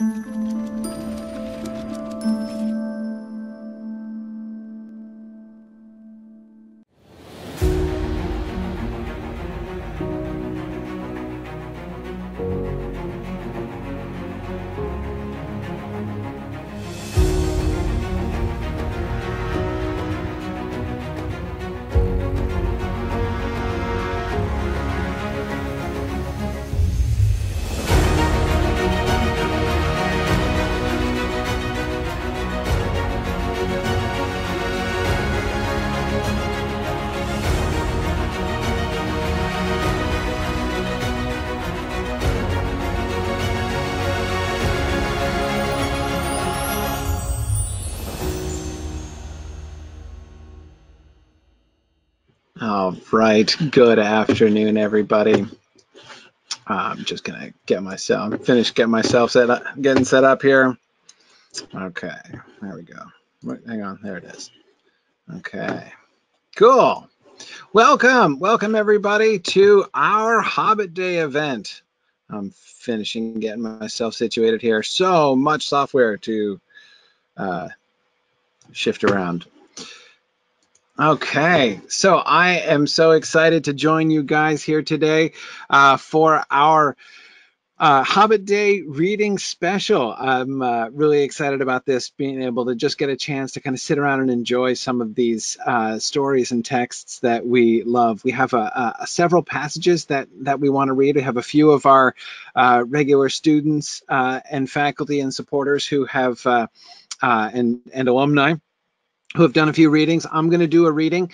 All right, good afternoon, everybody. I'm just gonna getting myself getting set up here. Okay, there we go. Hang on, there it is. Okay, cool. Welcome everybody to our Hobbit Day event. I'm finishing getting myself situated here. So much software to shift around. Okay, so I am so excited to join you guys here today for our Hobbit Day reading special. I'm really excited about this, being able to just get a chance to kind of sit around and enjoy some of these stories and texts that we love. We have several passages that we want to read. We have a few of our regular students and faculty and supporters who have and alumni who have done a few readings. I'm going to do a reading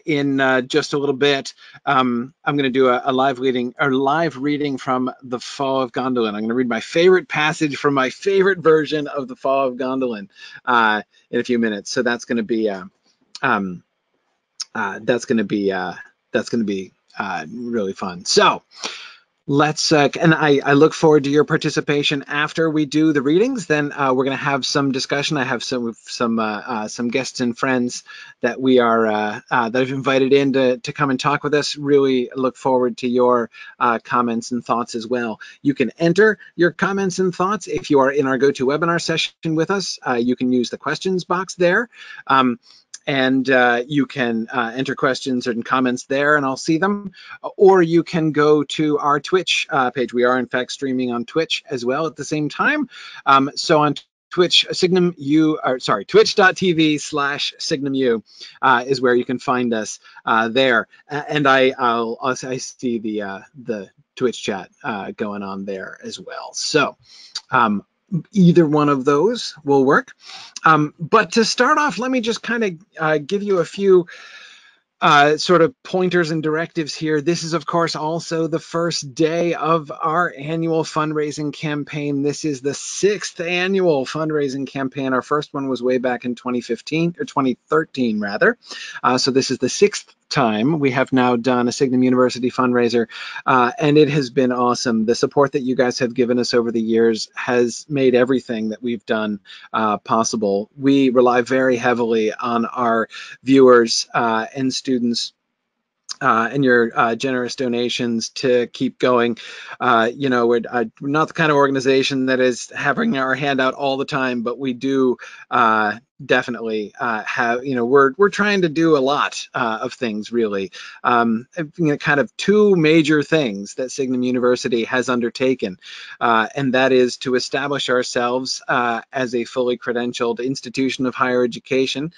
in just a little bit. I'm going to do a live reading from the Fall of Gondolin. I'm going to read my favorite passage from my favorite version of the Fall of Gondolin in a few minutes. So that's going to be really fun. So let's and I look forward to your participation after we do the readings. Then we're going to have some discussion. I have some guests and friends that we are that I've invited in to come and talk with us. Really look forward to your comments and thoughts as well. You can enter your comments and thoughts if you are in our GoToWebinar session with us. You can use the questions box there. And you can enter questions and comments there, and I'll see them. Or you can go to our Twitch page. We are, in fact, streaming on Twitch as well at the same time. So on Twitch, twitch.tv/SignumU is where you can find us there. And I see the Twitch chat going on there as well. So either one of those will work. But to start off, let me just kind of give you a few sort of pointers and directives here. This is, of course, also the first day of our annual fundraising campaign. This is the 6th annual fundraising campaign. Our first one was way back in 2015 or 2013 rather. So this is the 6th time we have now done a Signum University fundraiser, and it has been awesome. The support that you guys have given us over the years has made everything that we've done possible. We rely very heavily on our viewers and students and your generous donations to keep going. You know, we're not the kind of organization that is having our hand out all the time, but we do definitely have, you know, we're trying to do a lot of things, really. You know, kind of two major things that Signum University has undertaken, and that is to establish ourselves as a fully credentialed institution of higher education,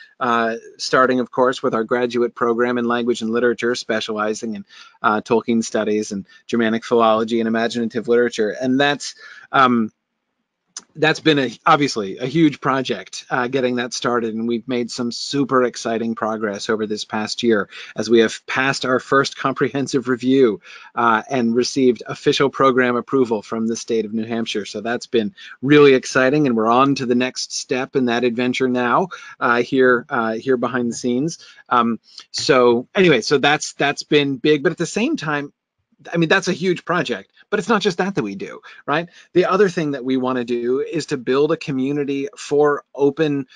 starting, of course, with our graduate program in language and literature, specializing in Tolkien studies and Germanic philology and imaginative literature. And that's been obviously a huge project getting that started, and we've made some super exciting progress over this past year as we have passed our first comprehensive review and received official program approval from the state of New Hampshire. So that's been really exciting, and we're on to the next step in that adventure now here behind the scenes. So anyway, so that's been big, but at the same time, I mean, that's a huge project, but it's not just that we do, right? The other thing that we want to do is to build a community for open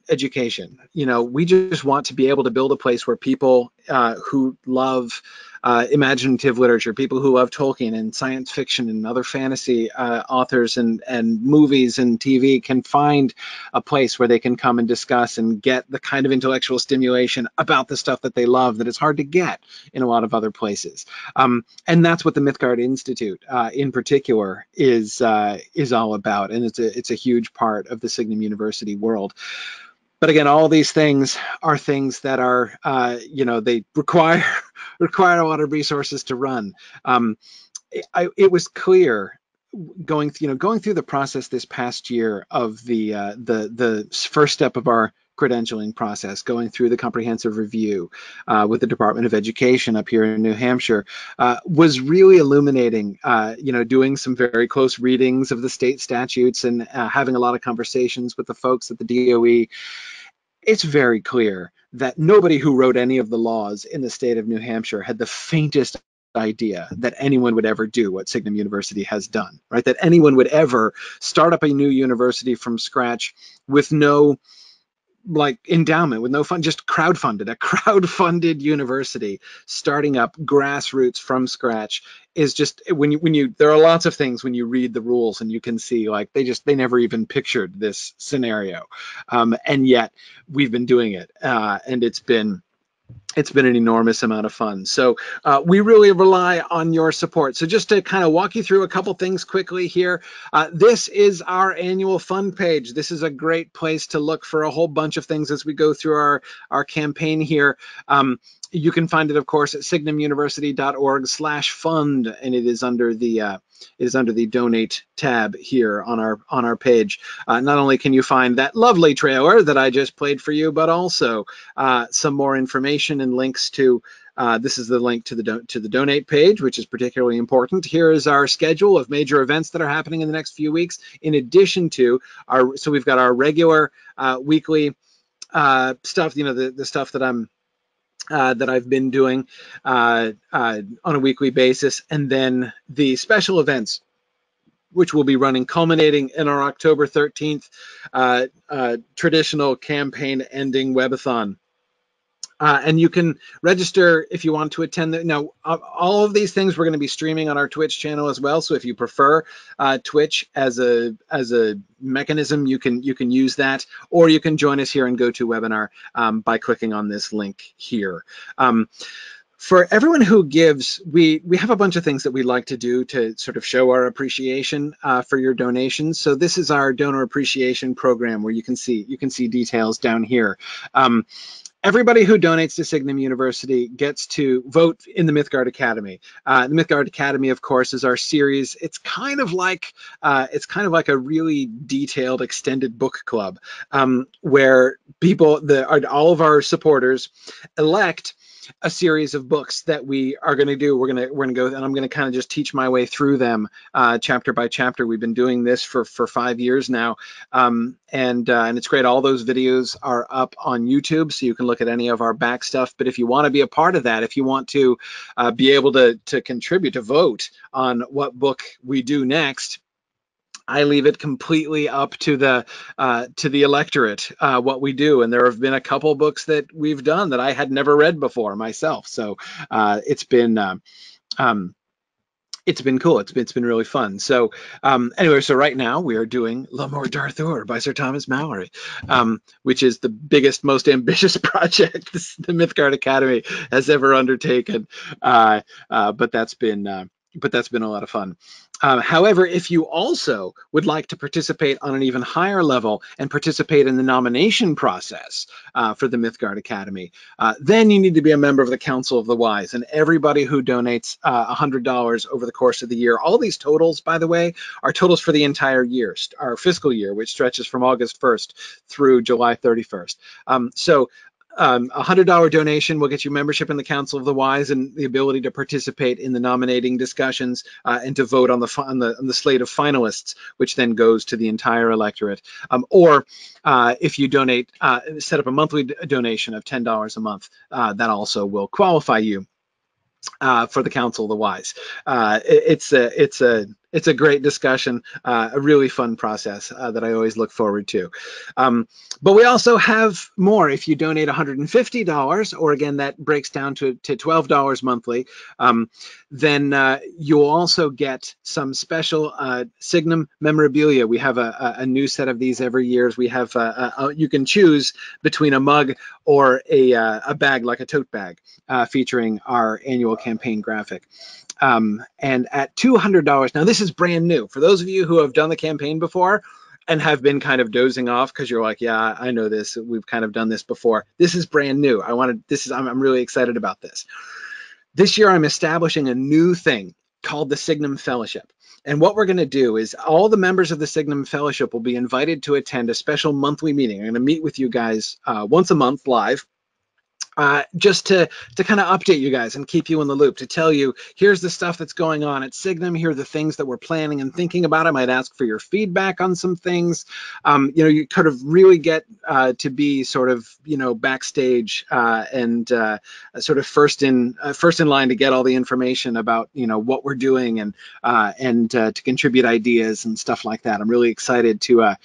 education. You know, we just want to be able to build a place where people who love imaginative literature, people who love Tolkien and science fiction and other fantasy authors and movies and TV can find a place where they can come and discuss and get the kind of intellectual stimulation about the stuff that they love that is hard to get in a lot of other places. And that's what the Mythgard Institute in particular is all about, and it's a huge part of the Signum University world. But again, all these things are things that are, they require a lot of resources to run. It was clear going through the process this past year of the first step of our credentialing process, going through the comprehensive review with the Department of Education up here in New Hampshire, was really illuminating. Doing some very close readings of the state statutes and having a lot of conversations with the folks at the DOE. It's very clear that nobody who wrote any of the laws in the state of New Hampshire had the faintest idea that anyone would ever do what Signum University has done, right? That anyone would ever start up a new university from scratch with no endowment, with no fund, just a crowdfunded university starting up grassroots from scratch is just when you there are lots of things when you read the rules and you can see they never even pictured this scenario, and yet we've been doing it, and it's been an enormous amount of fun. So we really rely on your support. So just to kind of walk you through a couple things quickly here, this is our annual fund page. This is a great place to look for a whole bunch of things as we go through our campaign here. You can find it, of course, at signumuniversity.org/fund, and it is under the donate tab here on our page. Not only can you find that lovely trailer that I just played for you, but also some more information and links to. This is the link to the donate page, which is particularly important. Here is our schedule of major events that are happening in the next few weeks. In addition to so we've got our regular weekly stuff. The stuff that I've been doing on a weekly basis, and then the special events, which will be running, culminating in our October 13th traditional campaign ending webathon. And you can register if you want to attend. Now, all of these things we're going to be streaming on our Twitch channel as well. So if you prefer Twitch as a mechanism, you can use that, or you can join us here in GoToWebinar by clicking on this link here. For everyone who gives, we have a bunch of things that we like to do to sort of show our appreciation for your donations. So this is our donor appreciation program, where you can see details down here. Everybody who donates to Signum University gets to vote in the Mythgard Academy. The Mythgard Academy, of course, is our series. It's kind of like a really detailed extended book club, where all of our supporters elect a series of books that we are going to do. We're going to go, and I'm going to kind of just teach my way through them chapter by chapter. We've been doing this for 5 years now, and it's great. All those videos are up on YouTube, so you can look at any of our back stuff. But if you want to be a part of that, if you want to be able to contribute, to vote on what book we do next, I leave it completely up to the electorate what we do, and there have been a couple books that we've done that I had never read before myself. So it's been cool. It's been really fun. So anyway, so right now we are doing Le Morte d'Arthur by Sir Thomas Malory, which is the biggest, most ambitious project the Mythgard Academy has ever undertaken. But that's been a lot of fun. However, if you also would like to participate on an even higher level and participate in the nomination process for the Mythgard Academy, then you need to be a member of the Council of the Wise. And everybody who donates $100 over the course of the year, all these totals, by the way, are totals for the entire year, our fiscal year, which stretches from August 1st through July 31st. So $100 donation will get you membership in the Council of the Wise and the ability to participate in the nominating discussions and to vote on the slate of finalists, which then goes to the entire electorate. Or if you donate, set up a monthly donation of $10 a month, that also will qualify you for the Council of the Wise. It's it's a great discussion, a really fun process that I always look forward to. But we also have more. If you donate $150, or again, that breaks down to $12 monthly, then you'll also get some special Signum memorabilia. We have a new set of these every year. We have you can choose between a mug or a bag, like a tote bag, featuring our annual campaign graphic. And at $200, now this is brand new. For those of you who have done the campaign before and have been kind of dozing off because you're like, yeah, I know this. We've kind of done this before. This is brand new. I'm really excited about this. This year, I'm establishing a new thing called the Signum Fellowship. And what we're going to do is all the members of the Signum Fellowship will be invited to attend a special monthly meeting. I'm going to meet with you guys once a month live. Just to kind of update you guys and keep you in the loop, to tell you, here's the stuff that's going on at Signum, here are the things that we're planning and thinking about. I might ask for your feedback on some things. You kind of really get to be sort of, backstage and sort of first in line to get all the information about, what we're doing and to contribute ideas and stuff like that. I'm really excited to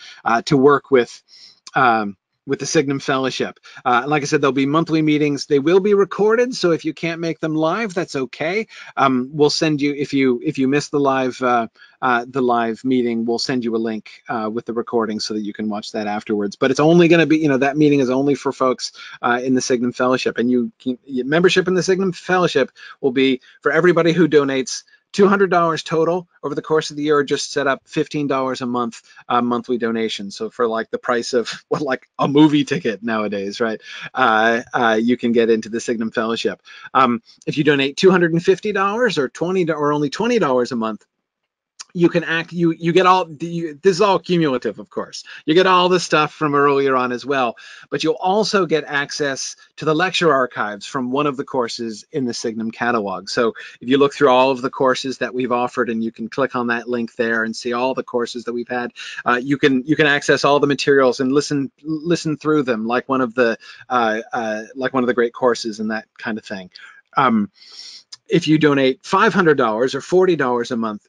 work with the Signum Fellowship. Like I said, there'll be monthly meetings. They will be recorded, so if you can't make them live, that's okay. We'll send you, if you miss the live meeting, we'll send you a link with the recording so that you can watch that afterwards. But it's only going to be, that meeting is only for folks in the Signum Fellowship, and membership in the Signum Fellowship will be for everybody who donates $200 total over the course of the year, just set up $15 a month monthly donation. So for like the price of like a movie ticket nowadays, right? You can get into the Signum Fellowship. If you donate $250 or only $20 a month, you can you get all this is all cumulative, of course. You get all the stuff from earlier on as well, but you'll also get access to the lecture archives from one of the courses in the Signum catalog. So if you look through all of the courses that we've offered, and you can click on that link there and see all the courses that we've had, you can access all the materials and listen through them like one of the great courses and that kind of thing. If you donate $500 or $40 a month,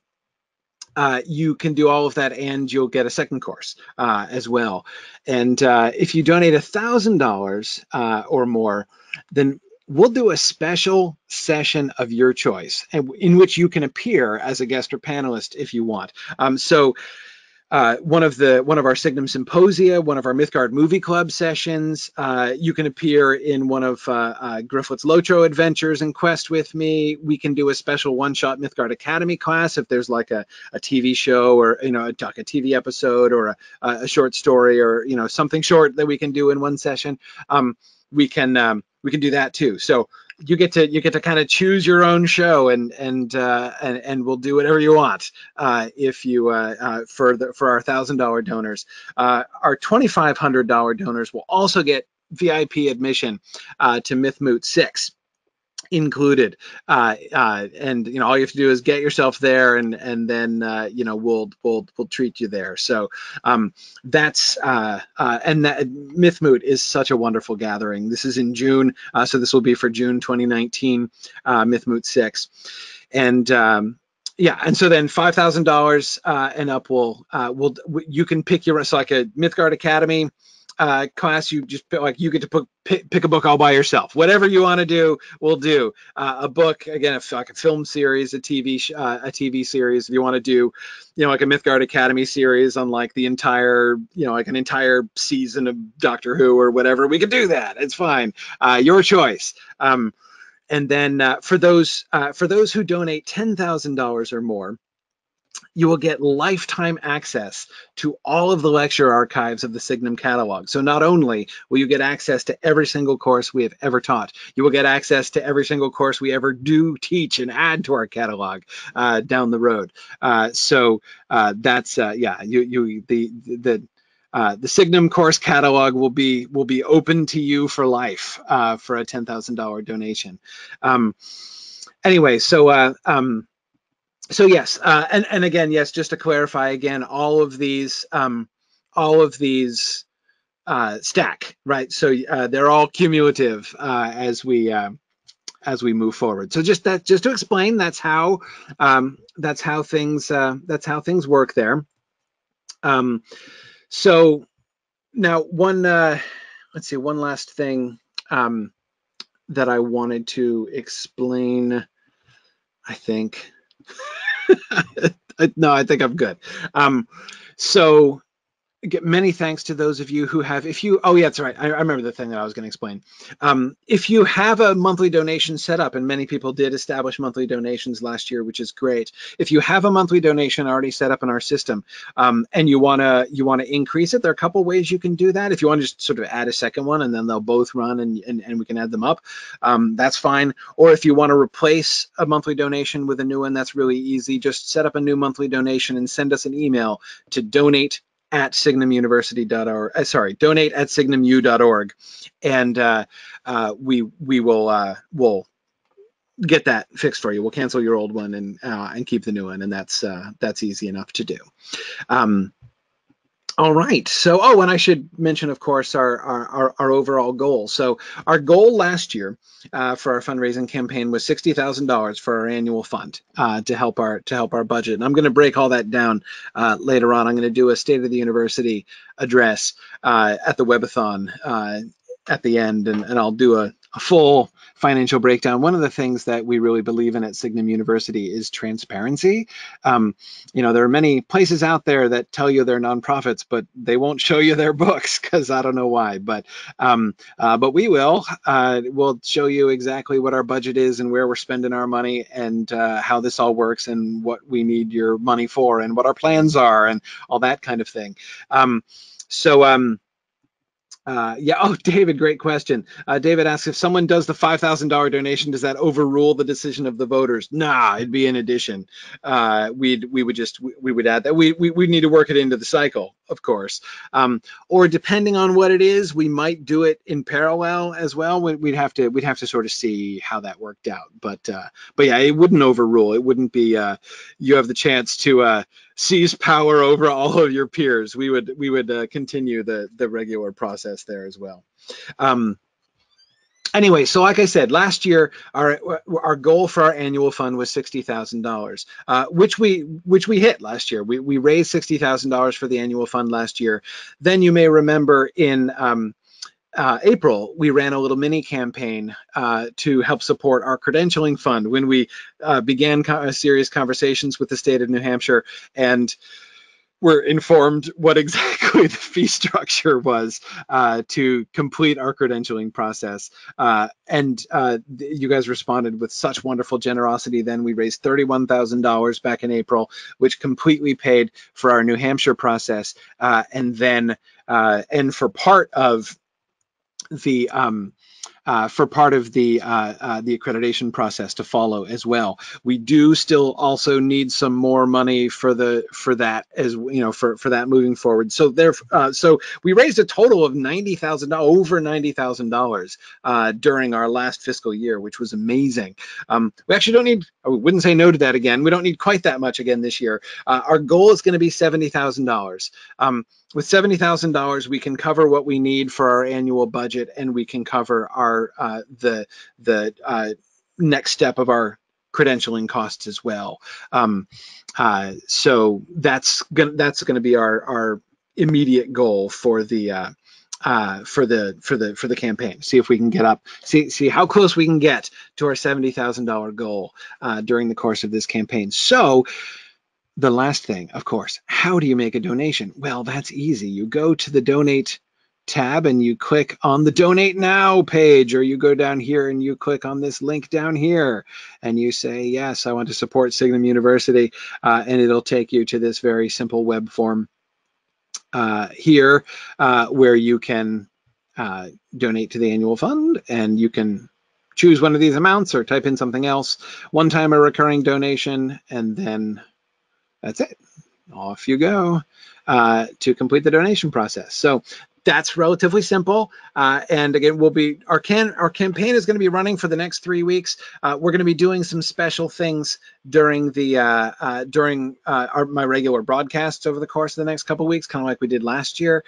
you can do all of that, and you'll get a second course as well. And if you donate $1,000 or more, then we'll do a special session of your choice, in which you can appear as a guest or panelist if you want. One of our Signum Symposia, one of our Mythgard Movie Club sessions. You can appear in one of Gryfflet's Lotro adventures and quest with me. We can do a special one-shot Mythgard Academy class if there's like a TV show, or a TV episode, or a short story, or something short that we can do in one session. We can do that too. So you get to kind of choose your own show, and we'll do whatever you want if you for our $1,000 donors. Our $2,500 donors will also get VIP admission to Mythmoot 6 included, and all you have to do is get yourself there, and then we'll treat you there. So that's and that Mythmoot is such a wonderful gathering. This is in June, so this will be for June 2019, Mythmoot 6, and yeah, and so then $5,000 and up you can pick it's like a Mythgard Academy class. You just you get to pick a book all by yourself. Whatever you want to do, we'll do. A book, again, like a film series, a TV series. If you want to do, like a Mythgard Academy series on like the entire, like an entire season of Doctor Who or whatever, we could do that. It's fine. Your choice. And then for those who donate $10,000 or more, you will get lifetime access to all of the lecture archives of the Signum catalog. So not only will you get access to every single course we have ever taught, you will get access to every single course we ever do teach and add to our catalog down the road. So that's the Signum course catalog will be open to you for life for a $10,000 donation. Anyway, so yes, and again, yes, just to clarify again, all of these stack, right? So they're all cumulative as we as we move forward. So just to explain, that's how things work there. So now one last thing that I wanted to explain. I think no, I think I'm good. So many thanks to those of you who have, oh yeah, that's right. I remember the thing that I was going to explain. If you have a monthly donation set up, and many people did establish monthly donations last year, which is great. If you have a monthly donation already set up in our system, and you want to increase it, there are a couple ways you can do that. If you want to just sort of add a second one, and then they'll both run, and we can add them up, that's fine. Or if you want to replace a monthly donation with a new one, that's really easy. Just set up a new monthly donation and send us an email to donate@signumuniversity.org. Donate at signumu.org, and we'll get that fixed for you. We'll cancel your old one and keep the new one, and that's easy enough to do. All right. So, and I should mention, of course, our overall goal. So our goal last year for our fundraising campaign was $60,000 for our annual fund to help our budget. And I'm going to break all that down later on. I'm going to do a State of the University address at the webathon at the end, and I'll do a full financial breakdown. One of the things that we really believe in at Signum University is transparency. There are many places out there that tell you they're nonprofits, but they won't show you their books because I don't know why. But we will. We'll show you exactly what our budget is and where we're spending our money, and how this all works, and what we need your money for, and what our plans are, and all that kind of thing. David, great question. David asks, if someone does the $5,000 donation, does that overrule the decision of the voters? Nah, it'd be in addition. We would add that. We need to work it into the cycle, of course. Or depending on what it is, we might do it in parallel as well. We'd have to sort of see how that worked out. But yeah, it wouldn't overrule. It wouldn't be you have the chance to seize power over all of your peers. We would continue the regular process there as well. Anyway, so like I said, last year our goal for our annual fund was $60,000, which we hit last year. We raised $60,000 for the annual fund last year. Then you may remember in April, we ran a little mini campaign to help support our credentialing fund when we began serious conversations with the state of New Hampshire, and were informed what exactly the fee structure was to complete our credentialing process. And you guys responded with such wonderful generosity. Then we raised $31,000 back in April, which completely paid for our New Hampshire process. And for part of the accreditation process to follow as well. We do still also need some more money for that, as you know, for that moving forward. So so we raised a total of $90,000, over $90,000 during our last fiscal year, which was amazing. We actually don't need, I wouldn't say no to that again. We don't need quite that much again this year. Our goal is going to be $70,000. With $70,000, we can cover what we need for our annual budget, and we can cover our the next step of our credentialing costs as well. So that's gonna be our immediate goal for the campaign. See if we can get up, see how close we can get to our $70,000 goal during the course of this campaign. So the last thing, of course, how do you make a donation? Well, that's easy. You go to the donate tab and you click on the donate now page, or you go down here and you click on this link down here and you say, yes, I want to support Signum University, and it'll take you to this very simple web form here where you can donate to the annual fund, and you can choose one of these amounts or type in something else, one time a recurring donation, and then that's it. Off you go to complete the donation process. So that's relatively simple. And again, our campaign is going to be running for the next 3 weeks. We're going to be doing some special things during my regular broadcasts over the course of the next couple of weeks, kind of like we did last year.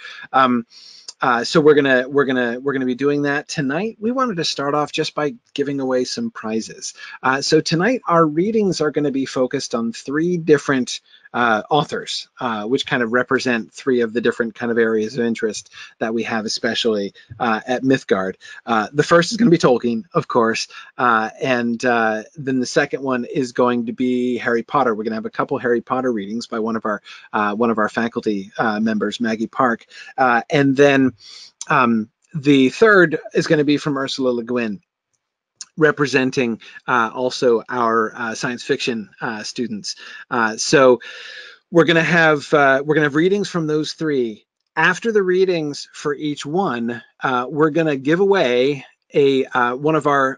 So we're gonna be doing that tonight. We wanted to start off just by giving away some prizes. So tonight our readings are going to be focused on 3 different authors, which kind of represent 3 of the different kind of areas of interest that we have, especially at Mythgard. The first is going to be Tolkien, of course, and then the second one is going to be Harry Potter. We're going to have a couple Harry Potter readings by one of our faculty members, Maggie Park, and then the third is going to be from Ursula Le Guin, representing also our science fiction students. So we're going to have readings from those 3. After the readings for each one, we're going to give away one of our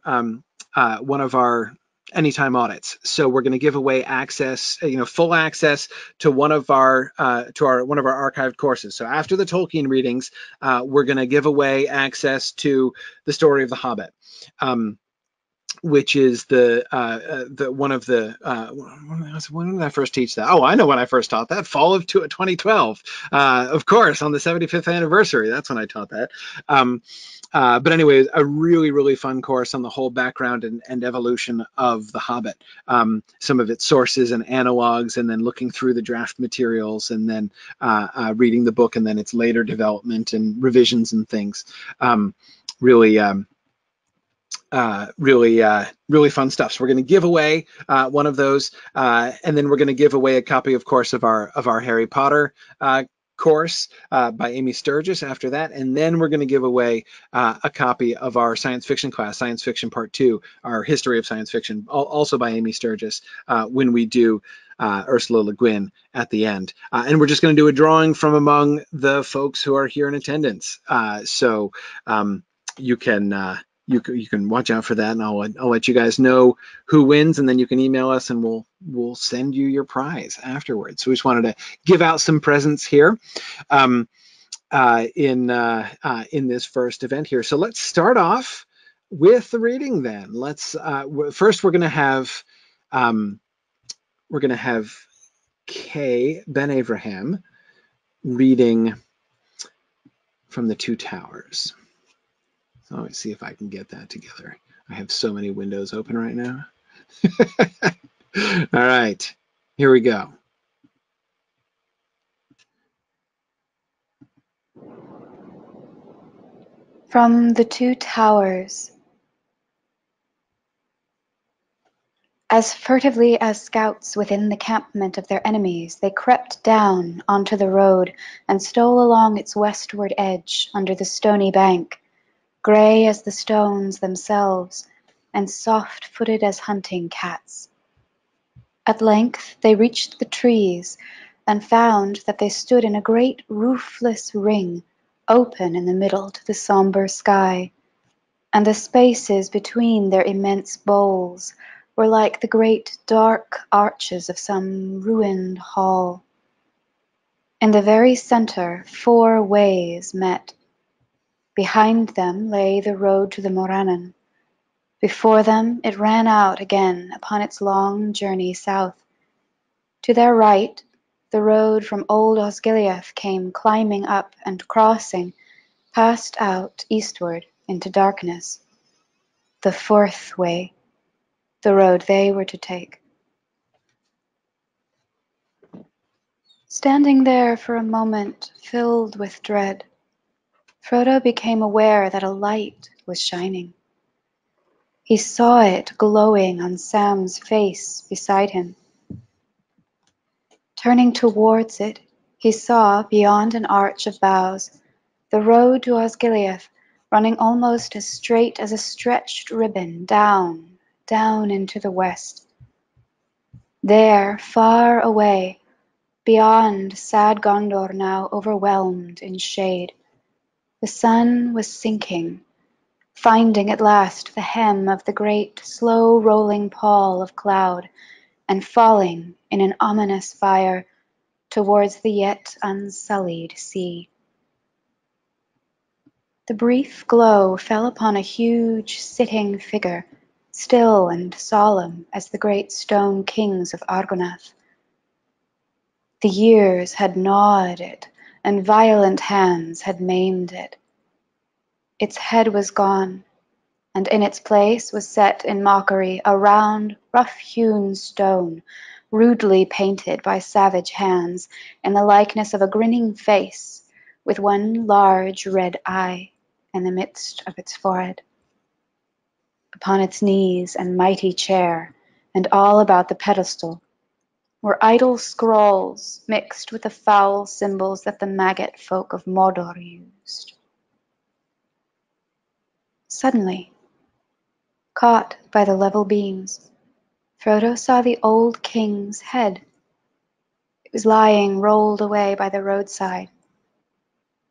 anytime audits. So we're going to give away access, full access to one of our archived courses. So after the Tolkien readings, we're going to give away access to the story of the Hobbit. Which is the one of the when did I first teach that? Oh, I know when I first taught that, fall of 2012, of course, on the 75th anniversary. That's when I taught that. But anyway, a really, really fun course on the whole background and evolution of the Hobbit, some of its sources and analogs, and then looking through the draft materials, and then reading the book, and then its later development and revisions and things. Really fun stuff. So we're going to give away one of those, and then we're going to give away a copy, of course, of our Harry Potter course by Amy Sturgis after that, and then we're going to give away a copy of our science fiction class, Science Fiction Part 2, our history of science fiction, also by Amy Sturgis, when we do Ursula Le Guin at the end. And we're just going to do a drawing from among the folks who are here in attendance. So you can watch out for that, and I'll let you guys know who wins, and then you can email us, and we'll send you your prize afterwards. So we just wanted to give out some presents here in this first event here. So let's start off with the reading then. Let's first we're going to have Kay Ben Abraham reading from the Two Towers. So let me see if I can get that together. I have so many windows open right now. All right, here we go. From the Two Towers. As furtively as scouts within the campment of their enemies, they crept down onto the road and stole along its westward edge under the stony bank, grey as the stones themselves, and soft-footed as hunting cats. At length they reached the trees, and found that they stood in a great roofless ring, open in the middle to the sombre sky, and the spaces between their immense boles were like the great dark arches of some ruined hall. In the very centre 4 ways met. Behind them lay the road to the Morannon. Before them it ran out again upon its long journey south. To their right, the road from old Osgiliath came climbing up and crossing, passed out eastward into darkness. The 4th way, the road they were to take. Standing there for a moment, filled with dread, Frodo became aware that a light was shining. He saw it glowing on Sam's face beside him. Turning towards it, he saw, beyond an arch of boughs, the road to Osgiliath running almost as straight as a stretched ribbon down into the west. There, far away, beyond sad Gondor now overwhelmed in shade, the sun was sinking, finding at last the hem of the great slow-rolling pall of cloud, and falling in an ominous fire towards the yet unsullied sea. The brief glow fell upon a huge sitting figure, still and solemn as the great stone kings of Argonath. The years had gnawed it and violent hands had maimed it. Its head was gone, and in its place was set in mockery a round, rough-hewn stone, rudely painted by savage hands in the likeness of a grinning face, with one large red eye in the midst of its forehead. Upon its knees and mighty chair, and all about the pedestal, were idle scrawls mixed with the foul symbols that the maggot folk of Mordor used. Suddenly, caught by the level beams, Frodo saw the old king's head. It was lying rolled away by the roadside.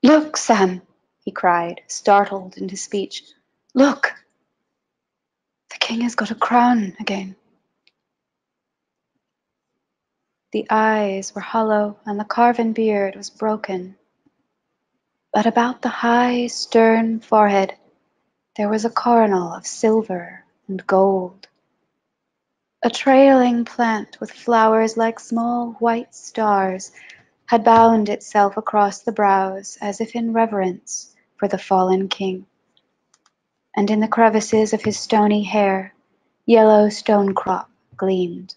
"Look, Sam!" he cried, startled into speech. "Look! The king has got a crown again." The eyes were hollow and the carven beard was broken. But about the high, stern forehead there was a coronal of silver and gold. A trailing plant with flowers like small white stars had bound itself across the brows as if in reverence for the fallen king. And in the crevices of his stony hair, yellow stonecrop gleamed.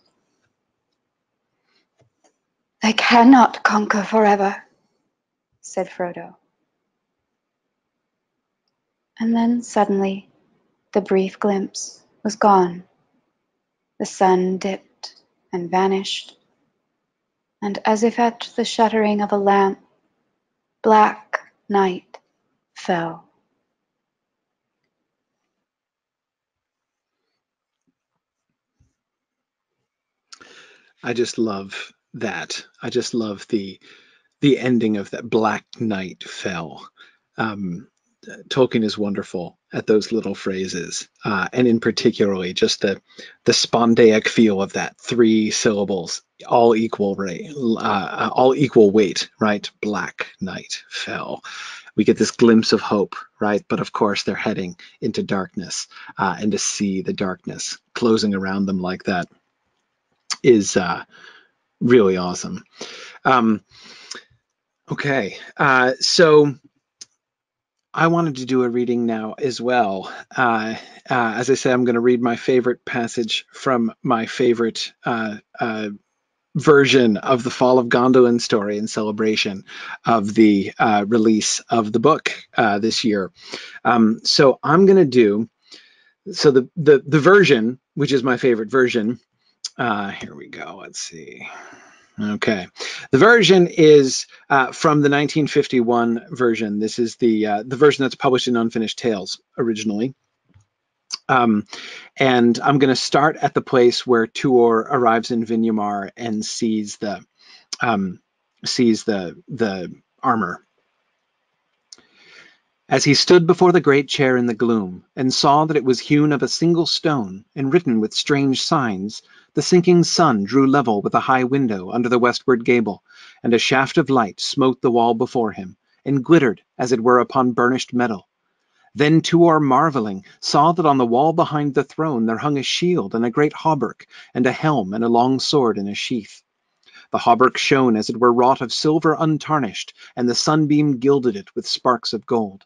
"They cannot conquer forever," said Frodo. And then suddenly the brief glimpse was gone. The sun dipped and vanished, and as if at the shuttering of a lamp, black night fell. I just love that. I just love the ending of that. Black night fell. Um, Tolkien is wonderful at those little phrases, and in particularly just the spondaic feel of that, three syllables, all equal weight, right? Black night fell. We get this glimpse of hope, right? But of course, they're heading into darkness, and to see the darkness closing around them like that is really awesome. Okay, so I wanted to do a reading now as well. As I said, I'm going to read my favorite passage from my favorite version of the Fall of Gondolin story in celebration of the release of the book this year. So I'm going to do, so the version, which is my favorite version, here we go, let's see. Okay, the version is from the 1951 version. This is the version that's published in Unfinished Tales originally. And I'm going to start at the place where Tuor arrives in Vinyamar and sees the armor. As he stood before the great chair in the gloom, and saw that it was hewn of a single stone, and written with strange signs, the sinking sun drew level with a high window under the westward gable, and a shaft of light smote the wall before him, and glittered as it were upon burnished metal. Then Tuor, marvelling, saw that on the wall behind the throne there hung a shield and a great hauberk, and a helm and a long sword in a sheath. The hauberk shone as it were wrought of silver untarnished, and the sunbeam gilded it with sparks of gold.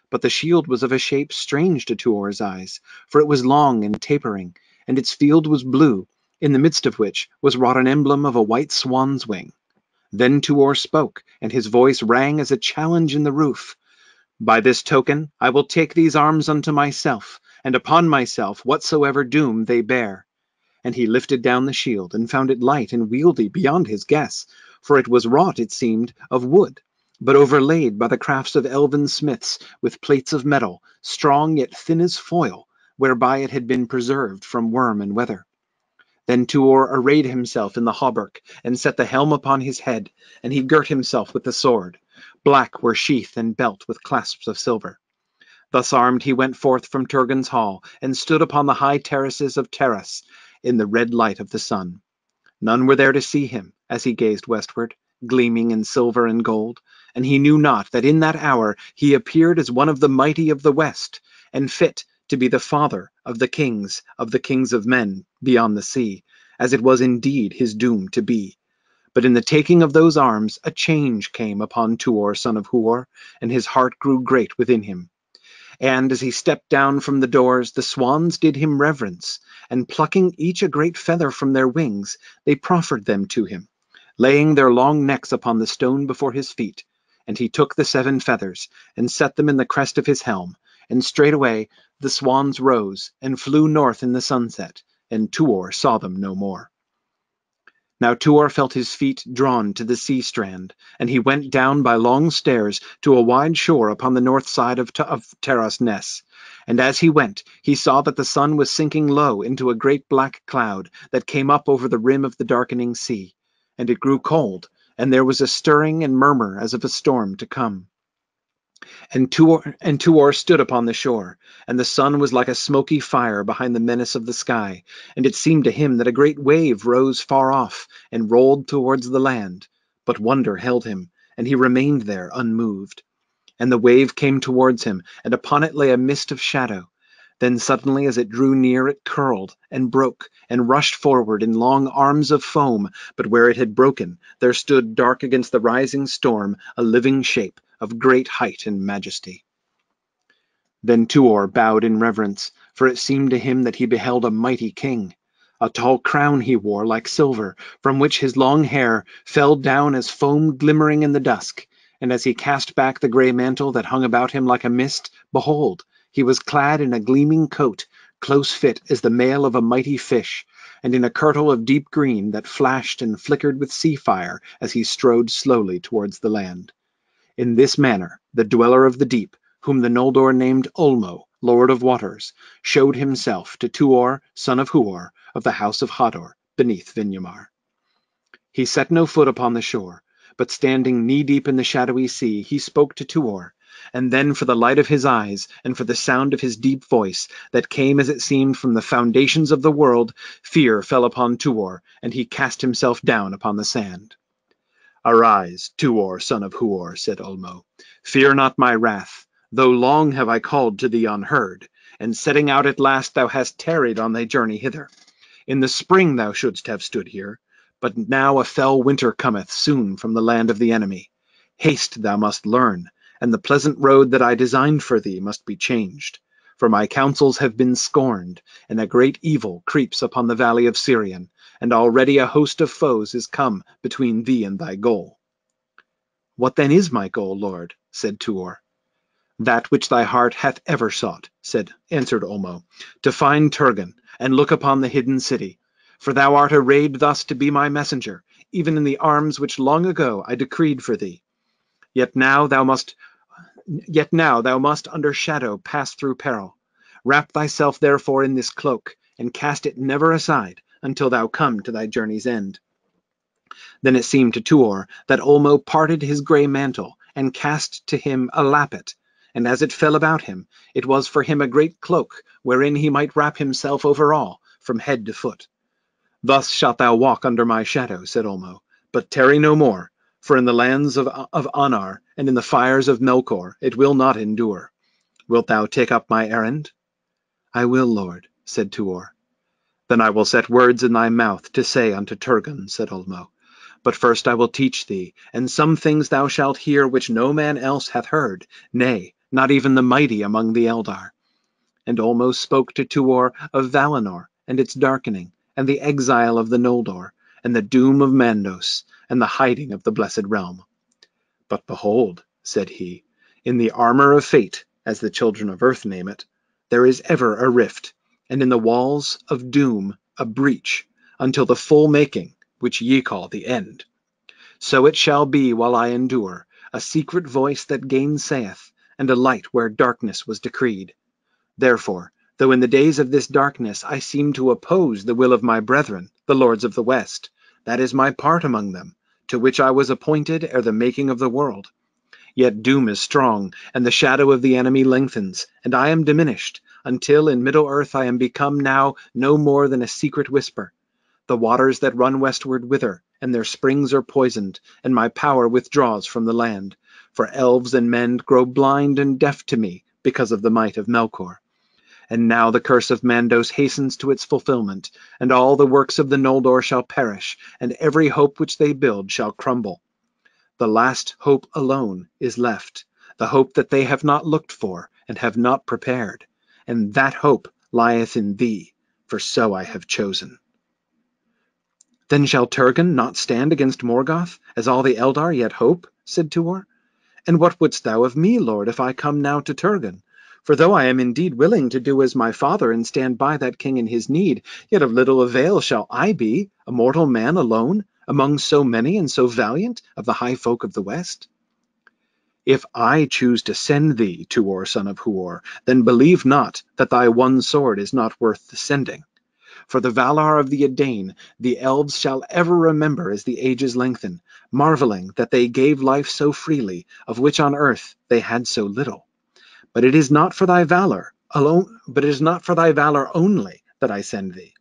But the shield was of a shape strange to Tuor's eyes, for it was long and tapering, and its field was blue, in the midst of which was wrought an emblem of a white swan's wing. Then Tuor spoke, and his voice rang as a challenge in the roof. "By this token I will take these arms unto myself, and upon myself whatsoever doom they bear." And he lifted down the shield, and found it light and wieldy beyond his guess, for it was wrought, it seemed, of wood, but overlaid by the crafts of elven smiths with plates of metal, strong yet thin as foil, whereby it had been preserved from worm and weather. Then Tuor arrayed himself in the hauberk, and set the helm upon his head, and he girt himself with the sword. Black were sheath and belt with clasps of silver. Thus armed he went forth from Turgon's hall, and stood upon the high terraces of Terrace, in the red light of the sun. None were there to see him, as he gazed westward, gleaming in silver and gold, and he knew not that in that hour he appeared as one of the mighty of the West, and fit to be the father of the kings of men beyond the sea, as it was indeed his doom to be. But in the taking of those arms, a change came upon Tuor, son of Huor, and his heart grew great within him. And as he stepped down from the doors, the swans did him reverence, and plucking each a great feather from their wings, they proffered them to him, laying their long necks upon the stone before his feet. And he took the 7 feathers, and set them in the crest of his helm, and straightway the swans rose, and flew north in the sunset, and Tuor saw them no more. Now Tuor felt his feet drawn to the sea strand, and he went down by long stairs to a wide shore upon the north side of Terras Ness. And as he went, he saw that the sun was sinking low into a great black cloud that came up over the rim of the darkening sea. And it grew cold, and there was a stirring and murmur as of a storm to come. And Tuor stood upon the shore, and the sun was like a smoky fire behind the menace of the sky, and it seemed to him that a great wave rose far off and rolled towards the land. But wonder held him, and he remained there unmoved. And the wave came towards him, and upon it lay a mist of shadow. Then suddenly as it drew near it curled, and broke, and rushed forward in long arms of foam, but where it had broken there stood dark against the rising storm a living shape, of great height and majesty. Then Tuor bowed in reverence, for it seemed to him that he beheld a mighty king. A tall crown he wore like silver, from which his long hair fell down as foam glimmering in the dusk. And as he cast back the grey mantle that hung about him like a mist, behold, he was clad in a gleaming coat, close fit as the mail of a mighty fish, and in a kirtle of deep green that flashed and flickered with sea fire as he strode slowly towards the land. In this manner the dweller of the deep, whom the Noldor named Ulmo, Lord of Waters, showed himself to Tuor, son of Huor, of the house of Hador, beneath Vinyamar. He set no foot upon the shore, but standing knee-deep in the shadowy sea, he spoke to Tuor, and then for the light of his eyes, and for the sound of his deep voice, that came as it seemed from the foundations of the world, fear fell upon Tuor, and he cast himself down upon the sand. "Arise, Tuor, son of Huor," said Ulmo. "Fear not my wrath, though long have I called to thee unheard, and setting out at last thou hast tarried on thy journey hither. In the spring thou shouldst have stood here, but now a fell winter cometh soon from the land of the enemy. Haste thou must learn, and the pleasant road that I designed for thee must be changed. For my counsels have been scorned, and a great evil creeps upon the valley of Sirion, and already a host of foes is come between thee and thy goal." "What then is my goal, Lord?" said Tuor. "That which thy heart hath ever sought," answered Ulmo, "to find Turgon, and look upon the hidden city. For thou art arrayed thus to be my messenger, even in the arms which long ago I decreed for thee. Yet now thou must under shadow pass through peril. Wrap thyself therefore in this cloak, and cast it never aside, until thou come to thy journey's end." Then it seemed to Tuor that Ulmo parted his grey mantle, and cast to him a lappet, and as it fell about him, it was for him a great cloak, wherein he might wrap himself over all, from head to foot. "Thus shalt thou walk under my shadow," said Ulmo, "but tarry no more, for in the lands of Anar, and in the fires of Melkor, it will not endure. Wilt thou take up my errand?" "I will, Lord," said Tuor. "Then I will set words in thy mouth to say unto Turgon," said Ulmo. "But first I will teach thee, and some things thou shalt hear which no man else hath heard, nay, not even the mighty among the Eldar." And Ulmo spoke to Tuor of Valinor, and its darkening, and the exile of the Noldor, and the doom of Mandos, and the hiding of the Blessed Realm. "But behold," said he, "in the armour of fate, as the children of earth name it, there is ever a rift, and in the walls of doom a breach, until the full making, which ye call the end. So it shall be while I endure, a secret voice that gainsayeth, and a light where darkness was decreed. Therefore, though in the days of this darkness I seem to oppose the will of my brethren, the lords of the West, that is my part among them, to which I was appointed ere the making of the world. Yet doom is strong, and the shadow of the enemy lengthens, and I am diminished, until in Middle-earth I am become now no more than a secret whisper. The waters that run westward wither, and their springs are poisoned, and my power withdraws from the land. For elves and men grow blind and deaf to me because of the might of Melkor. And now the curse of Mandos hastens to its fulfillment, and all the works of the Noldor shall perish, and every hope which they build shall crumble. The last hope alone is left, the hope that they have not looked for and have not prepared, and that hope lieth in thee, for so I have chosen. Then shall Turgon not stand against Morgoth, as all the Eldar yet hope? Said Tuor. And what wouldst thou of me, Lord, if I come now to Turgon? For though I am indeed willing to do as my father and stand by that king in his need, yet of little avail shall I be, a mortal man alone, among so many and so valiant of the high folk of the West. If I choose to send thee, Tuor, son of Huor, then believe not that thy one sword is not worth the sending. For the valor of the Edain the elves shall ever remember as the ages lengthen, marveling that they gave life so freely, of which on earth they had so little. But it is not for thy valor alone, but it is not for thy valor only that I send thee,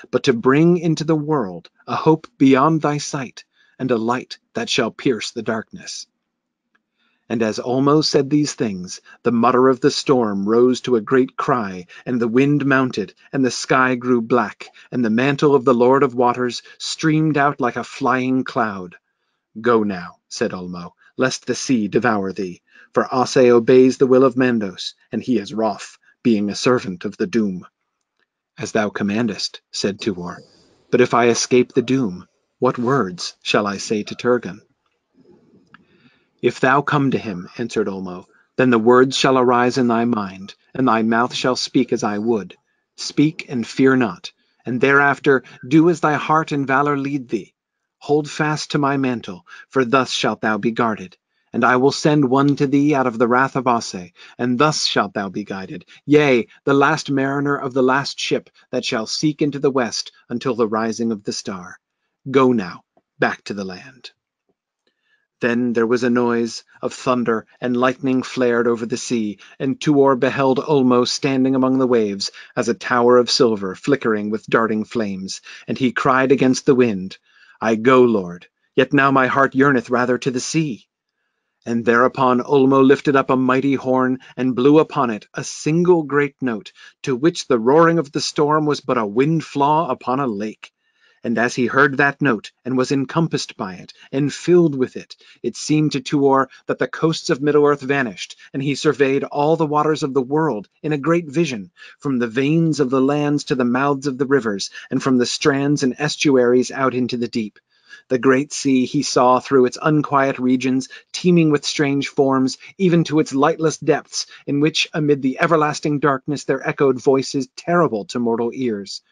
but to bring into the world a hope beyond thy sight, and a light that shall pierce the darkness. And as Ulmo said these things, the mutter of the storm rose to a great cry, and the wind mounted, and the sky grew black, and the mantle of the Lord of Waters streamed out like a flying cloud. Go now, said Ulmo, lest the sea devour thee, for Ase obeys the will of Mandos, and he is wroth, being a servant of the doom. As thou commandest, said Tuor, but if I escape the doom, what words shall I say to Turgon? If thou come to him, answered Ulmo, then the words shall arise in thy mind, and thy mouth shall speak as I would. Speak and fear not, and thereafter do as thy heart and valor lead thee. Hold fast to my mantle, for thus shalt thou be guarded. And I will send one to thee out of the wrath of Ase, and thus shalt thou be guided. Yea, the last mariner of the last ship that shall seek into the west until the rising of the star. Go now, back to the land. Then there was a noise of thunder, and lightning flared over the sea, and Tuor beheld Ulmo standing among the waves, as a tower of silver flickering with darting flames, and he cried against the wind, I go, Lord, yet now my heart yearneth rather to the sea. And thereupon Ulmo lifted up a mighty horn, and blew upon it a single great note, to which the roaring of the storm was but a wind-flaw upon a lake. And as he heard that note, and was encompassed by it, and filled with it, it seemed to Tuor that the coasts of Middle-earth vanished, and he surveyed all the waters of the world in a great vision, from the veins of the lands to the mouths of the rivers, and from the strands and estuaries out into the deep. The great sea he saw through its unquiet regions, teeming with strange forms, even to its lightless depths, in which amid the everlasting darkness there echoed voices terrible to mortal ears.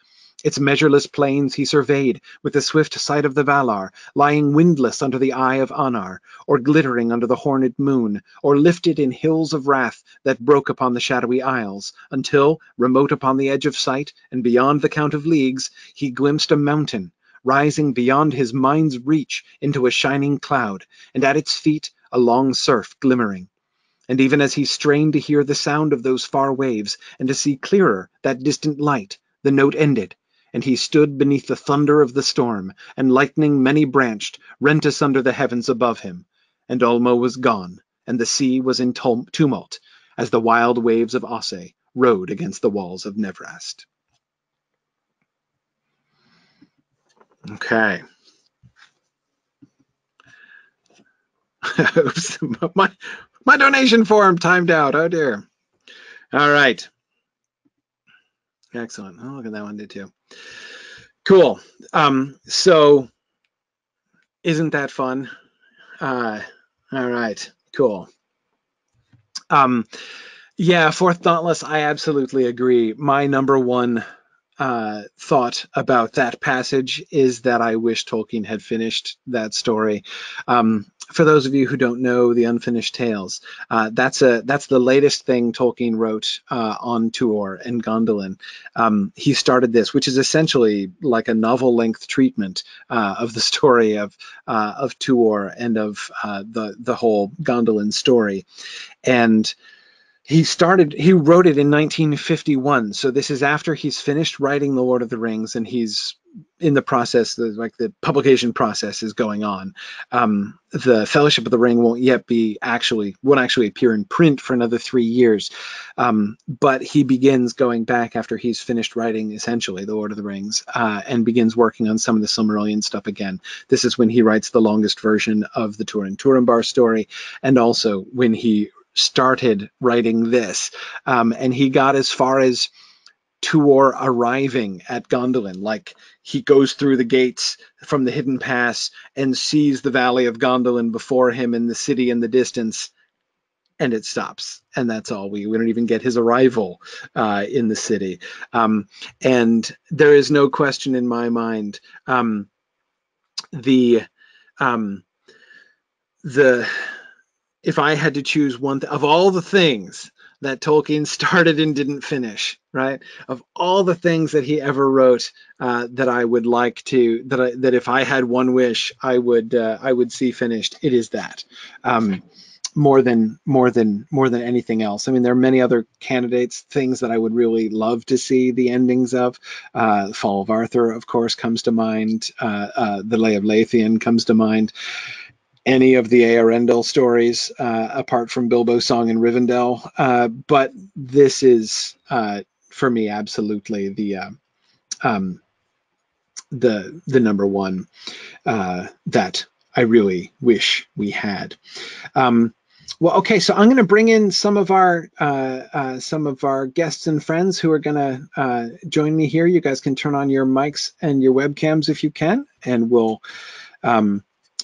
Its measureless plains he surveyed with the swift sight of the Valar, lying windless under the eye of Anar, or glittering under the horned moon, or lifted in hills of wrath that broke upon the shadowy isles, until, remote upon the edge of sight, and beyond the count of leagues, he glimpsed a mountain, rising beyond his mind's reach into a shining cloud, and at its feet a long surf glimmering. And even as he strained to hear the sound of those far waves, and to see clearer that distant light, the note ended, and he stood beneath the thunder of the storm, and lightning many-branched rent asunder the heavens above him. And Ulmo was gone, and the sea was in tumult, as the wild waves of Ase rode against the walls of Nevrast. Okay. Oops, my donation form timed out. Oh dear. All right. Excellent. Oh, look at that one did too. Cool. So isn't that fun? All right. Cool. Yeah, Fourth Dauntless, I absolutely agree. My number one thought about that passage is that I wish Tolkien had finished that story. For those of you who don't know the Unfinished Tales, that's the latest thing Tolkien wrote on Tuor and Gondolin. He started this, which is essentially like a novel-length treatment of the story of Tuor and of the whole Gondolin story, and he wrote it in 1951, so this is after he's finished writing The Lord of the Rings, and he's in the process, like the publication process is going on. The Fellowship of the Ring won't actually appear in print for another 3 years. But he begins going back after he's finished writing essentially the Lord of the Rings, and begins working on some of the Silmarillion stuff again. This is when he writes the longest version of the Turin Turambar story, and also when he started writing this. And he got as far as Tuor arriving at Gondolin. Like, he goes through the gates from the hidden pass and sees the valley of Gondolin before him in the city in the distance, and it stops. And that's all. We don't even get his arrival in the city. And there is no question in my mind, if I had to choose one of all the things that Tolkien started and didn't finish, right? Of all the things that he ever wrote, that I would like to, that if I had one wish, I would see finished, it is that. More than anything else. I mean, there are many other candidates, things that I would really love to see the endings of. Fall of Arthur, of course, comes to mind. The Lay of Leithian comes to mind. Any of the Eärendil stories, apart from Bilbo's Song in Rivendell. But this is, for me, absolutely the number one that I really wish we had. Well, okay, so I'm going to bring in some of our guests and friends who are going to join me here. You guys can turn on your mics and your webcams if you can, and we'll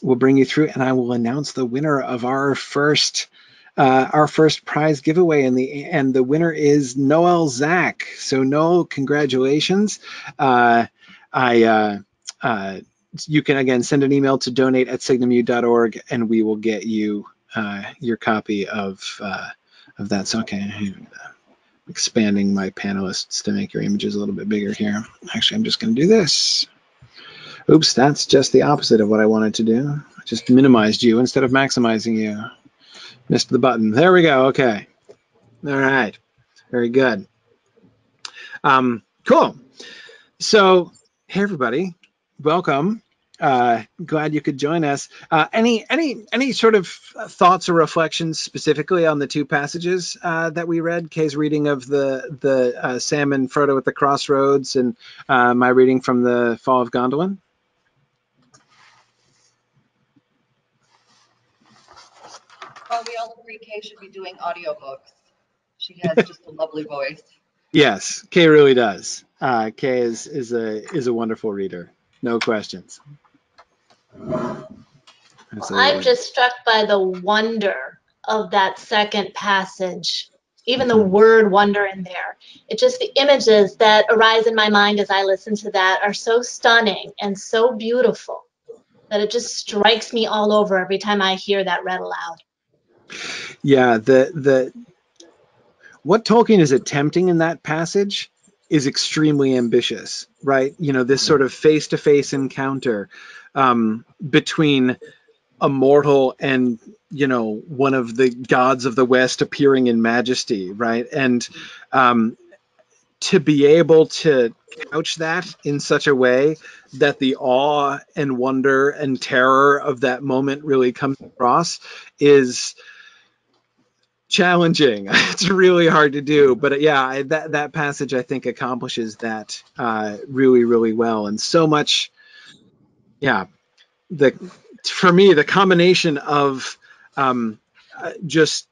bring you through, and I will announce the winner of our first prize giveaway, and the winner is Noel Zach. So Noel, congratulations. You can again send an email to donate@signumu.org, and we will get you your copy of that. So, okay, I'm expanding my panelists to make your images a little bit bigger here. Actually, I'm just going to do this. Oops, that's just the opposite of what I wanted to do. I just minimized you instead of maximizing you. Missed the button. There we go. Okay. All right. Very good. Cool. So, hey everybody, welcome. Glad you could join us. Any sort of thoughts or reflections specifically on the two passages that we read? Kay's reading of the Sam and Frodo at the crossroads, and my reading from the Fall of Gondolin. Well, we all agree Kay should be doing audiobooks. She has just a lovely voice. Yes, Kay really does. Kay is a wonderful reader, no questions. I'm just struck by the wonder of that second passage, even the word wonder in there. It just, the images that arise in my mind as I listen to that are so stunning and so beautiful that it just strikes me all over every time I hear that read aloud. Yeah, what Tolkien is attempting in that passage is extremely ambitious, right? You know, this sort of face-to-face encounter between a mortal and, you know, one of the gods of the West appearing in majesty, right? And to be able to couch that in such a way that the awe and wonder and terror of that moment really comes across is challenging. It's really hard to do, but yeah, that passage I think accomplishes that really, really well. And so much, yeah, for me, the combination of just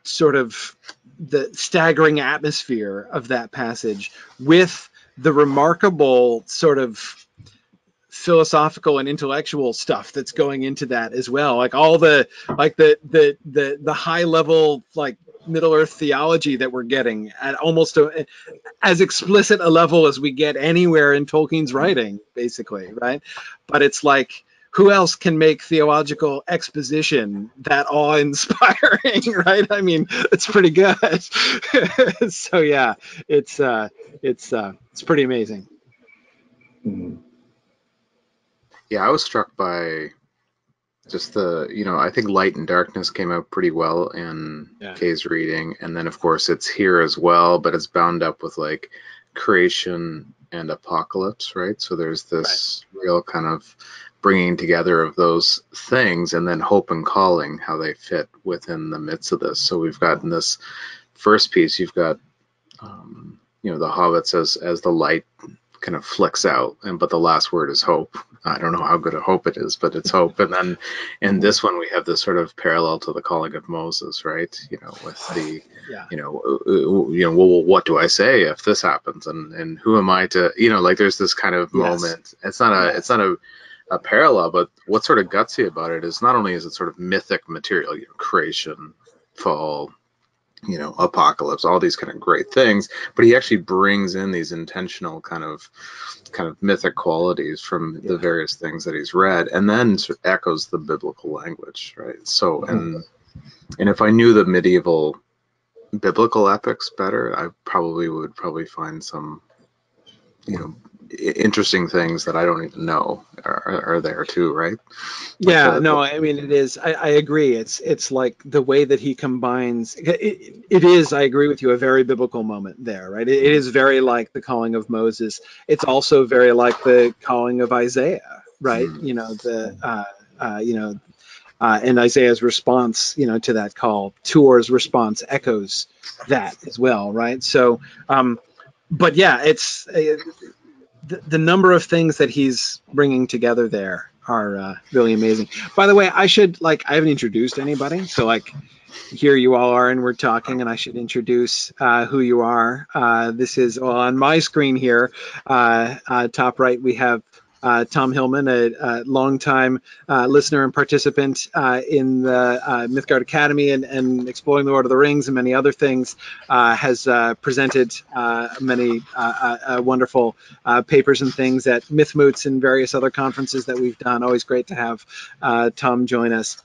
sort of the staggering atmosphere of that passage with the remarkable sort of philosophical and intellectual stuff that's going into that as well, like all the high level like Middle Earth theology that we're getting at almost as explicit a level as we get anywhere in Tolkien's writing, basically, right? But it's like, who else can make theological exposition that awe-inspiring, right? I mean, it's pretty good. So yeah, it's pretty amazing. Yeah, I was struck by just I think Light and Darkness came out pretty well in Kay's reading, and then of course it's here as well, but it's bound up with like creation and apocalypse, right? So there's this real kind of bringing together of those things, and then hope and calling, how they fit within the midst of this. So we've got in this first piece, you've got the hobbits as the light kind of flicks out, but the last word is hope. I don't know how good a hope it is, but it's hope. And then in this one, we have this sort of parallel to the calling of Moses, right? With the, well, what do I say if this happens? And who am I to, like there's this kind of moment. It's not a parallel, but what's sort of gutsy about it is not only is it sort of mythic material, creation, fall, apocalypse, all these kind of great things, but he actually brings in these intentional kind of mythic qualities from the various things that he's read, and then sort of echoes the biblical language, right? So, and if I knew the medieval biblical epics better, I would find some, interesting things that I don't even know are there too, right? Yeah, no, I mean, it is. I agree. It's like the way that he combines. It is. I agree with you. A very biblical moment there, right? It is very like the calling of Moses. It's also very like the calling of Isaiah, right? And Isaiah's response, to that call. Tuor's response echoes that as well, right? So, but yeah, it's. The number of things that he's bringing together there are really amazing. By the way, I haven't introduced anybody, so here you all are and we're talking, and I should introduce who you are. This is on my screen here, top right, we have Tom Hillman, a longtime listener and participant in the Mythgard Academy and Exploring the Lord of the Rings and many other things, has presented many wonderful papers and things at Mythmoots and various other conferences that we've done. Always great to have Tom join us.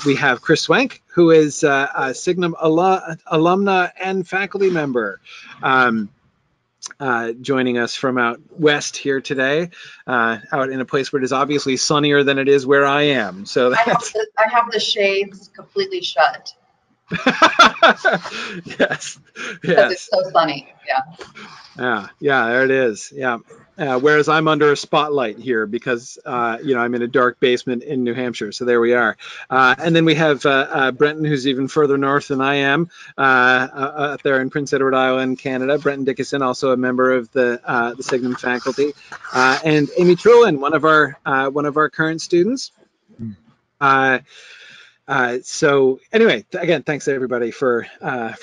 We have Chris Swank, who is a Signum alumna and faculty member. Joining us from out west here today, out in a place where it is obviously sunnier than it is where I am. So that's... I have the shades completely shut. Yes. Because it's so sunny. Yeah, there it is. Yeah. Whereas I'm under a spotlight here because, I'm in a dark basement in New Hampshire. So there we are. And then we have Brenton, who's even further north than I am, up there in Prince Edward Island, Canada. Brenton Dickinson, also a member of the Signum faculty, and Amy Trulin, one of our current students. So anyway, again, thanks everybody for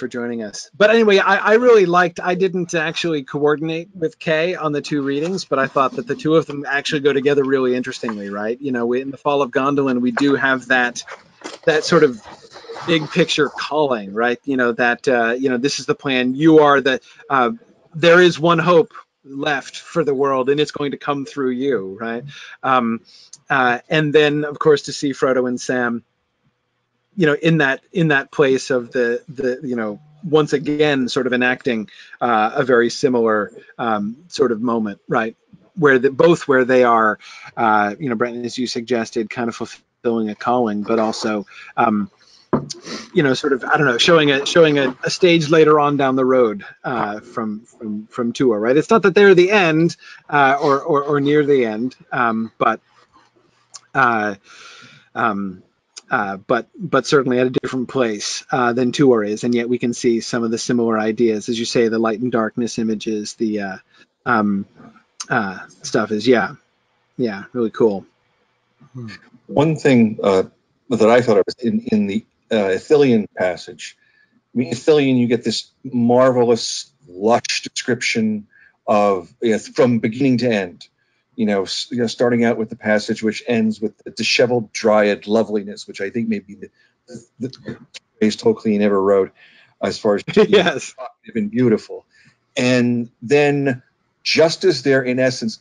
joining us. But anyway, I really liked, I didn't actually coordinate with Kay on the two readings, but I thought that the two of them actually go together really interestingly, right? In the Fall of Gondolin, we do have that sort of big picture calling, right? This is the plan. You are there is one hope left for the world, and it's going to come through you, right? And then, of course, to see Frodo and Sam, in that place of the once again sort of enacting a very similar sort of moment, right, where they are, Brenton, as you suggested, kind of fulfilling a calling, but also sort of, I don't know, showing a stage later on down the road from Tuor, right? It's not that they're the end or near the end, but certainly at a different place than Tuor is, and yet we can see some of the similar ideas, as you say, the light and darkness images, the stuff is really cool. One thing that I thought of in the Ithilien passage. I mean, Ithilien, you get this marvelous, lush description of from beginning to end. Starting out with the passage which ends with the disheveled dryad loveliness, which I think may be the phrase Tolkien ever wrote, as far as yes, and beautiful. And then, just as they're in essence,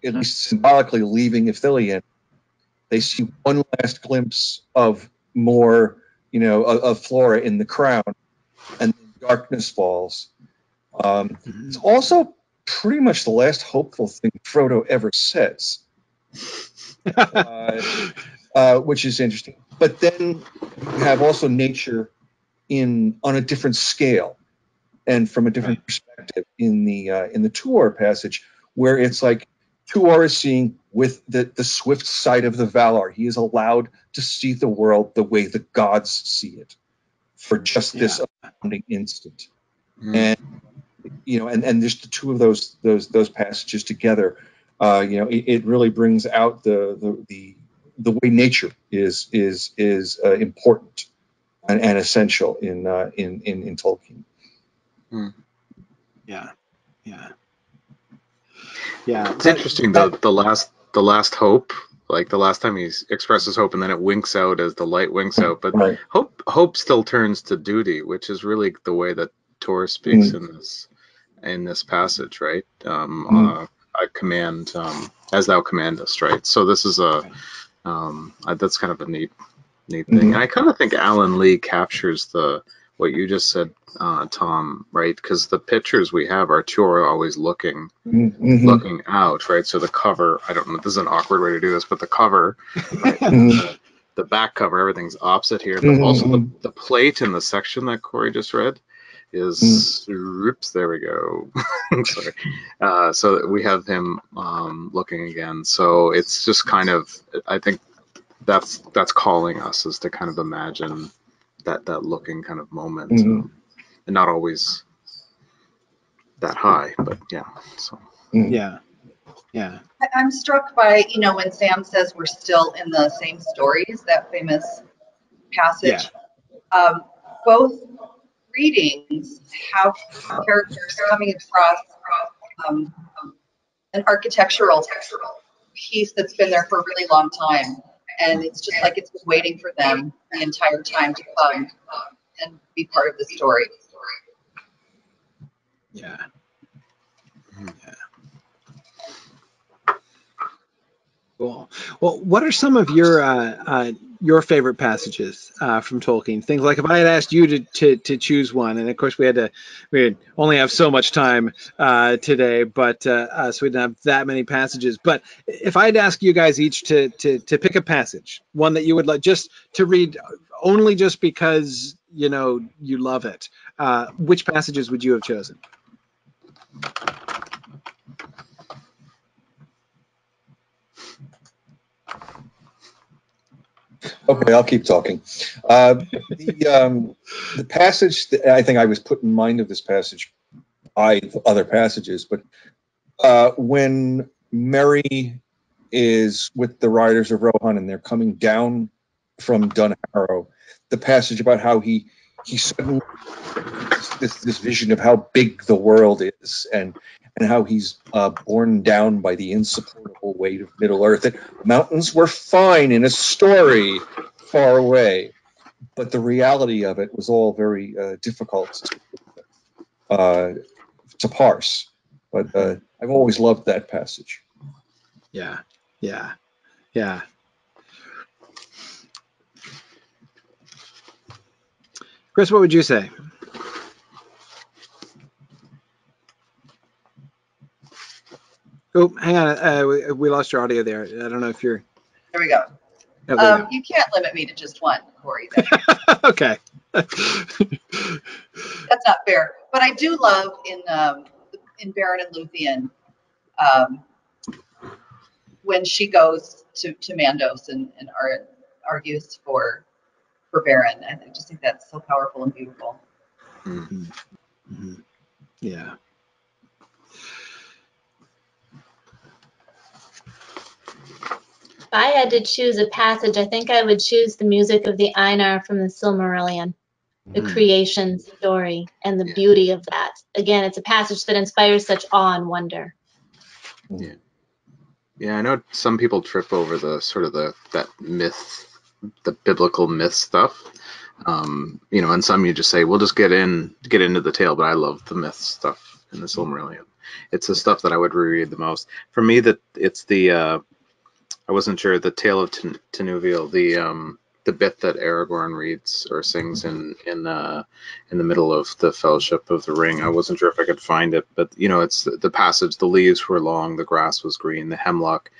at least symbolically, leaving Ithilien, they see one last glimpse of more, of Flora in the crown, and then darkness falls. It's also pretty much the last hopeful thing Frodo ever says, which is interesting. But then you have also nature on a different scale and from a different perspective. perspective in the Tuor passage, where it's like Tuor is seeing with the swift sight of the Valar. He is allowed to see the world the way the gods see it for just this astounding instant. And and just the two of those passages together, it really brings out the way nature is important and essential in Tolkien. Yeah. It's interesting though. The last hope, like the last time he expresses hope, and then it winks out as the light winks out. But right. hope still turns to duty, which is really the way that Tor speaks in this passage, right? I command as thou commandest, right? So this is that's kind of a neat thing. And I kind of think Alan Lee captures what you just said, Tom, right? Because the pictures we have are Tuor always looking out, right? So the cover, I don't know, this is an awkward way to do this, but the cover, right? the back cover, everything's opposite here. But also the plate in the section that Corey just read is, oops, there we go. Sorry. So we have him looking again. So it's just kind of, I think that's calling us, is to kind of imagine that looking kind of moment, and not always that high, but so I'm struck by, when Sam says we're still in the same stories, that famous passage. Both readings have characters coming across an architectural piece that's been there for a really long time, and it's just like it's been waiting for them the entire time to come and be part of the story. Cool. Well, what are some of your favorite passages from Tolkien? Things like, if I had asked you to choose one, and of course we only have so much time today, but so we didn't have that many passages. But if I'd ask you guys each to pick a passage, one that you would like just to read only just because you love it, which passages would you have chosen? Okay, I'll keep talking. The passage that I think I was put in mind of this passage by other passages, but when Merry is with the riders of Rohan and they're coming down from Dunharrow, the passage about how he suddenly this vision of how big the world is, and how he's borne down by the insupportable weight of Middle Earth. That mountains were fine in a story far away, but the reality of it was all very difficult to parse. But I've always loved that passage. Yeah. Chris, what would you say? Oh, hang on. We lost your audio there. I don't know if you're... There we go. Oh, there we go. You can't limit me to just one, Corey. Okay. That's not fair. But I do love in Beren and Luthien, when she goes to Mandos and argues for Beren. I just think that's so powerful and beautiful. Yeah. If I had to choose a passage, I think I would choose the music of the Einar from the Silmarillion, the creation story and the beauty of that. Again, it's a passage that inspires such awe and wonder. Yeah, I know some people trip over the sort of that myth, the biblical myth stuff. And some you just say, we'll just get into the tale, but I love the myth stuff in the Silmarillion. It's the stuff that I would reread the most. For me, that it's the I wasn't sure, the Tale of Tinuviel, the bit that Aragorn reads or sings in the middle of the Fellowship of the Ring. I wasn't sure if I could find it, but it's the passage. The leaves were long, the grass was green, the hemlock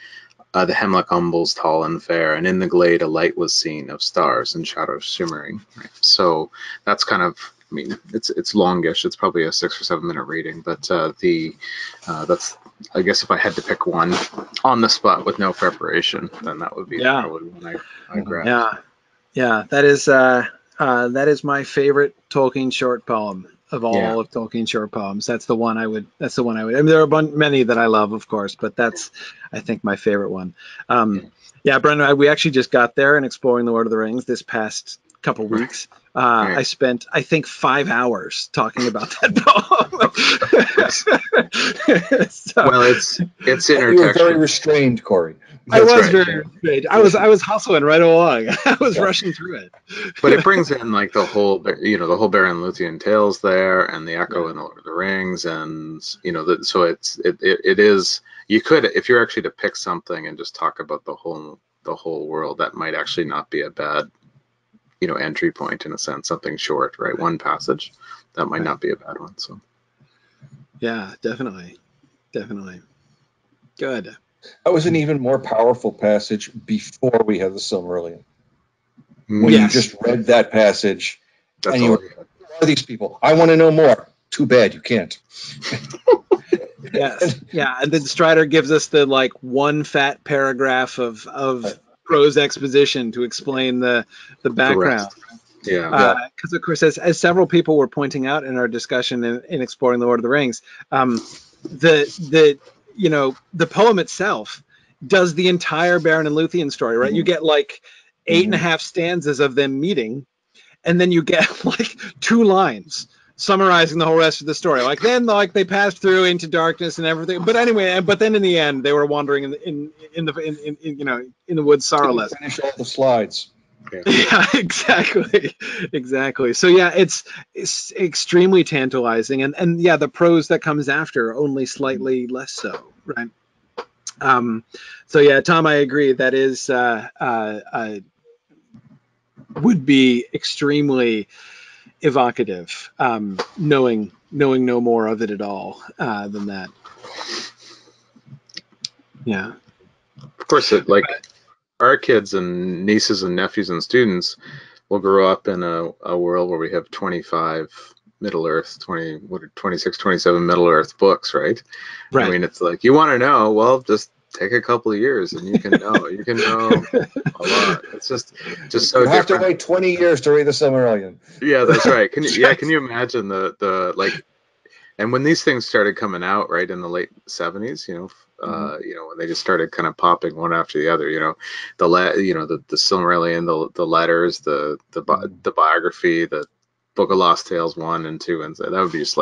umbles tall and fair, and in the glade a light was seen of stars and shadows shimmering. Right? So that's kind of I mean, it's longish. It's probably a 6 or 7 minute reading, but that's, I guess, if I had to pick one on the spot with no preparation, then that would be probably one I grabbed. Yeah, that is my favorite Tolkien short poem of all of Tolkien short poems. That's the one I would. I mean, there are many that I love, of course, but that's, I think, my favorite one. Yeah, Brendan, we actually just got there and exploring the Lord of the Rings this past couple weeks. I spent, I think, 5 hours talking about that poem. So, well, it's intertextual. You were very restrained, Corey. I was very restrained. I was hustling right along. I was rushing through it. But it brings in like the whole Beren Luthien tales there, and the echo in the Lord of the Rings, and so it is. You could, if you're actually to pick something and just talk about the whole world, that might actually not be a bad entry point in a sense. Something short, right? One passage, that might not be a bad one. So yeah, definitely good. That was an even more powerful passage before we had the Silmarillion. When you just read that passage, and you were, who are these people? I want to know more. Too bad you can't. Yes, and then Strider gives us the one fat paragraph of prose exposition to explain the background. Because of course, as several people were pointing out in our discussion in exploring the Lord of the Rings, the poem itself does the entire Beren and Luthien story, right? You get 8.5 stanzas of them meeting, and then you get 2 lines summarizing the whole rest of the story. Then they passed through into darkness and everything. But anyway, but then in the end they were wandering in the woods, sorrowless. Finish all the slides. Yeah, exactly. So yeah, it's extremely tantalizing, and yeah, the prose that comes after only slightly less so, right? So yeah, Tom, I agree. That is would be extremely evocative, knowing no more of it at all than that. Yeah. Of course, our kids and nieces and nephews and students will grow up in a world where we have 25 Middle Earth, 26, 27 Middle Earth books, right? I mean, it's you want to know, well, just take a couple of years and you can know. You can know a lot. It's just so you have to wait 20 years to read the Silmarillion. Yeah, that's right. Can you imagine the and when these things started coming out, right, in the late 70s, when they just started kind of popping one after the other, the Silmarillion, the letters, the biography, the Book of Lost Tales 1 and 2, and so that would be just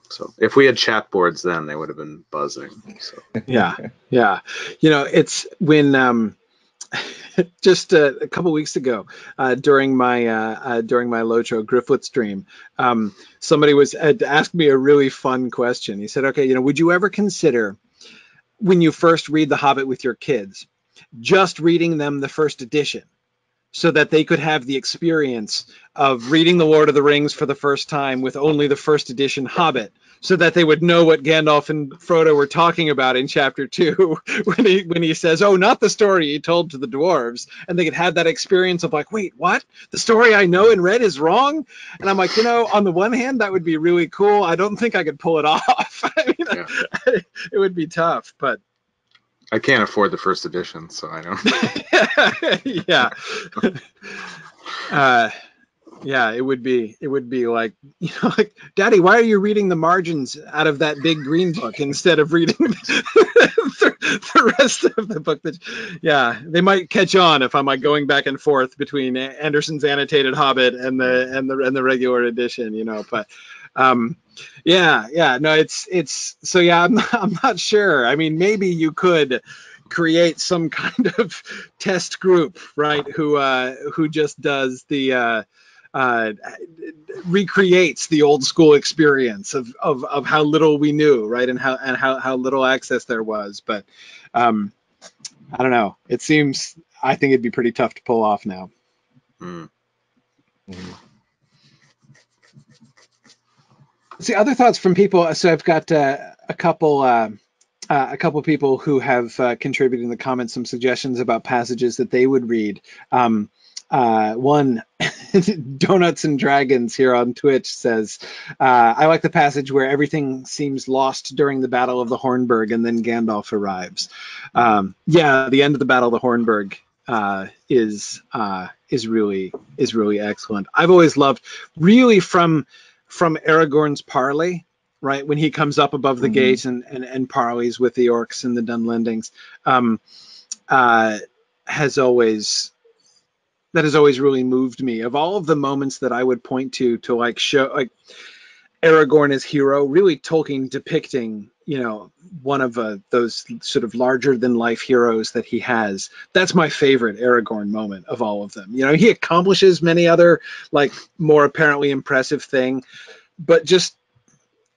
so if we had chat boards then, they would have been buzzing. So yeah. It's when just a couple weeks ago during my Lotro Gryfflet stream, somebody had asked me a really fun question. He said, okay, would you ever consider, when you first read The Hobbit with your kids, just reading them the first edition, so that they could have the experience of reading The Lord of the Rings for the first time with only the first edition Hobbit, so that they would know what Gandalf and Frodo were talking about in chapter 2 when he says, oh, not the story he told to the dwarves, and they could have that experience of wait, what? The story I know and read is wrong? And I'm on the one hand, that would be really cool. I don't think I could pull it off. It would be tough, but I can't afford the first edition, so I don't. Yeah, it would be Daddy, why are you reading the margins out of that big green book instead of reading the rest of the book? They might catch on if I'm like going back and forth between Anderson's annotated Hobbit and the regular edition, but no, it's so yeah, I'm not sure. I mean, maybe you could create some kind of test group, right, who just does the recreates the old school experience of how little we knew, right, and how little access there was. But I don't know, I think it'd be pretty tough to pull off now. See, other thoughts from people. So I've got a couple people who have contributed in the comments some suggestions about passages that they would read. one Donuts and Dragons here on Twitch says, I like the passage where everything seems lost during the Battle of the Hornburg and then Gandalf arrives. Yeah, the end of the Battle of the Hornburg is really excellent. I've always loved, really, from Aragorn's parley, right, when he comes up above the gate and parleys with the orcs and the Dunlendings, that has always really moved me. Of all of the moments that I would point to like show like Aragorn as hero, really Tolkien depicting, one of those sort of larger than life heroes that he has. That's my favorite Aragorn moment of all of them. He accomplishes many other like more apparently impressive thing, but just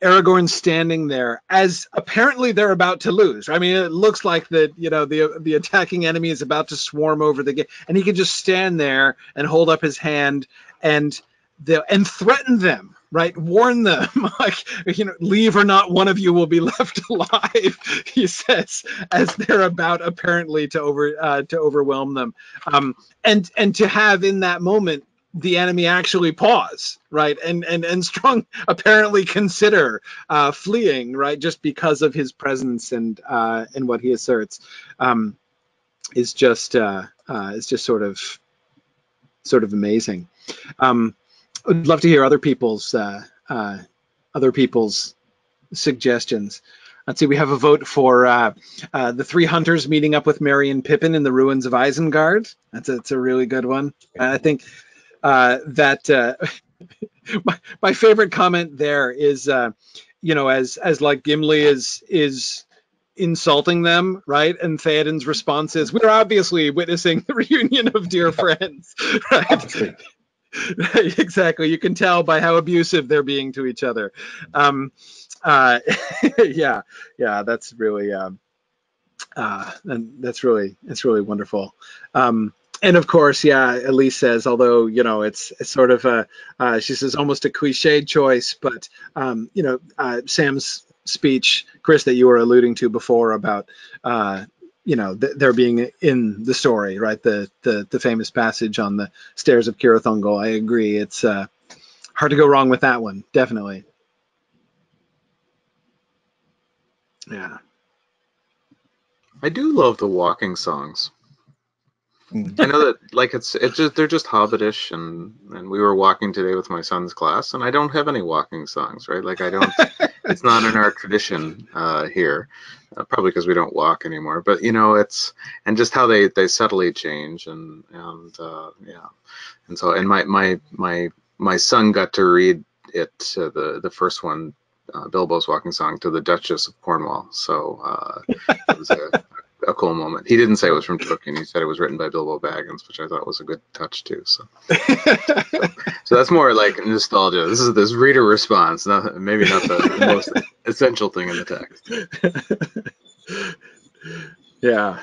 Aragorn standing there as apparently they're about to lose. I mean, it looks like that, the attacking enemy is about to swarm over the gate, and he can just stand there and hold up his hand and threaten them, right? Warn them, like, leave or not one of you will be left alive, he says, as they're about apparently to overwhelm them. And to have in that moment the enemy actually pause, right, and strong apparently consider fleeing, right, just because of his presence and what he asserts, is just sort of amazing. I'd love to hear other people's suggestions. Let's see, we have a vote for the three hunters meeting up with Merry and Pippin in the ruins of Isengard. That's a really good one. I think that my favorite comment there is, as like Gimli is insulting them, right? And Theoden's response is, "We're obviously witnessing the reunion of dear friends," right? Right, exactly. You can tell by how abusive they're being to each other. Yeah, that's really, and that's really wonderful. And of course, yeah, Elise says, although, it's sort of she says almost a cliched choice, but, Sam's speech, Chris, that you were alluding to before about, there being in the story, right, the famous passage on the stairs of Cirith Ungol. I agree. It's hard to go wrong with that one, definitely. Yeah. I do love the walking songs. I know that, like, they're just Hobbitish, and we were walking today with my son's class, and I don't have any walking songs, right? Like, I don't. It's not in our tradition here, probably because we don't walk anymore. But and just how they subtly change, and yeah, and so my son got to read it, the first one, Bilbo's walking song, to the Duchess of Cornwall. So it was a cool moment. He didn't say it was from Tolkien. He said it was written by Bilbo Baggins, which I thought was a good touch too. So that's more like nostalgia. This is this reader response, maybe not the most essential thing in the text. Yeah.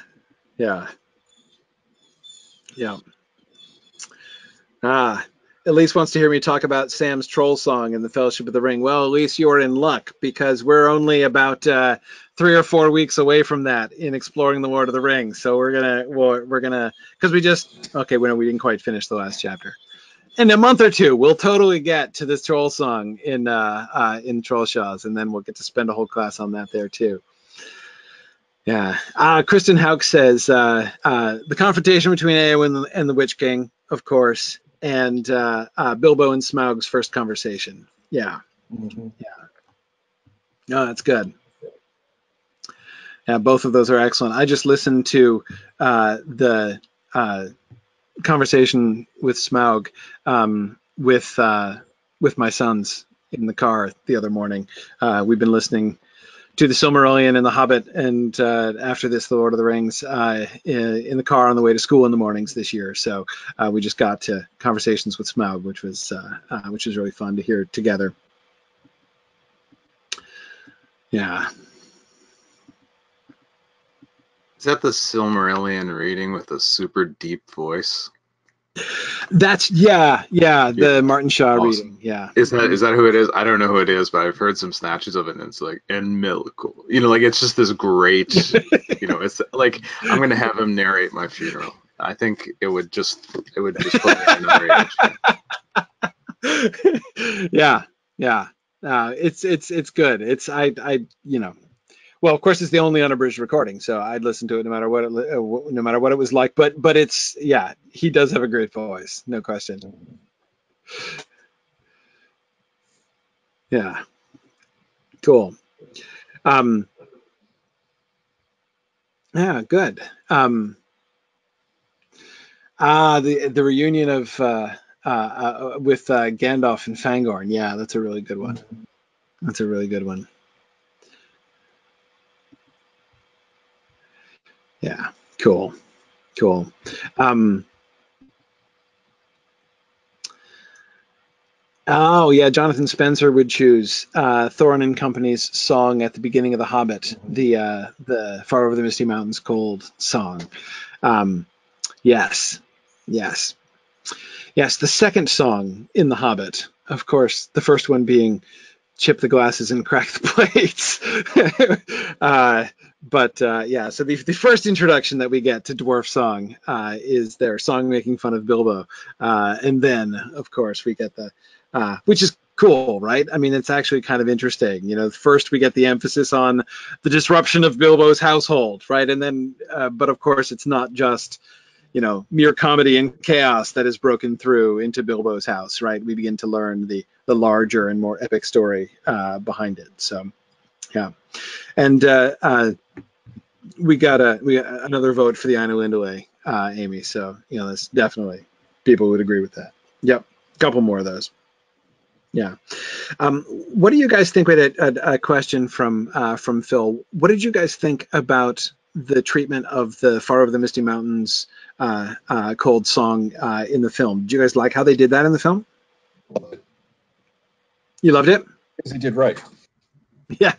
Elise wants to hear me talk about Sam's troll song in the Fellowship of the Ring. Well, Elise, you're in luck, because we're only about 3 or 4 weeks away from that in exploring the Lord of the Rings. So we're gonna because we didn't quite finish the last chapter. In a month or two, we'll totally get to this troll song in Trollshaws, and then we'll get to spend a whole class on that there too. Yeah. Kristen Hauk says the confrontation between Eowyn and the Witch King, of course, and Bilbo and Smaug's first conversation. Yeah. Yeah. No, that's good. Yeah, both of those are excellent. I just listened to the conversation with Smaug with my sons in the car the other morning. We've been listening to the Silmarillion and the Hobbit, and after this, the Lord of the Rings, in the car on the way to school in the mornings this year. So we just got to conversations with Smaug, which was really fun to hear together. Yeah. Is that the Silmarillion reading with a super deep voice? That's the Martin Shaw reading. Yeah. Is that who it is? I don't know who it is, but I've heard some snatches of it, and it's like, and Melkor. Like, it's just this great, it's like, I'm gonna have him narrate my funeral. I think it would just put me on another age. Yeah. It's good. It's well, of course, it's the only unabridged recording, so I'd listen to it no matter what it was like. But it's, yeah, he does have a great voice, no question. Yeah, cool. Yeah, good. The reunion of with Gandalf and Fangorn. Yeah, that's a really good one. That's a really good one. Yeah, cool. Oh yeah, Jonathan Spencer would choose Thorin and Company's song at the beginning of The Hobbit, the Far Over the Misty Mountains Cold song. Yes. The second song in The Hobbit, of course, the first one being chip the glasses and crack the plates. So the first introduction that we get to Dwarf Song is their song making fun of Bilbo. And then, of course, we get which is cool, right? I mean, it's actually kind of interesting. First we get the emphasis on the disruption of Bilbo's household, right? And then, but of course, it's not just mere comedy and chaos that is broken through into Bilbo's house, right? We begin to learn the larger and more epic story behind it. So, yeah. And we got another vote for the Ainulindale, Amy. So, that's definitely, people would agree with that. Yep. A couple more of those. Yeah. What do you guys think? We had a question from Phil. What did you guys think about the treatment of the Far Over the Misty Mountains cold song in the film? Did you guys like how they did that in the film? Loved it. You loved it? Because he did right. Yeah.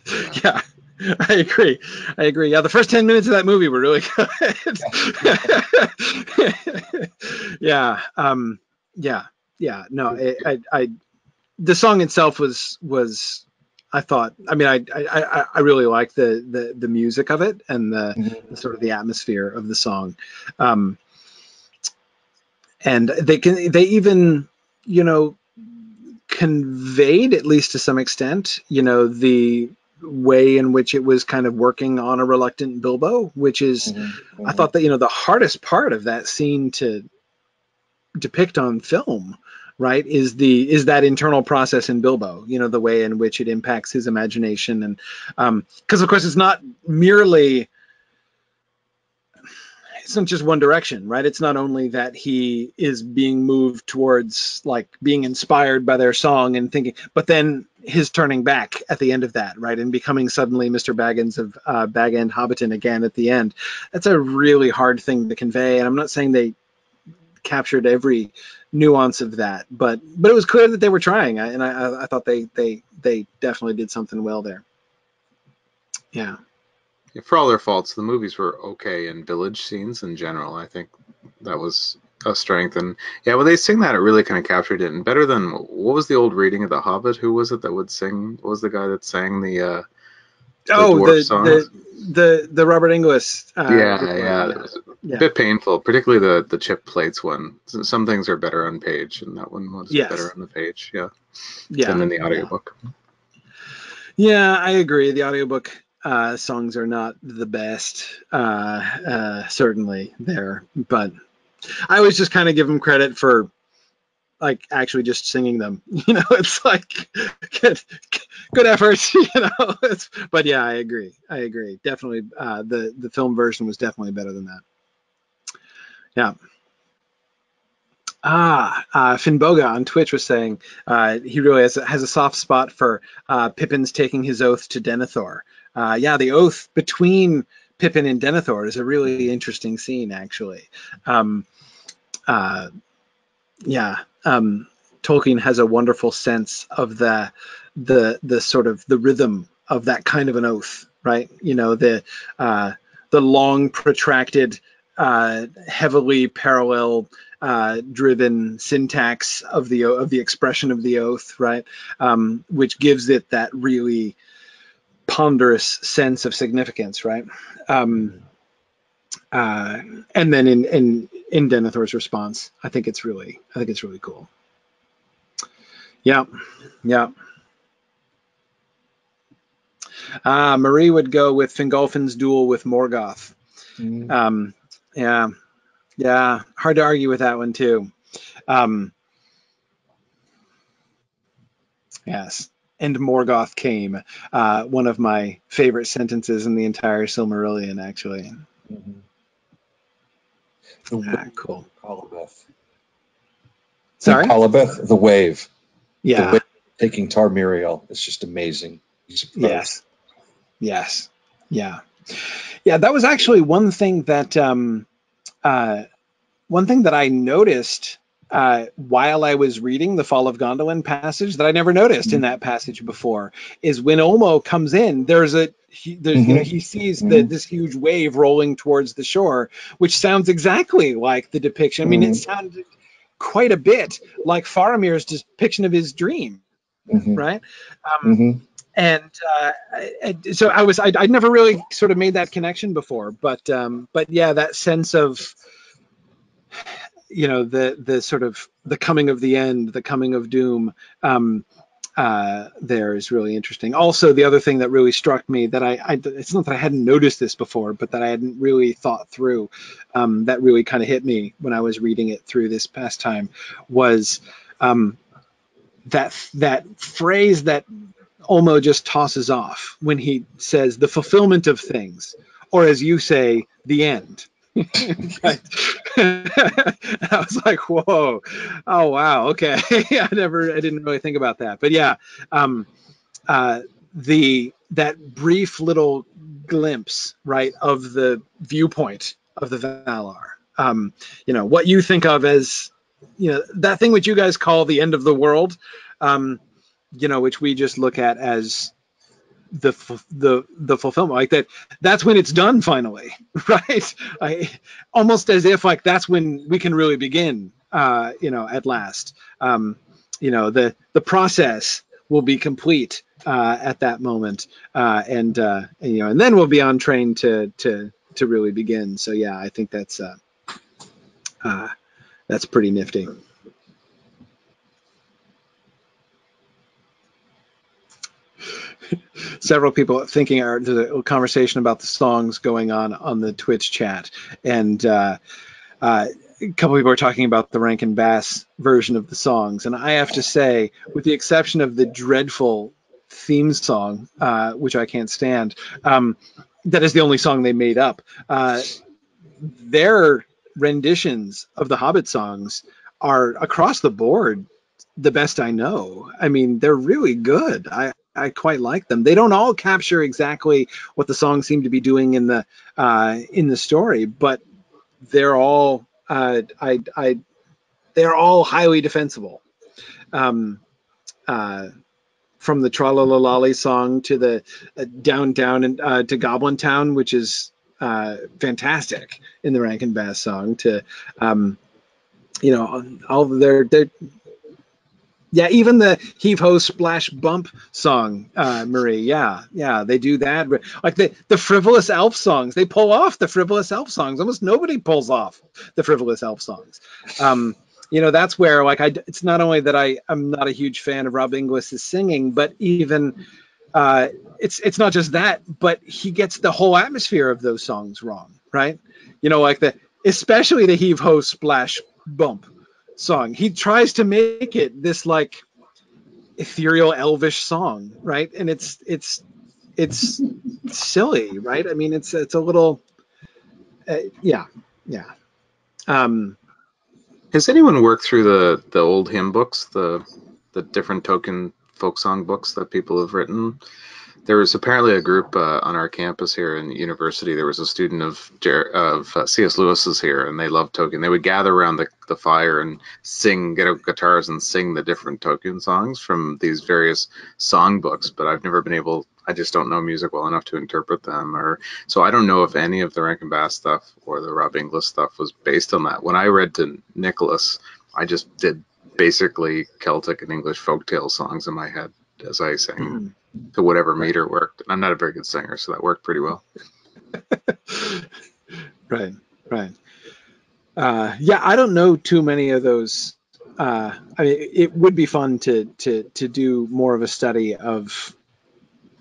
I agree. Yeah, the first 10 minutes of that movie were really good. Yeah. No, the song itself was I thought, I mean, I really like the music of it and the sort of the atmosphere of the song. And they even, conveyed, at least to some extent, the way in which it was kind of working on a reluctant Bilbo, which is, I thought that, the hardest part of that scene to depict on film, right, is that internal process in Bilbo, the way in which it impacts his imagination. And because of course it's not just one direction, right? It's not only that he is being moved towards like being inspired by their song and thinking, but then his turning back at the end of that, right? And becoming suddenly Mr. Baggins of Bag End Hobbiton again at the end. That's a really hard thing to convey. And I'm not saying they captured every nuance of that, but it was clear that they were trying, and I thought they definitely did something well there. Yeah. For all their faults, the movies were okay in village scenes in general. I think that was a strength, and yeah, when they sing that, it really kind of captured it, and better than what was the old reading of The Hobbit? Who was it that would sing? What was the guy that sang the dwarf song? The Robert Inglis. It was a bit painful, particularly the chip plates one. Some things are better on page, and that one was better on the page, than in the audiobook. Yeah, I agree. The audiobook songs are not the best, certainly there, but I always just kind of give them credit for like actually just singing them. It's like good effort, but yeah, I agree. Definitely, the film version was definitely better than that. Yeah. Finn Boga on Twitch was saying he really has a soft spot for Pippin's taking his oath to Denethor. The oath between Pippin and Denethor is a really interesting scene, actually. Tolkien has a wonderful sense of the sort of the rhythm of that kind of an oath, right? The long, protracted, heavily parallel driven syntax of the expression of the oath, right? Which gives it that really ponderous sense of significance, right? and then in Denethor's response, I think it's really cool. Yeah, yeah. Marie would go with Fingolfin's duel with Morgoth. Yeah, yeah. Hard to argue with that one too. Yes. And Morgoth came. One of my favorite sentences in the entire Silmarillion, actually. Cool. Colabeth. Sorry? Colabeth, the wave. Yeah. The wave taking Tar Miriel. It's just amazing. Yes. Yes. Yeah. Yeah, that was actually one thing that I noticed while I was reading the Fall of Gondolin passage that I never noticed in that passage before, is when Olmo comes in, he sees this huge wave rolling towards the shore, which sounds exactly like the depiction. I mean, it sounded quite a bit like Faramir's depiction of his dream, right? And so I'd never really sort of made that connection before, but yeah, that sense of, the sort of the coming of the end, the coming of doom, there is really interesting. Also, the other thing that really struck me that it's not that I hadn't noticed this before, but that I hadn't really thought through, that really kind of hit me when I was reading it through this past time, was that phrase that Olmo just tosses off when he says the fulfillment of things, or as you say, the end. I was like, whoa, oh wow, okay. I didn't really think about that, but yeah, that brief little glimpse, right, of the viewpoint of the Valar, what you think of as, that thing which you guys call the end of the world, which we just look at as the fulfillment, like that's when it's done finally, right? Almost as if like that's when we can really begin, at last. The process will be complete at that moment, and then we'll be on train to really begin. So yeah, I think that's pretty nifty. Several people thinking, there's a conversation about the songs going on the Twitch chat, and a couple people are talking about the Rankin Bass version of the songs, and I have to say, with the exception of the dreadful theme song, which I can't stand, that is the only song they made up. Their renditions of the Hobbit songs are across the board the best I know. I mean, they're really good. I quite like them. They don't all capture exactly what the songs seem to be doing in the story, but they're all they're all highly defensible. From the Tra-la-la-lolly song to the Down and to Goblin Town, which is fantastic in the Rankin Bass song, to all their yeah, even the heave ho splash bump song, Marie. Yeah, they do that. Like the frivolous elf songs, they pull off the frivolous elf songs. Almost nobody pulls off the frivolous elf songs. That's where it's not only that I'm not a huge fan of Rob Inglis's singing, but even it's not just that, but he gets the whole atmosphere of those songs wrong, right? Especially the heave ho splash bump song. He tries to make it this like ethereal elvish song, right? And it's silly, right? I mean, it's a little yeah. Has anyone worked through the old hymn books, the different Tolkien folk song books that people have written? There was apparently a group on our campus here in university. There was a student of C.S. Lewis's here, and they loved Tolkien. They would gather around the fire and sing, get out guitars and sing the different Tolkien songs from these various song books. But I've never been able. I just don't know music well enough to interpret them, so I don't know if any of the Rankin Bass stuff or the Rob Inglis stuff was based on that. When I read to Nicholas, I just did basically Celtic and English folktale songs in my head as I sang to whatever meter worked. I'm not a very good singer, so that worked pretty well. Right. Yeah, I don't know too many of those. I mean, it would be fun to do more of a study of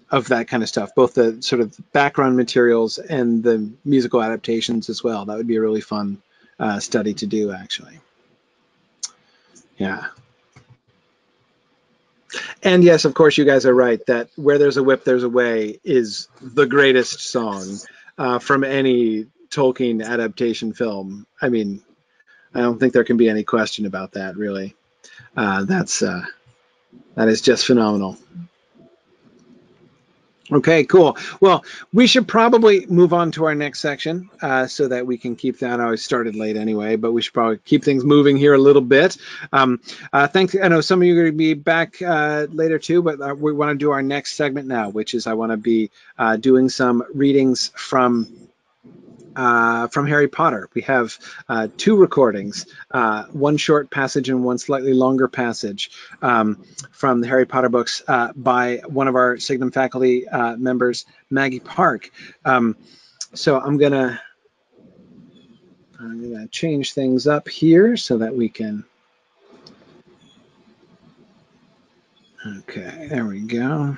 that kind of stuff, both the sort of background materials and the musical adaptations as well. That would be a really fun study to do, actually. Yeah. And yes, of course, you guys are right that "Where There's a Whip, There's a Way" is the greatest song from any Tolkien adaptation film. I mean, I don't think there can be any question about that, really. That is just phenomenal. Okay, cool. Well, we should probably move on to our next section so that we can keep that. I started late anyway, but we should probably keep things moving here a little bit. Thanks. I know some of you are going to be back later too, but we want to do our next segment now, which is I want to be doing some readings from Harry Potter. We have two recordings, one short passage and one slightly longer passage from the Harry Potter books by one of our Signum faculty members, Maggie Park. So I'm gonna change things up here so that we can. Okay, there we go.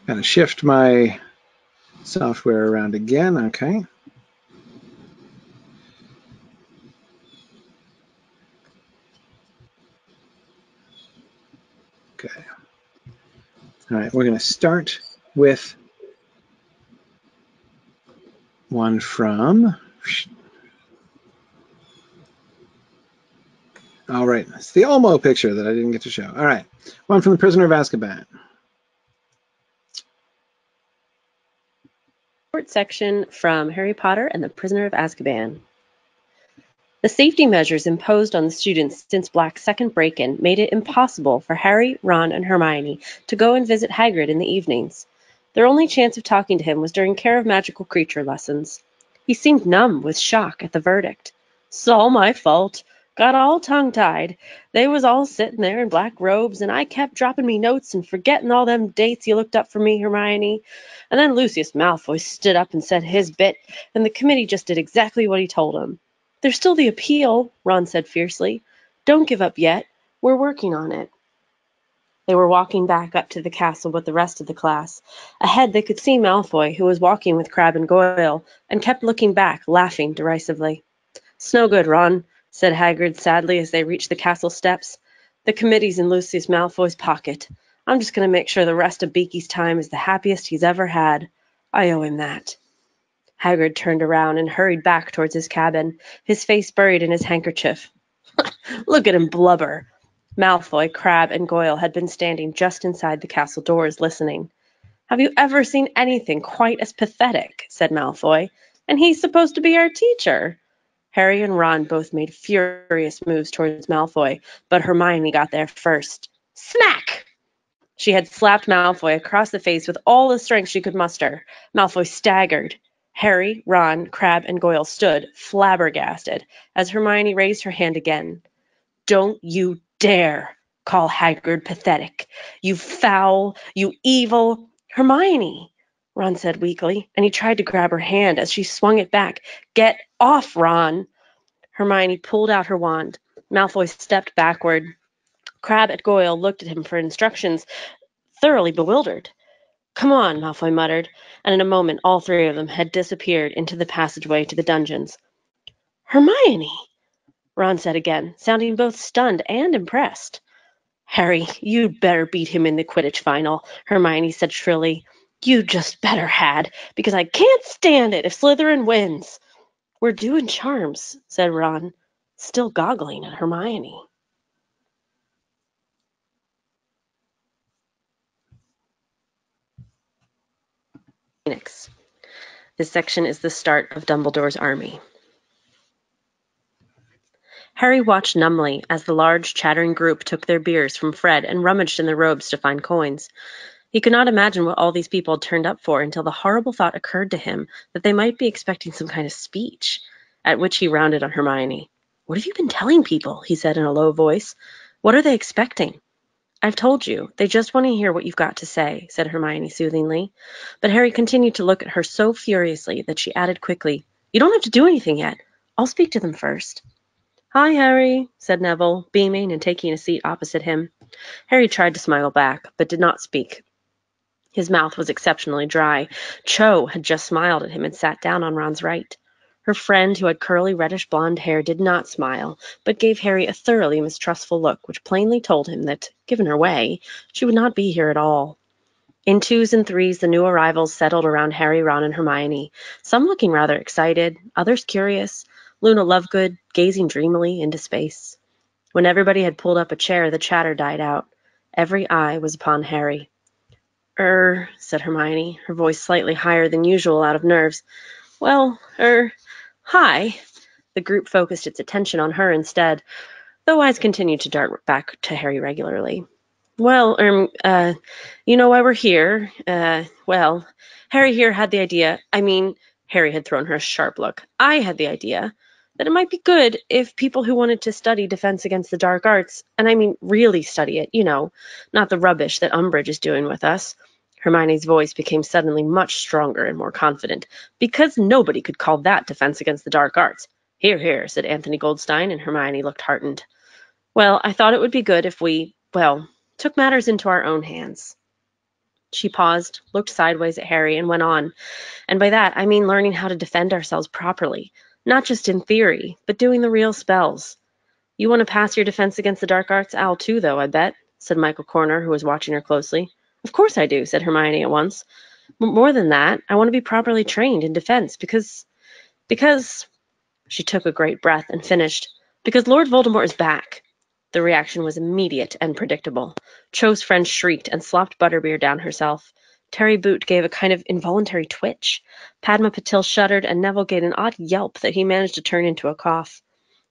Gotta shift my software around again. Okay. Okay. All right, we're going to start with one from. All right, it's the Olmo picture that I didn't get to show. All right, one from The Prisoner of Azkaban. Short section from Harry Potter and the Prisoner of Azkaban. The safety measures imposed on the students since Black's second break-in made it impossible for Harry, Ron, and Hermione to go and visit Hagrid in the evenings. Their only chance of talking to him was during Care of Magical Creature lessons. He seemed numb with shock at the verdict. "'S all my fault. Got all tongue-tied. They was all sitting there in black robes, and I kept dropping me notes and forgetting all them dates you looked up for me, Hermione. And then Lucius Malfoy stood up and said his bit, and the committee just did exactly what he told them. There's still the appeal," Ron said fiercely. "Don't give up yet. We're working on it." They were walking back up to the castle with the rest of the class. Ahead they could see Malfoy, who was walking with Crabbe and Goyle, and kept looking back, laughing derisively. "It's no good, Ron," said Hagrid sadly as they reached the castle steps. "The committee's in Lucius Malfoy's pocket. I'm just going to make sure the rest of Beaky's time is the happiest he's ever had. I owe him that." Hagrid turned around and hurried back towards his cabin, his face buried in his handkerchief. "Look at him blubber." Malfoy, Crabbe, and Goyle had been standing just inside the castle doors, listening. "Have you ever seen anything quite as pathetic?" said Malfoy. "And he's supposed to be our teacher." Harry and Ron both made furious moves towards Malfoy, but Hermione got there first. Smack! She had slapped Malfoy across the face with all the strength she could muster. Malfoy staggered. Harry, Ron, Crabbe, and Goyle stood, flabbergasted, as Hermione raised her hand again. "Don't you dare call Hagrid pathetic. You foul, you evil—" "Hermione," Ron said weakly, and he tried to grab her hand as she swung it back. "Get off, Ron." Hermione pulled out her wand. Malfoy stepped backward. Crabbe and Goyle looked at him for instructions, thoroughly bewildered. "Come on," Malfoy muttered, and in a moment all three of them had disappeared into the passageway to the dungeons. "Hermione," Ron said again, sounding both stunned and impressed. "Harry, you'd better beat him in the Quidditch final," Hermione said shrilly. "You just better had, because I can't stand it if Slytherin wins." "We're doing charms," said Ron, still goggling at Hermione. Phoenix. This section is the start of Dumbledore's army. Harry watched numbly as the large, chattering group took their beers from Fred and rummaged in their robes to find coins. He could not imagine what all these people had turned up for until the horrible thought occurred to him that they might be expecting some kind of speech, at which he rounded on Hermione. "What have you been telling people?" he said in a low voice. "What are they expecting?" I've told you, they just want to hear what you've got to say, said Hermione soothingly. But Harry continued to look at her so furiously that she added quickly, You don't have to do anything yet. I'll speak to them first. Hi, Harry, said Neville, beaming and taking a seat opposite him. Harry tried to smile back, but did not speak. His mouth was exceptionally dry. Cho had just smiled at him and sat down on Ron's right. Her friend, who had curly reddish-blonde hair, did not smile, but gave Harry a thoroughly mistrustful look, which plainly told him that, given her way, she would not be here at all. In twos and threes, the new arrivals settled around Harry, Ron, and Hermione, some looking rather excited, others curious, Luna Lovegood gazing dreamily into space. When everybody had pulled up a chair, the chatter died out. Every eye was upon Harry. Said Hermione, her voice slightly higher than usual out of nerves. Well, hi. The group focused its attention on her instead, though eyes continued to dart back to Harry regularly. Well, you know why we're here. Well, Harry here had the idea. Harry had thrown her a sharp look. I had the idea that it might be good if people who wanted to study defense against the dark arts, and I mean really study it, not the rubbish that Umbridge is doing with us. Hermione's voice became suddenly much stronger and more confident, because nobody could call that defense against the dark arts. Hear, hear, said Anthony Goldstein, and Hermione looked heartened. Well, I thought it would be good if we, took matters into our own hands. She paused, looked sideways at Harry, and went on. And by that, I mean learning how to defend ourselves properly, not just in theory, but doing the real spells. You want to pass your defense against the dark arts, Al, too, though, I bet, said Michael Corner, who was watching her closely. Of course I do, said Hermione at once. But more than that, I want to be properly trained in defense because... She took a great breath and finished. Because Lord Voldemort is back. The reaction was immediate and predictable. Cho's friend shrieked and slopped butterbeer down herself. Terry Boot gave a kind of involuntary twitch. Padma Patil shuddered, and Neville gave an odd yelp that he managed to turn into a cough.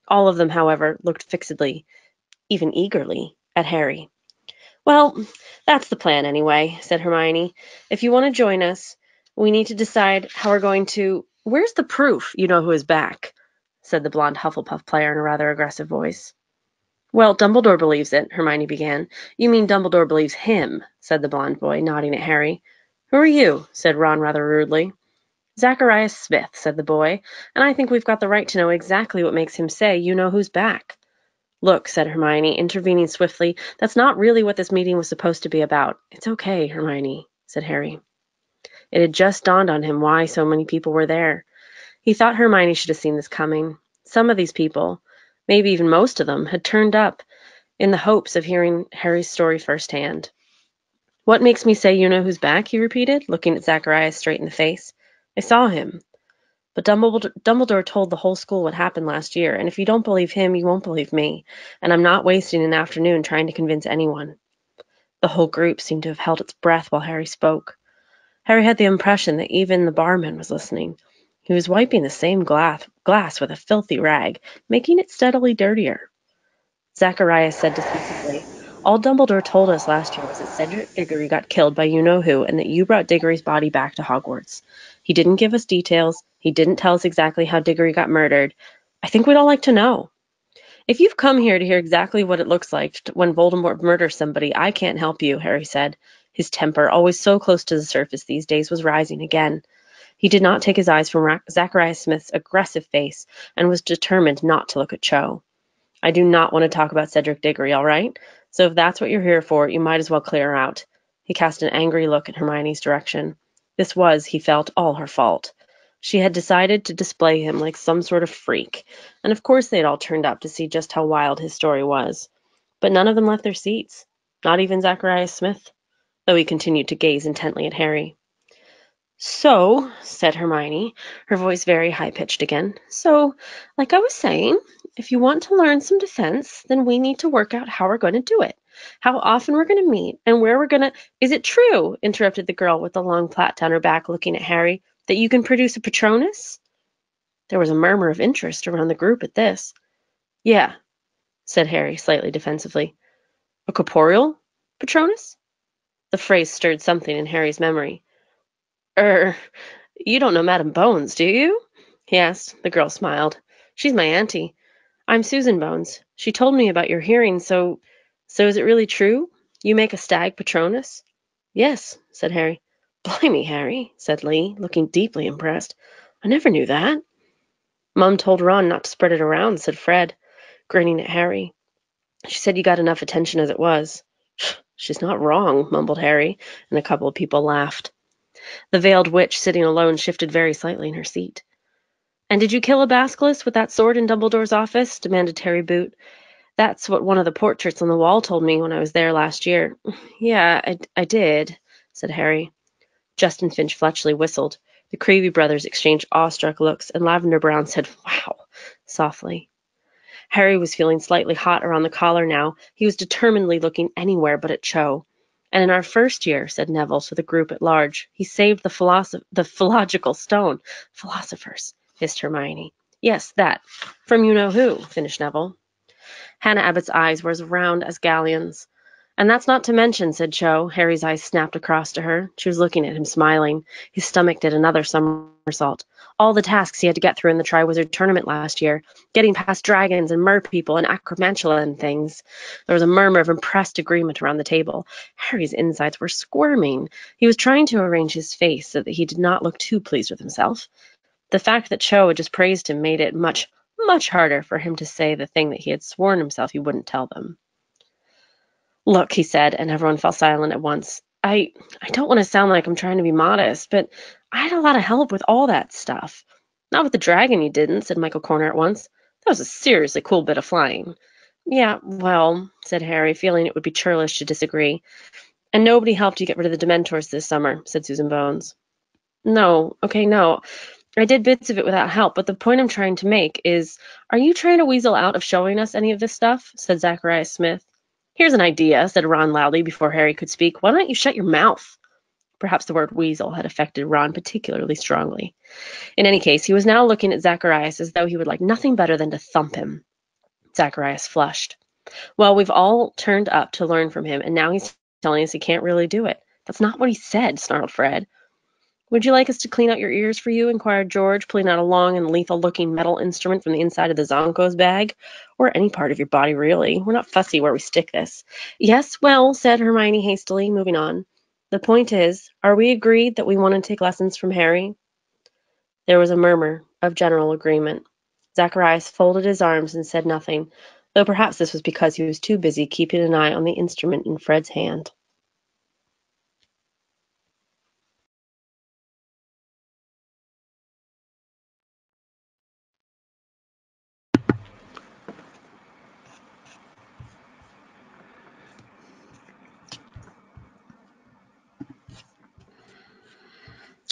All of them, however, looked fixedly, even eagerly, at Harry. Well, that's the plan anyway, said Hermione. If you want to join us, we need to decide how we're going to... Where's the proof you know who is back? Said the blonde Hufflepuff player in a rather aggressive voice. Well, Dumbledore believes it, Hermione began. You mean Dumbledore believes him, said the blonde boy, nodding at Harry. Who are you? Said Ron rather rudely. Zacharias Smith, said the boy, and I think we've got the right to know exactly what makes him say you know who's back. Look, said Hermione, intervening swiftly, that's not really what this meeting was supposed to be about. It's okay, Hermione, said Harry. It had just dawned on him why so many people were there. He thought Hermione should have seen this coming. Some of these people, maybe even most of them, had turned up in the hopes of hearing Harry's story firsthand. What makes me say you know who's back? He repeated, looking at Zacharias straight in the face. I saw him. But Dumbledore told the whole school what happened last year, and if you don't believe him, you won't believe me, and I'm not wasting an afternoon trying to convince anyone. The whole group seemed to have held its breath while Harry spoke. Harry had the impression that even the barman was listening. He was wiping the same glass with a filthy rag, making it steadily dirtier. Zacharias said decisively, all Dumbledore told us last year was that Cedric Diggory got killed by you-know-who and that you brought Diggory's body back to Hogwarts. He didn't give us details. He didn't tell us exactly how Diggory got murdered. I think we'd all like to know. If you've come here to hear exactly what it looks like when Voldemort murders somebody, I can't help you, Harry said. His temper, always so close to the surface these days, was rising again. He did not take his eyes from Zacharias Smith's aggressive face and was determined not to look at Cho. I do not want to talk about Cedric Diggory, all right? So if that's what you're here for, you might as well clear out. He cast an angry look in Hermione's direction. This was, he felt, all her fault. She had decided to display him like some sort of freak, and of course they had all turned up to see just how wild his story was. But none of them left their seats, not even Zacharias Smith, though he continued to gaze intently at Harry. So, said Hermione, her voice very high-pitched again, so, like I was saying, if you want to learn some defense, then we need to work out how we're going to do it, how often we're going to meet, and where we're going to... Is it true, interrupted the girl with the long plait down her back looking at Harry, that you can produce a Patronus? There was a murmur of interest around the group at this. Yeah, said Harry, slightly defensively. A corporeal Patronus? The phrase stirred something in Harry's memory. You don't know Madame Bones, do you? He asked. The girl smiled. She's my auntie. I'm Susan Bones. She told me about your hearing, so is it really true? You make a stag Patronus? Yes, said Harry. Blimey, Harry, said Lee, looking deeply impressed. I never knew that. Mum told Ron not to spread it around, said Fred, grinning at Harry. She said you got enough attention as it was. She's not wrong, mumbled Harry, and a couple of people laughed. The veiled witch sitting alone shifted very slightly in her seat. And did you kill a basilisk with that sword in Dumbledore's office? Demanded Terry Boot. That's what one of the portraits on the wall told me when I was there last year. Yeah, I did, said Harry. Justin Finch Fletchley whistled. The Creevy brothers exchanged awestruck looks, and Lavender Brown said, Wow, softly. Harry was feeling slightly hot around the collar now. He was determinedly looking anywhere but at Cho. And in our first year, said Neville to the group at large, he saved the philological stone. Philosophers, hissed Hermione. Yes, that. From you-know-who, finished Neville. Hannah Abbott's eyes were as round as galleons. And that's not to mention, said Cho. Harry's eyes snapped across to her. She was looking at him, smiling. His stomach did another somersault. All the tasks he had to get through in the Triwizard Tournament last year, getting past dragons and merpeople and acromantula and things. There was a murmur of impressed agreement around the table. Harry's insides were squirming. He was trying to arrange his face so that he did not look too pleased with himself. The fact that Cho had just praised him made it much, much harder for him to say the thing that he had sworn himself he wouldn't tell them. Look, he said, and everyone fell silent at once. I don't want to sound like I'm trying to be modest, but I had a lot of help with all that stuff. Not with the dragon you didn't, said Michael Corner at once. That was a seriously cool bit of flying. Yeah, well, said Harry, feeling it would be churlish to disagree. And nobody helped you get rid of the Dementors this summer, said Susan Bones. No. I did bits of it without help, but the point I'm trying to make is, are you trying to weasel out of showing us any of this stuff? Said Zacharias Smith. Here's an idea, said Ron loudly before Harry could speak. Why don't you shut your mouth? Perhaps the word weasel had affected Ron particularly strongly. In any case, he was now looking at Zacharias as though he would like nothing better than to thump him. Zacharias flushed. Well, we've all turned up to learn from him, and now he's telling us he can't really do it. That's not what he said, snarled Fred. Would you like us to clean out your ears for you? Inquired George, pulling out a long and lethal-looking metal instrument from the inside of the Zonko's bag. Or any part of your body, really. We're not fussy where we stick this. Yes, well, said Hermione hastily, moving on. The point is, are we agreed that we want to take lessons from Harry? There was a murmur of general agreement. Zacharias folded his arms and said nothing, though perhaps this was because he was too busy keeping an eye on the instrument in Fred's hand.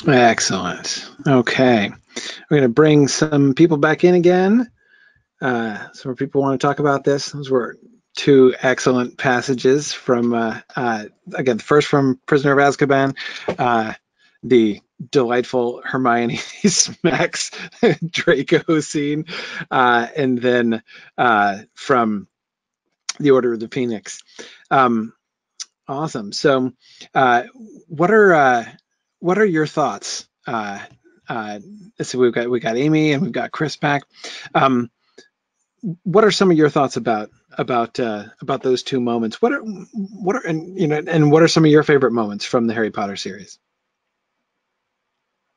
Excellent. Okay. We're going to bring some people back in again. Some people want to talk about this. Those were two excellent passages from, again, the first from Prisoner of Azkaban, the delightful Hermione smacks Draco scene, and then from The Order of the Phoenix. Awesome. So what are your thoughts? So we got Amy and we've got Chris back. What are some of your thoughts about those two moments? What are some of your favorite moments from the Harry Potter series?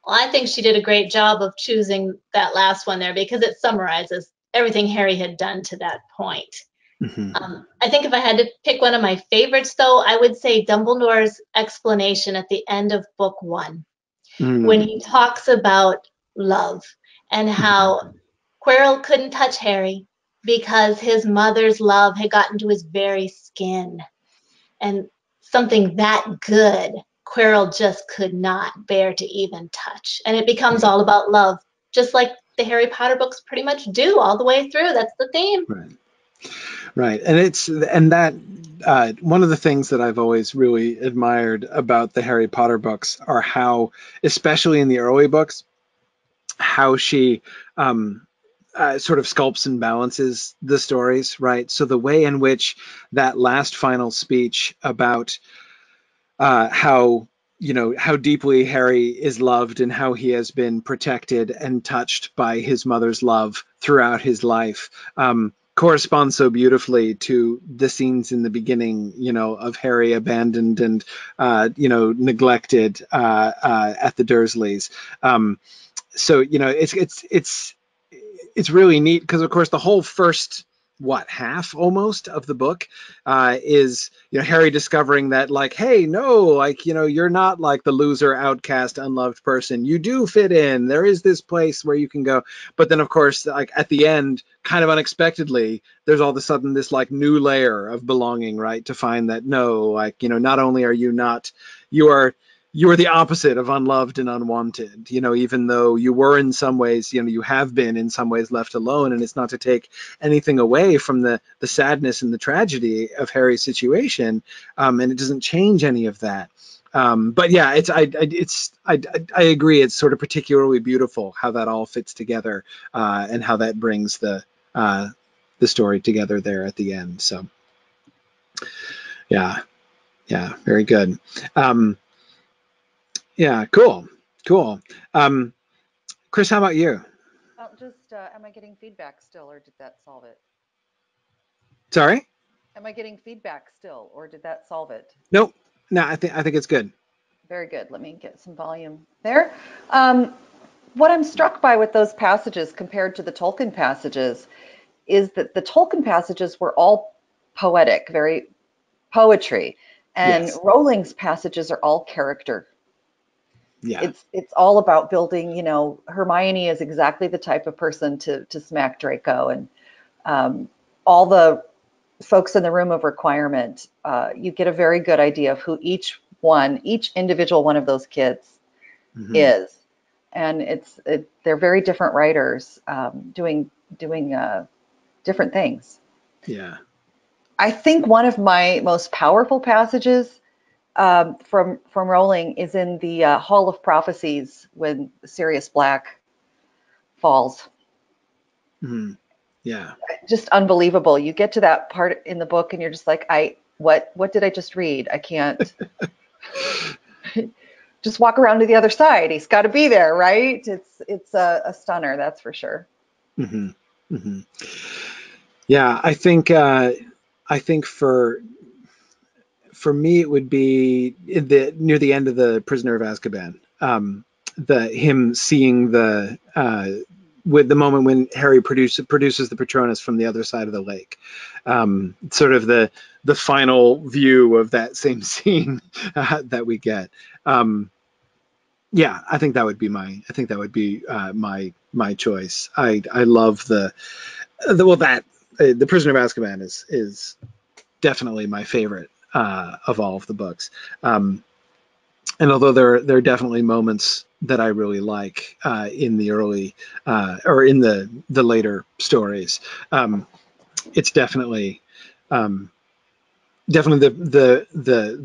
Well, I think she did a great job of choosing that last one there because it summarizes everything Harry had done to that point. Mm-hmm. I think if I had to pick one of my favorites, though, I would say Dumbledore's explanation at the end of book 1, when he talks about love and how Quirrell couldn't touch Harry because his mother's love had gotten to his very skin. And something that good, Quirrell just could not bear to even touch. And it becomes all about love, just like the Harry Potter books pretty much do all the way through. That's the theme. Right. And that one of the things that I've always really admired about the Harry Potter books are how, especially in the early books, how she sort of sculpts and balances the stories, right? So the way in which that last final speech about how deeply Harry is loved and how he has been protected and touched by his mother's love throughout his life, corresponds so beautifully to the scenes in the beginning, of Harry abandoned and, neglected at the Dursleys. So, it's really neat because, of course, the whole first half almost of the book is Harry discovering that, like, hey, no, like, you're not like the loser, outcast, unloved person. You do fit in. There is this place where you can go. But then, of course, like at the end, kind of unexpectedly, there's all of a sudden this like new layer of belonging, right? To find that no, like, not only are you not, you are the opposite of unloved and unwanted, even though you were in some ways, you have been in some ways left alone. And it's not to take anything away from the sadness and the tragedy of Harry's situation. And it doesn't change any of that. But yeah, I agree. It's sort of particularly beautiful how that all fits together and how that brings the story together there at the end. So yeah, very good. Yeah, cool. Chris, how about you? Am I getting feedback still, or did that solve it? Sorry? Am I getting feedback still, or did that solve it? Nope. No, I think it's good. Very good. Let me get some volume there. What I'm struck by with those passages compared to the Tolkien passages is that the Tolkien passages were all poetic, very poetry, and Yes. Rowling's passages are all character. Yeah. It's all about building, Hermione is exactly the type of person to smack Draco, and all the folks in the room of requirement, you get a very good idea of who each individual one of those kids is. And they're very different writers doing different things. Yeah. I think one of my most powerful passages from Rowling is in the Hall of Prophecies when Sirius Black falls. Yeah. Just unbelievable. You get to that part in the book and you're just like, what did I just read? I can't just walk around to the other side. He's got to be there, right? It's a stunner, that's for sure. Yeah, I think for me it would be near the end of the Prisoner of Azkaban. Him seeing with the moment when Harry produces the Patronus from the other side of the lake, sort of the final view of that same scene that we get. Yeah, I think that would be my choice. I love the Prisoner of Azkaban is definitely my favorite of all of the books. And although there are definitely moments that I really like in the early or in the later stories, it's definitely the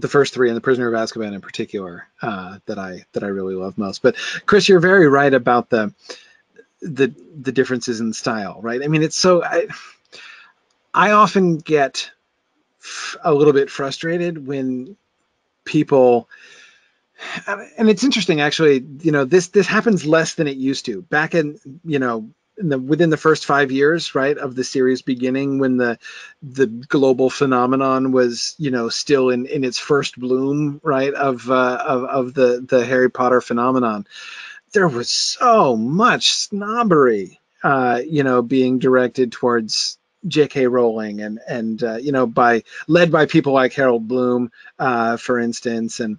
first three and the Prisoner of Azkaban in particular that I really love most. But Chris, you're very right about the differences in style, right? I mean, it's so I often get a little bit frustrated when people, and it's interesting actually, this happens less than it used to back in, within the first 5 years, right, of the series beginning, when the global phenomenon was, still in its first bloom, right, of the Harry Potter phenomenon. There was so much snobbery, being directed towards J.K. Rowling and led by people like Harold Bloom, for instance, and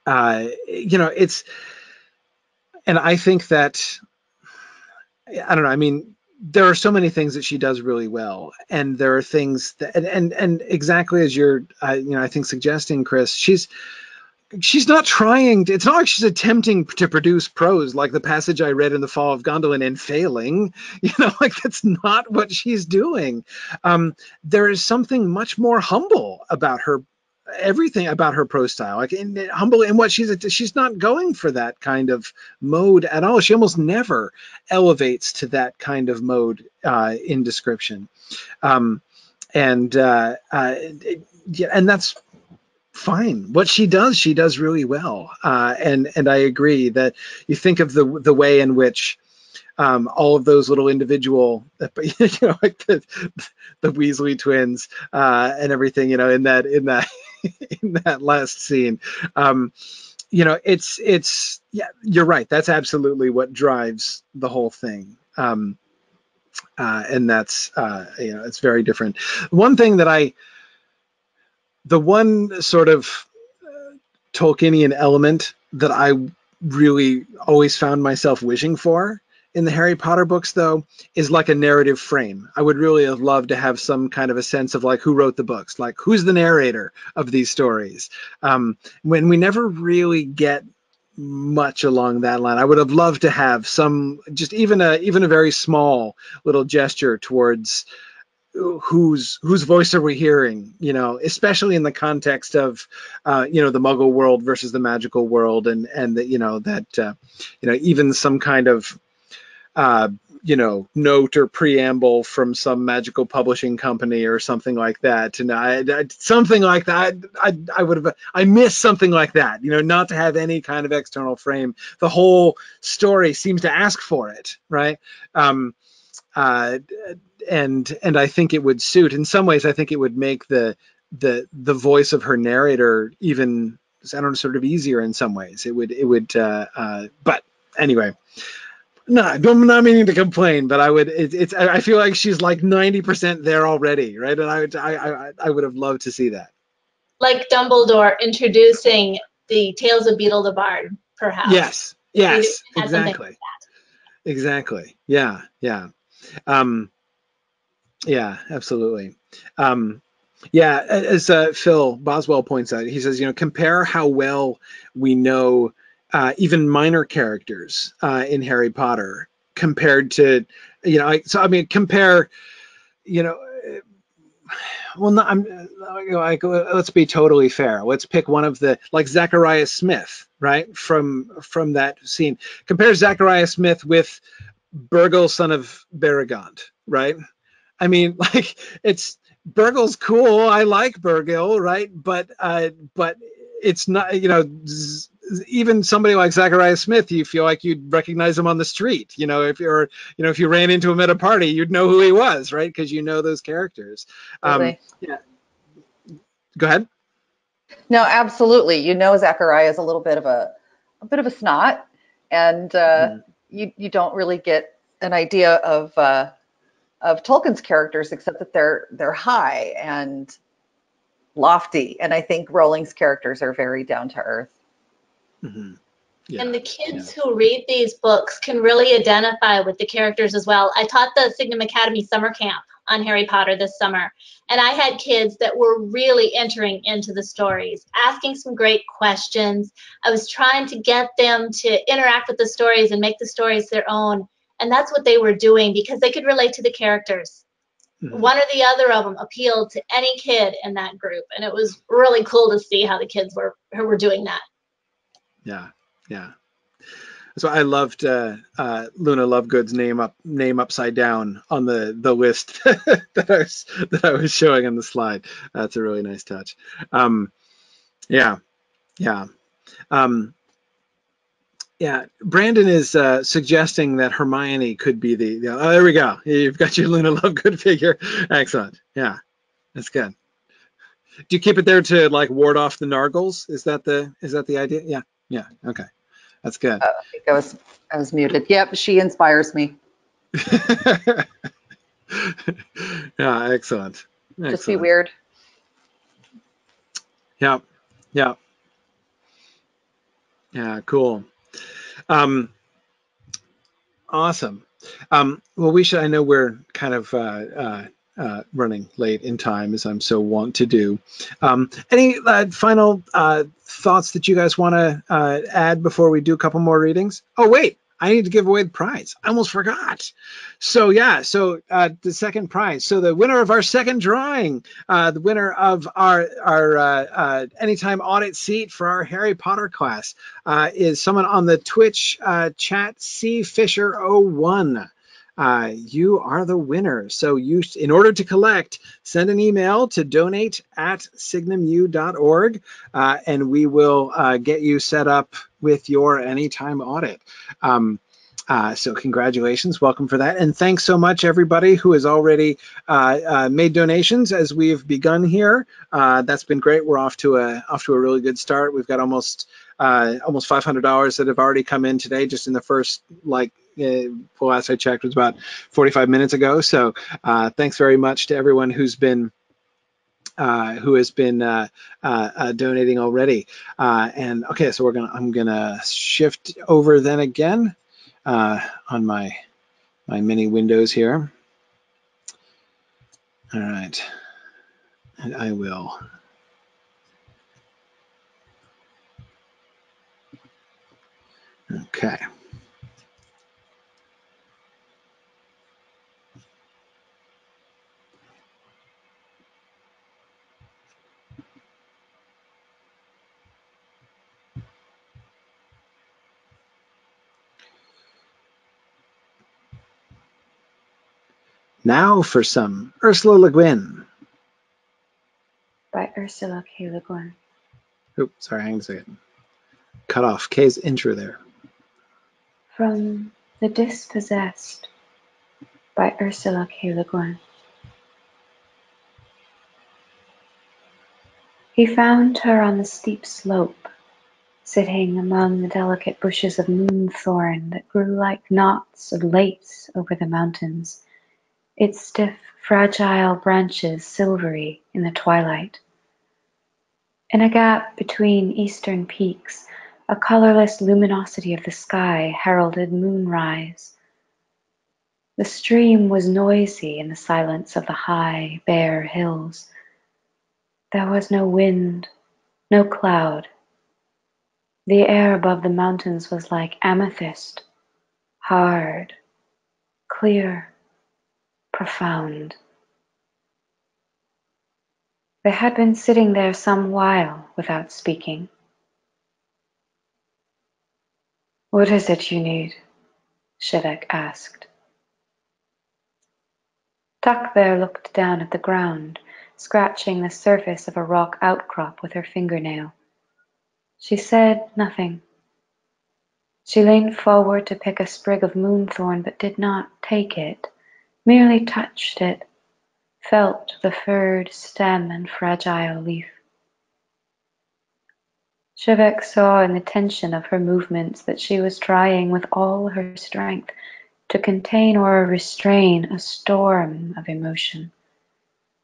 it's, and I think that, I don't know, I mean, there are so many things that she does really well, and there are things that, and exactly as you're, I think suggesting, Chris, she's not trying to, it's not like she's attempting to produce prose like the passage I read in The Fall of Gondolin and failing, like that's not what she's doing. There is something much more humble about everything about her prose style, like humble in what she's not going for that kind of mode at all. She almost never elevates to that kind of mode in description. And that's fine. What she does really well. And I agree that you think of the way in which all of those little individual, like the Weasley twins and everything, in that in that last scene. It's yeah, you're right. That's absolutely what drives the whole thing. And that's it's very different. The one sort of Tolkienian element that I really always found myself wishing for in the Harry Potter books, though, is like a narrative frame. I would really have loved to have some kind of a sense of like who wrote the books, like who's the narrator of these stories. When we never really get much along that line, I would have loved to have some, just even a very small little gesture towards whose voice are we hearing, especially in the context of the Muggle world versus the magical world, and that even some kind of note or preamble from some magical publishing company or something like that. And something like that, I miss something like that, not to have any kind of external frame. The whole story seems to ask for it, right? And I think it would suit. In some ways, I think it would make the voice of her narrator even, I don't know, sort of easier in some ways. It would. But anyway, no, I'm not meaning to complain, but I feel like she's like 90% there already, right? And I would have loved to see that. Like Dumbledore introducing the Tales of Beedle the Bard, perhaps. Yes, exactly. Like exactly. Yeah. Yeah, absolutely. As Phil Boswell points out, he says, compare how well we know even minor characters in Harry Potter compared to, compare, well, no, let's be totally fair. Let's pick one of the, like Zachariah Smith, right? From that scene. Compare Zachariah Smith with Burgle, son of Beregond, right? I mean, like, Burgle's cool. I like Burgle, right? But it's not, even somebody like Zachariah Smith, you feel like you'd recognize him on the street. If you ran into him at a party, you'd know who he was, right? Because those characters. Yeah. Go ahead. No, absolutely. Zachariah is a little bit of a snot, and you don't really get an idea of Tolkien's characters except that they're high and lofty, and I think Rowling's characters are very down to earth. Mm-hmm. Yeah. And the kids who read these books can really identify with the characters as well. I taught the Signum Academy summer camp on Harry Potter this summer, and I had kids that were really entering into the stories, asking some great questions. I was trying to get them to interact with the stories and make the stories their own, and that's what they were doing because they could relate to the characters. Mm-hmm. One or the other of them appealed to any kid in that group, and it was really cool to see how the kids were doing that. Yeah. So I loved Luna Lovegood's name upside down on the list that I was showing on the slide. That's a really nice touch. Brandon is suggesting that Hermione could be there we go. You've got your Luna Lovegood figure. Excellent. Yeah, that's good. Do you keep it there to like ward off the Nargles? Is that the idea? Yeah. Okay. That's good. I think I was muted. Yep, she inspires me. Yeah, excellent. Just be weird. Yeah, cool. Awesome. Well, I know we're kind of running late in time, as I'm so wont to do. Any final thoughts that you guys want to add before we do a couple more readings? Oh, wait, I need to give away the prize. I almost forgot. So the second prize. So the winner of our second drawing, the winner of our anytime audit seat for our Harry Potter class is someone on the Twitch chat, CFisher01. You are the winner. So in order to collect, send an email to donate@signumu.org, and we will get you set up with your anytime audit. So congratulations, welcome for that. And thanks so much, everybody who has already made donations as we've begun here. That's been great. We're off to a really good start. We've got almost $500 that have already come in today, just in the first, last I checked was about 45 minutes ago. So thanks very much to everyone who has been donating already. And okay, so I'm gonna shift over then again on my mini windows here. All right, and I will. Okay. Now for some Ursula Le Guin. By Ursula Le Guin. Oops, sorry, hang on a second. Cut off Kay's intro there. From The Dispossessed by Ursula Le Guin. He found her on the steep slope, sitting among the delicate bushes of moonthorn that grew like knots of lace over the mountains, its stiff, fragile branches silvery in the twilight. In a gap between eastern peaks, a colorless luminosity of the sky heralded moonrise. The stream was noisy in the silence of the high, bare hills. There was no wind, no cloud. The air above the mountains was like amethyst, hard, clear, profound. They had been sitting there some while without speaking. "What is it you need?" Shevek asked. Takver looked down at the ground, scratching the surface of a rock outcrop with her fingernail. She said nothing. She leaned forward to pick a sprig of moonthorn, but did not take it, merely touched it, felt the furred stem and fragile leaf. Shevek saw in the tension of her movements that she was trying with all her strength to contain or restrain a storm of emotion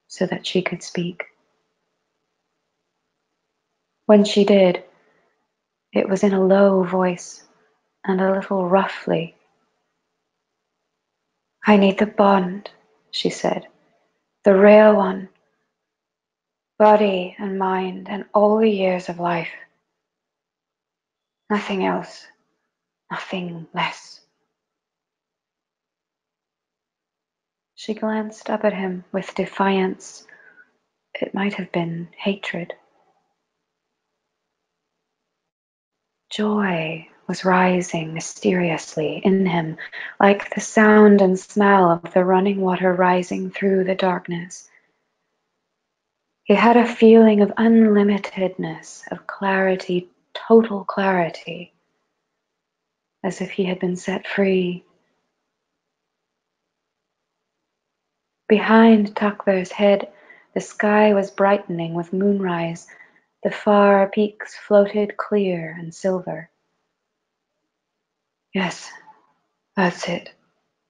so that she could speak. When she did, it was in a low voice and a little roughly. "I need the bond," she said, "the real one. Body and mind and all the years of life. Nothing else, nothing less." She glanced up at him with defiance. It might have been hatred. Joy was rising mysteriously in him, like the sound and smell of the running water rising through the darkness. He had a feeling of unlimitedness, of clarity, total clarity, as if he had been set free. Behind Takver's head, the sky was brightening with moonrise. The far peaks floated clear and silver. "Yes, that's it,"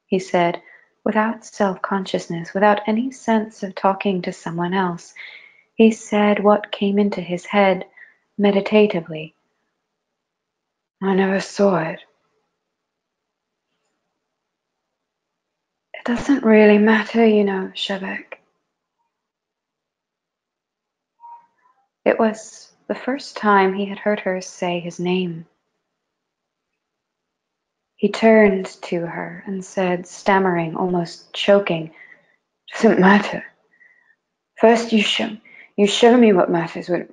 he said, without self-consciousness, without any sense of talking to someone else. He said what came into his head meditatively. "I never saw it." "It doesn't really matter, you know, Shevek." It was the first time he had heard her say his name. He turned to her and said, stammering, almost choking, "Doesn't matter. First you show me what matters, what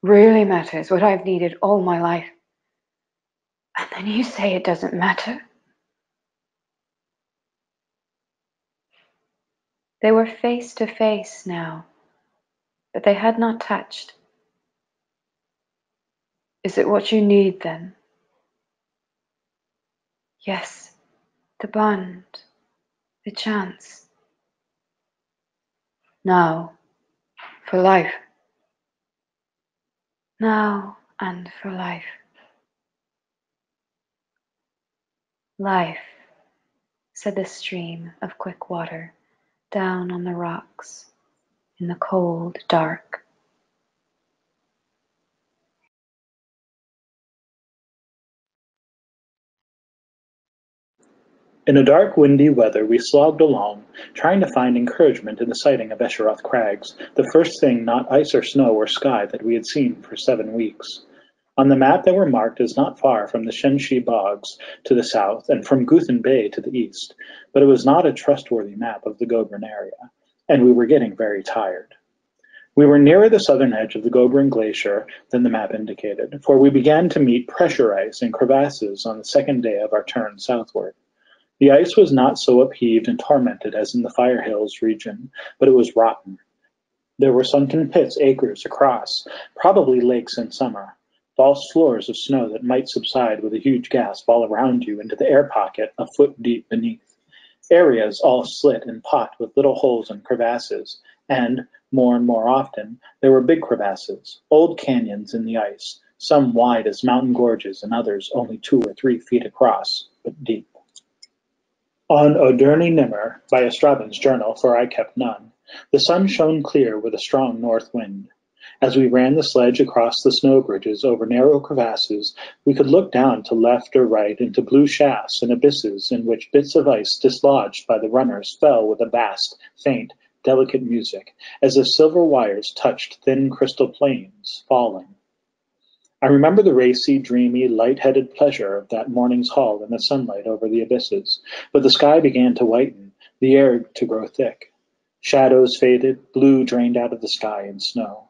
really matters, what I've needed all my life. And then you say it doesn't matter." They were face to face now, but they had not touched. "Is it what you need then?" "Yes," the bond, the chance. Now, for life. Now and for life. Life, said the stream of quick water down on the rocks in the cold dark. In a dark, windy weather, we slogged along, trying to find encouragement in the sighting of Esheroth Crags, the first thing not ice or snow or sky that we had seen for 7 weeks. On the map they were marked as not far from the Shenshi Bogs to the south and from Guthan Bay to the east, but it was not a trustworthy map of the Gobrin area, and we were getting very tired. We were nearer the southern edge of the Gobrin Glacier than the map indicated, for we began to meet pressure ice and crevasses on the second day of our turn southward. The ice was not so upheaved and tormented as in the Fire Hills region, but it was rotten. There were sunken pits acres across, probably lakes in summer, false floors of snow that might subside with a huge gasp all around you into the air pocket a foot deep beneath. Areas all slit and pocked with little holes and crevasses, and, more and more often, there were big crevasses, old canyons in the ice, some wide as mountain gorges and others only 2 or 3 feet across, but deep. On Odurni Nimmer, by Estraven's journal, for I kept none, the sun shone clear with a strong north wind. As we ran the sledge across the snow bridges over narrow crevasses, we could look down to left or right into blue shafts and abysses in which bits of ice dislodged by the runners fell with a vast, faint, delicate music, as if silver wires touched thin crystal planes, falling. I remember the racy, dreamy, light-headed pleasure of that morning's haul in the sunlight over the abysses, but the sky began to whiten, the air to grow thick. Shadows faded, blue drained out of the sky in snow.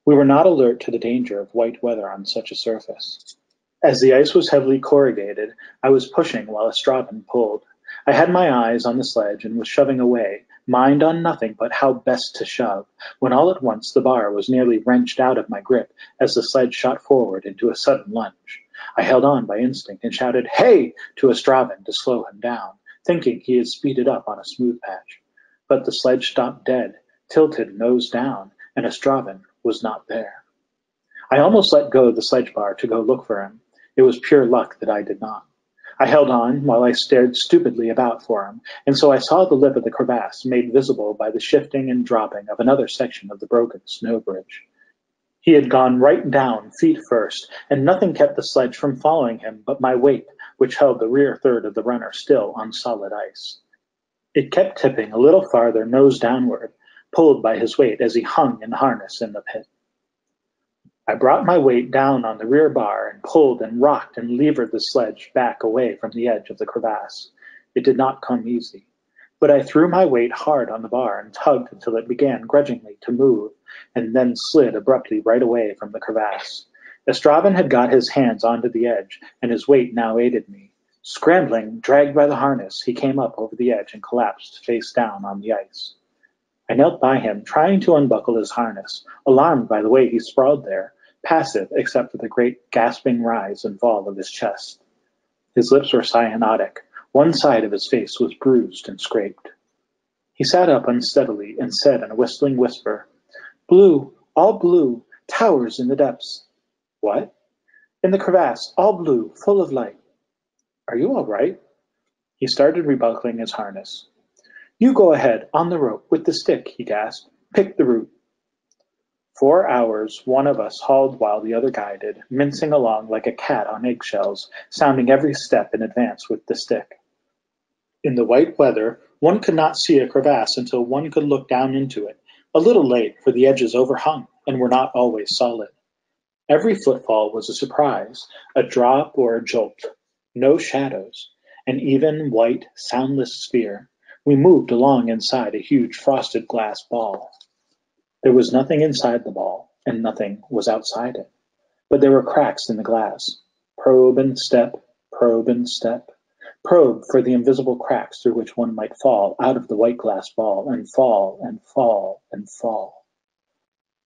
We were not alert to the danger of white weather on such a surface. As the ice was heavily corrugated, I was pushing while Estraven pulled. I had my eyes on the sledge and was shoving away, mind on nothing but how best to shove, when all at once the bar was nearly wrenched out of my grip as the sledge shot forward into a sudden lunge. I held on by instinct and shouted, "Hey!" to Estraven to slow him down, thinking he had speeded up on a smooth patch. But the sledge stopped dead, tilted nose down, and Estraven was not there. I almost let go the sledge bar to go look for him. It was pure luck that I did not. I held on while I stared stupidly about for him, and so I saw the lip of the crevasse made visible by the shifting and dropping of another section of the broken snow bridge. He had gone right down, feet first, and nothing kept the sledge from following him but my weight, which held the rear third of the runner still on solid ice. It kept tipping a little farther nose downward, pulled by his weight as he hung in harness in the pit. I brought my weight down on the rear bar and pulled and rocked and levered the sledge back away from the edge of the crevasse. It did not come easy, but I threw my weight hard on the bar and tugged until it began grudgingly to move, and then slid abruptly right away from the crevasse. Estraven had got his hands onto the edge, and his weight now aided me. Scrambling, dragged by the harness, he came up over the edge and collapsed face down on the ice. I knelt by him, trying to unbuckle his harness, alarmed by the way he sprawled there, passive except for the great gasping rise and fall of his chest. His lips were cyanotic. One side of his face was bruised and scraped. He sat up unsteadily and said in a whistling whisper, "Blue, all blue, towers in the depths." "What?" "In the crevasse, all blue, full of light." "Are you all right?" He started rebuckling his harness. "You go ahead, on the rope, with the stick," he gasped. "Pick the route." 4 hours one of us hauled while the other guided, mincing along like a cat on eggshells, sounding every step in advance with the stick. In the white weather, one could not see a crevasse until one could look down into it, a little late, for the edges overhung and were not always solid. Every footfall was a surprise, a drop or a jolt. No shadows, an even, white, soundless sphere. We moved along inside a huge frosted glass ball. There was nothing inside the ball, and nothing was outside it. But there were cracks in the glass. Probe and step, probe and step. Probe for the invisible cracks through which one might fall out of the white glass ball, and fall, and fall, and fall.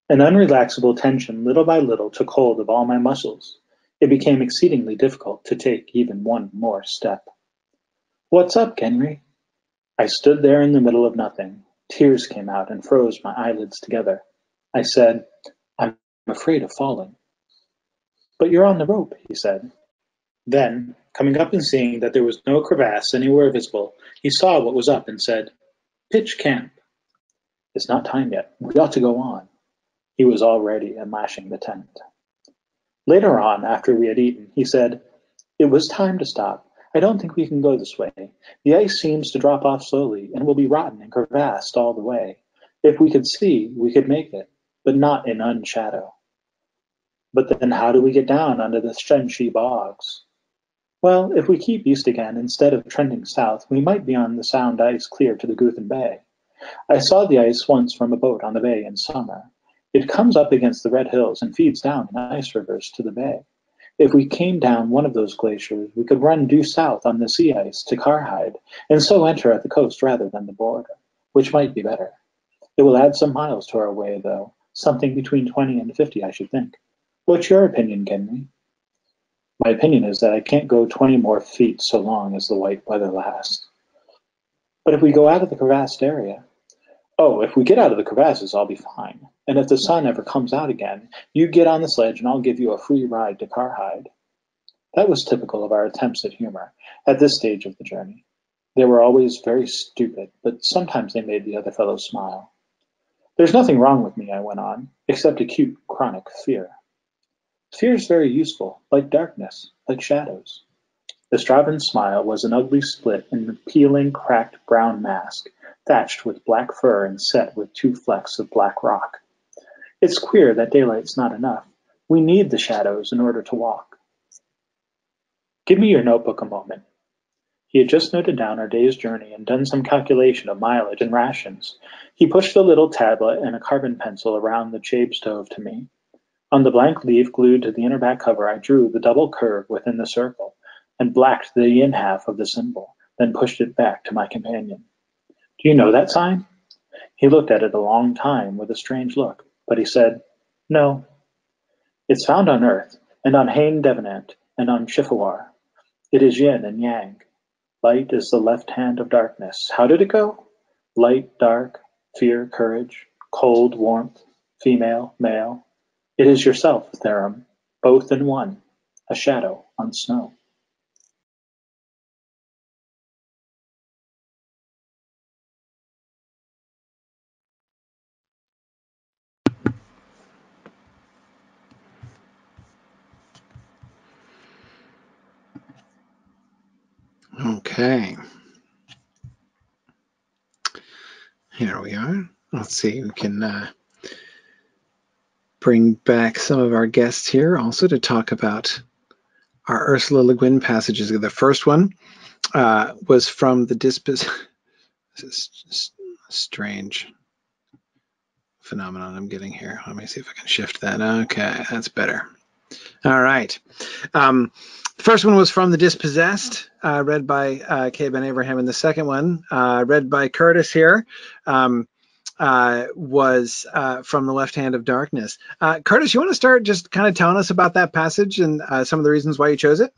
An unrelaxable tension little by little took hold of all my muscles. It became exceedingly difficult to take even one more step. "What's up, Henry?" I stood there in the middle of nothing. Tears came out and froze my eyelids together. I said, "I'm afraid of falling." "But you're on the rope," he said. Then, coming up and seeing that there was no crevasse anywhere visible, he saw what was up and said, "Pitch camp." "It's not time yet. We ought to go on." He was all ready and lashing the tent. Later on, after we had eaten, he said, "It was time to stop. I don't think we can go this way. The ice seems to drop off slowly, and will be rotten and crevassed all the way. If we could see, we could make it, but not in unshadow." "But then how do we get down under the Shenshi bogs?" "Well, if we keep east again, instead of trending south, we might be on the sound ice clear to the Guthan Bay. I saw the ice once from a boat on the bay in summer. It comes up against the red hills and feeds down in ice rivers to the bay. If we came down one of those glaciers, we could run due south on the sea ice to Karhide, and so enter at the coast rather than the border, which might be better. It will add some miles to our way, though, something between 20 and 50, I should think. What's your opinion, Genry?" "My opinion is that I can't go 20 more feet so long as the white weather lasts." "But if we go out of the crevassed area?" "Oh, if we get out of the crevasses, I'll be fine. And if the sun ever comes out again, you get on the sledge and I'll give you a free ride to Karhide." That was typical of our attempts at humor at this stage of the journey. They were always very stupid, but sometimes they made the other fellow smile. "There's nothing wrong with me," I went on, "except acute chronic fear. Fear is very useful, like darkness, like shadows." The Stravan's smile was an ugly split in the peeling, cracked brown mask, thatched with black fur and set with 2 flecks of black rock. "It's queer that daylight's not enough. We need the shadows in order to walk." "Give me your notebook a moment." He had just noted down our day's journey and done some calculation of mileage and rations. He pushed a little tablet and a carbon pencil around the shade stove to me. On the blank leaf glued to the inner back cover, I drew the double curve within the circle and blacked the in half of the symbol, then pushed it back to my companion. "Do you know that sign?" He looked at it a long time with a strange look, but he said, "No." "It's found on Earth, and on Hain Devenant, and on Shifawar. It is yin and yang. Light is the left hand of darkness. How did it go? Light, dark, fear, courage, cold, warmth, female, male. It is yourself, Therum, both in one, a shadow on snow." Okay. Here we are. Let's see, we can bring back some of our guests here also to talk about our Ursula Le Guin passages. The first one was from the This is strange phenomenon I'm getting here. Let me see if I can shift that. Okay, that's better. All right. The first one was from The Dispossessed, read by Kay Ben Abraham, and the second one, read by Curtis here, was from The Left Hand of Darkness. Curtis, you want to start just kind of telling us about that passage and some of the reasons why you chose it?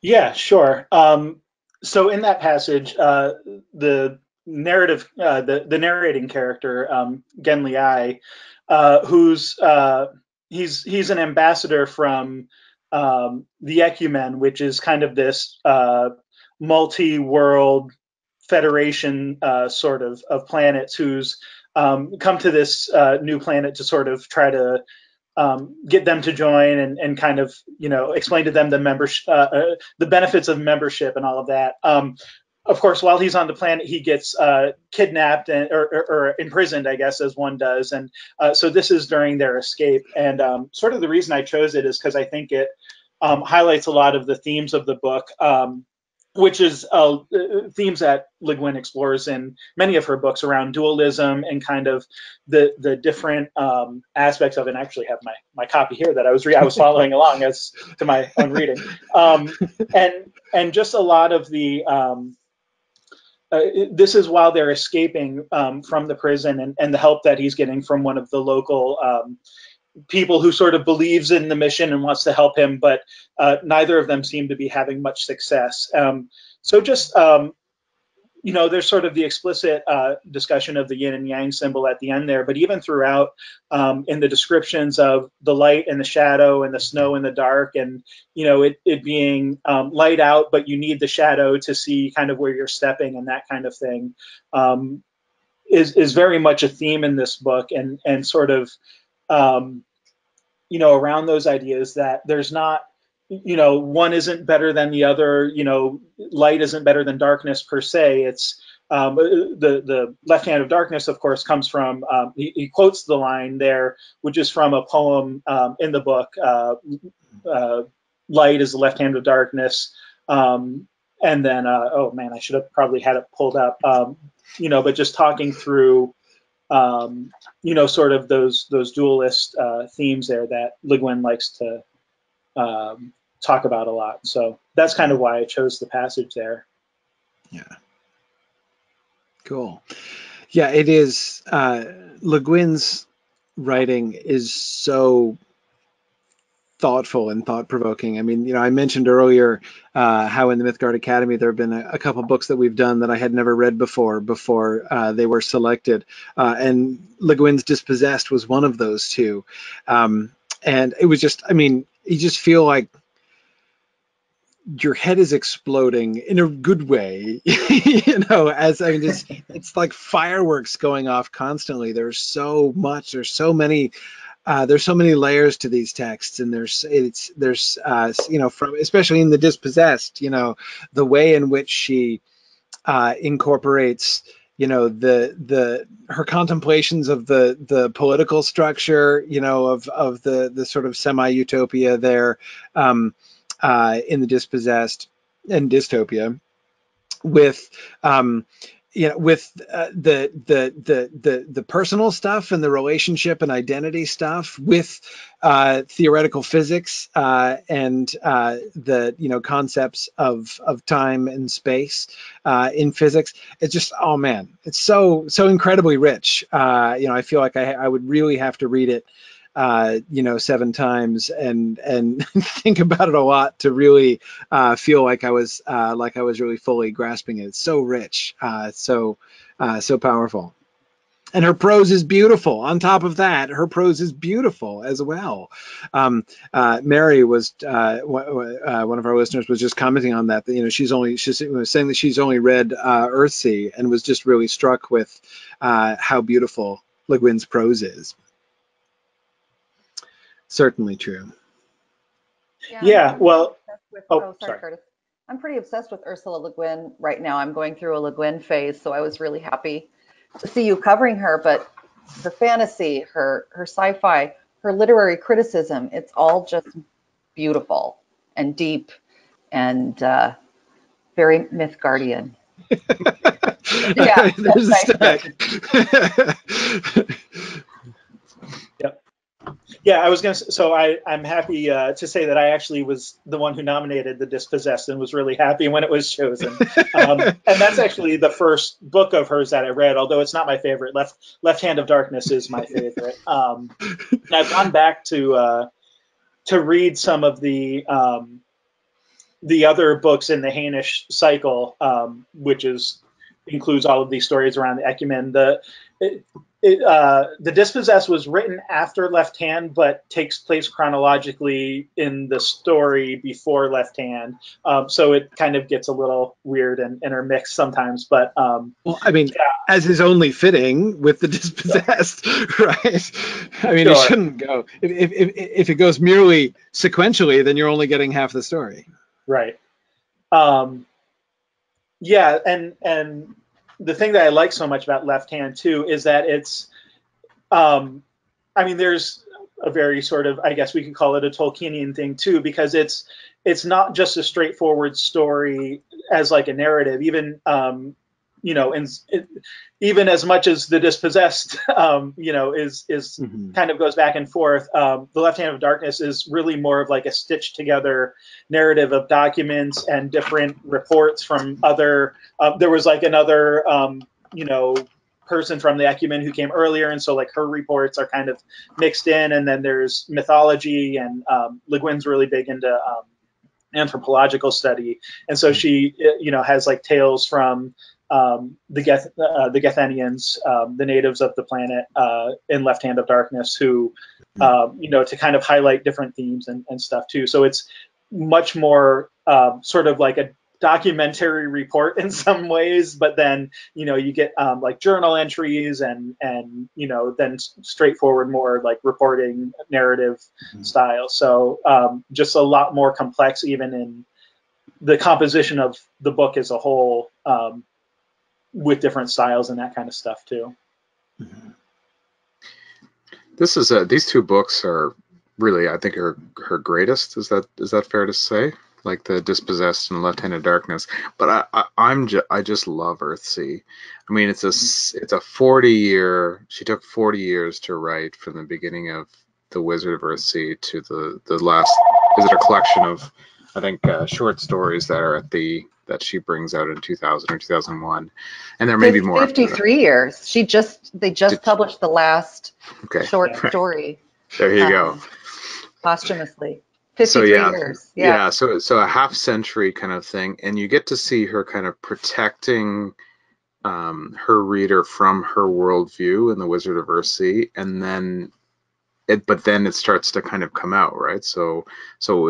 Yeah, sure. So in that passage, the narrative, the narrating character, Genli Ai, who's he's an ambassador from the Ecumen, which is kind of this multi-world federation sort of planets who's come to this new planet to sort of try to get them to join and kind of, you know, explain to them the membership, the benefits of membership and all of that. Of course, while he's on the planet, he gets kidnapped or imprisoned, I guess, as one does. And so this is during their escape. And sort of the reason I chose it is because I think it highlights a lot of the themes of the book, which is themes that Le Guin explores in many of her books around dualism and kind of the different aspects of it. And I actually have my copy here that I was following along as to my own reading. And just a lot of the this is while they're escaping from the prison and the help that he's getting from one of the local people who sort of believes in the mission and wants to help him, but neither of them seem to be having much success. So just, you know, there's sort of the explicit discussion of the yin and yang symbol at the end there, but even throughout in the descriptions of the light and the shadow and the snow and the dark, and, you know, it being light out, but you need the shadow to see kind of where you're stepping and that kind of thing, is very much a theme in this book, and sort of, you know, around those ideas that there's not, you know, one isn't better than the other, you know, light isn't better than darkness per se. It's the left hand of darkness, of course, comes from, he quotes the line there, which is from a poem in the book, light is the left hand of darkness. And then, oh man, I should have probably had it pulled up, you know, but just talking through, you know, sort of those dualist themes there that Le Guin likes to talk about a lot. So that's kind of why I chose the passage there. Yeah. Cool. Yeah, it is. Le Guin's writing is so thoughtful and thought-provoking. I mean, you know, I mentioned earlier how in the Mythgard Academy there have been a couple books that we've done that I had never read before they were selected, and Le Guin's Dispossessed was one of those two, and it was just, I mean, you just feel like your head is exploding in a good way, you know, as I mean, it's like fireworks going off constantly. There's so much, there's so many layers to these texts, and there's you know, from especially in the Dispossessed, you know, the way in which she incorporates, you know, her contemplations of the political structure, you know, of the sort of semi-utopia there in the Dispossessed and dystopia, with you know, with the personal stuff and the relationship and identity stuff, with theoretical physics and the, you know, concepts of time and space in physics. It's just, oh man, it's so incredibly rich. You know, I feel like I would really have to read it, you know, 7 times and think about it a lot to really feel like I was really fully grasping it. It's so rich, so powerful. And her prose is beautiful. On top of that, her prose is beautiful as well. Mary was one of our listeners was just commenting on that. You know, she was saying that she's only read Earthsea and was just really struck with how beautiful Le Guin's prose is. Certainly true. Yeah, well, sorry, Curtis. I'm pretty obsessed with Ursula Le Guin right now. I'm going through a Le Guin phase, so I was really happy to see you covering her. But her fantasy, her sci-fi, her literary criticism, it's all just beautiful and deep and very Mythgardian. Yeah, there's a stack. Yep. Yeah, I was going to, so I'm happy to say that I actually was the one who nominated The Dispossessed and was really happy when it was chosen. And that's actually the first book of hers that I read, although it's not my favorite. Left Hand of Darkness is my favorite. And I've gone back to read some of the other books in the Hainish cycle, which includes all of these stories around the Ecumen. The Dispossessed was written after Left Hand, but takes place chronologically in the story before Left Hand. So it kind of gets a little weird and intermixed sometimes. But well, I mean, yeah, as is only fitting with the Dispossessed, right? I mean, sure. It shouldn't go. If it goes merely sequentially, then you're only getting half the story. Right. Yeah, and the thing that I like so much about Left Hand too is that it's, I mean, there's a very sort of, I guess we could call it a Tolkienian thing too, because it's not just a straightforward story as like a narrative, even, you know, even as much as the Dispossessed, you know, is kind of goes back and forth. The Left Hand of Darkness is really more of like a stitched together narrative of documents and different reports from other. There was like another, you know, person from the Ecumen who came earlier, and so like her reports are kind of mixed in, and then there's mythology, and Le Guin's really big into anthropological study, and so she, has like tales from the Gethenians, the natives of the planet in Left Hand of Darkness, who, to kind of highlight different themes and stuff too. So it's much more sort of like a documentary report in some ways, but then you get like journal entries and then straightforward, more like reporting narrative style. So just a lot more complex, even in the composition of the book as a whole, with different styles and that kind of stuff too. This is these two books are really, I think, her greatest. Is that fair to say? Like the Dispossessed and Left Hand of Darkness, but I just love Earthsea. I mean, it's a 40-year. She took 40 years to write, from the beginning of The Wizard of Earthsea to the last. Is it a collection of, I think, short stories that are that she brings out in 2000 or 2001, and there may be more. 53 years. They just published the last short story. There you go. Posthumously. 53 years. Yeah. So a half century kind of thing, and you get to see her kind of protecting her reader from her worldview in The Wizard of Earthsea, and then it starts to kind of come out, right? So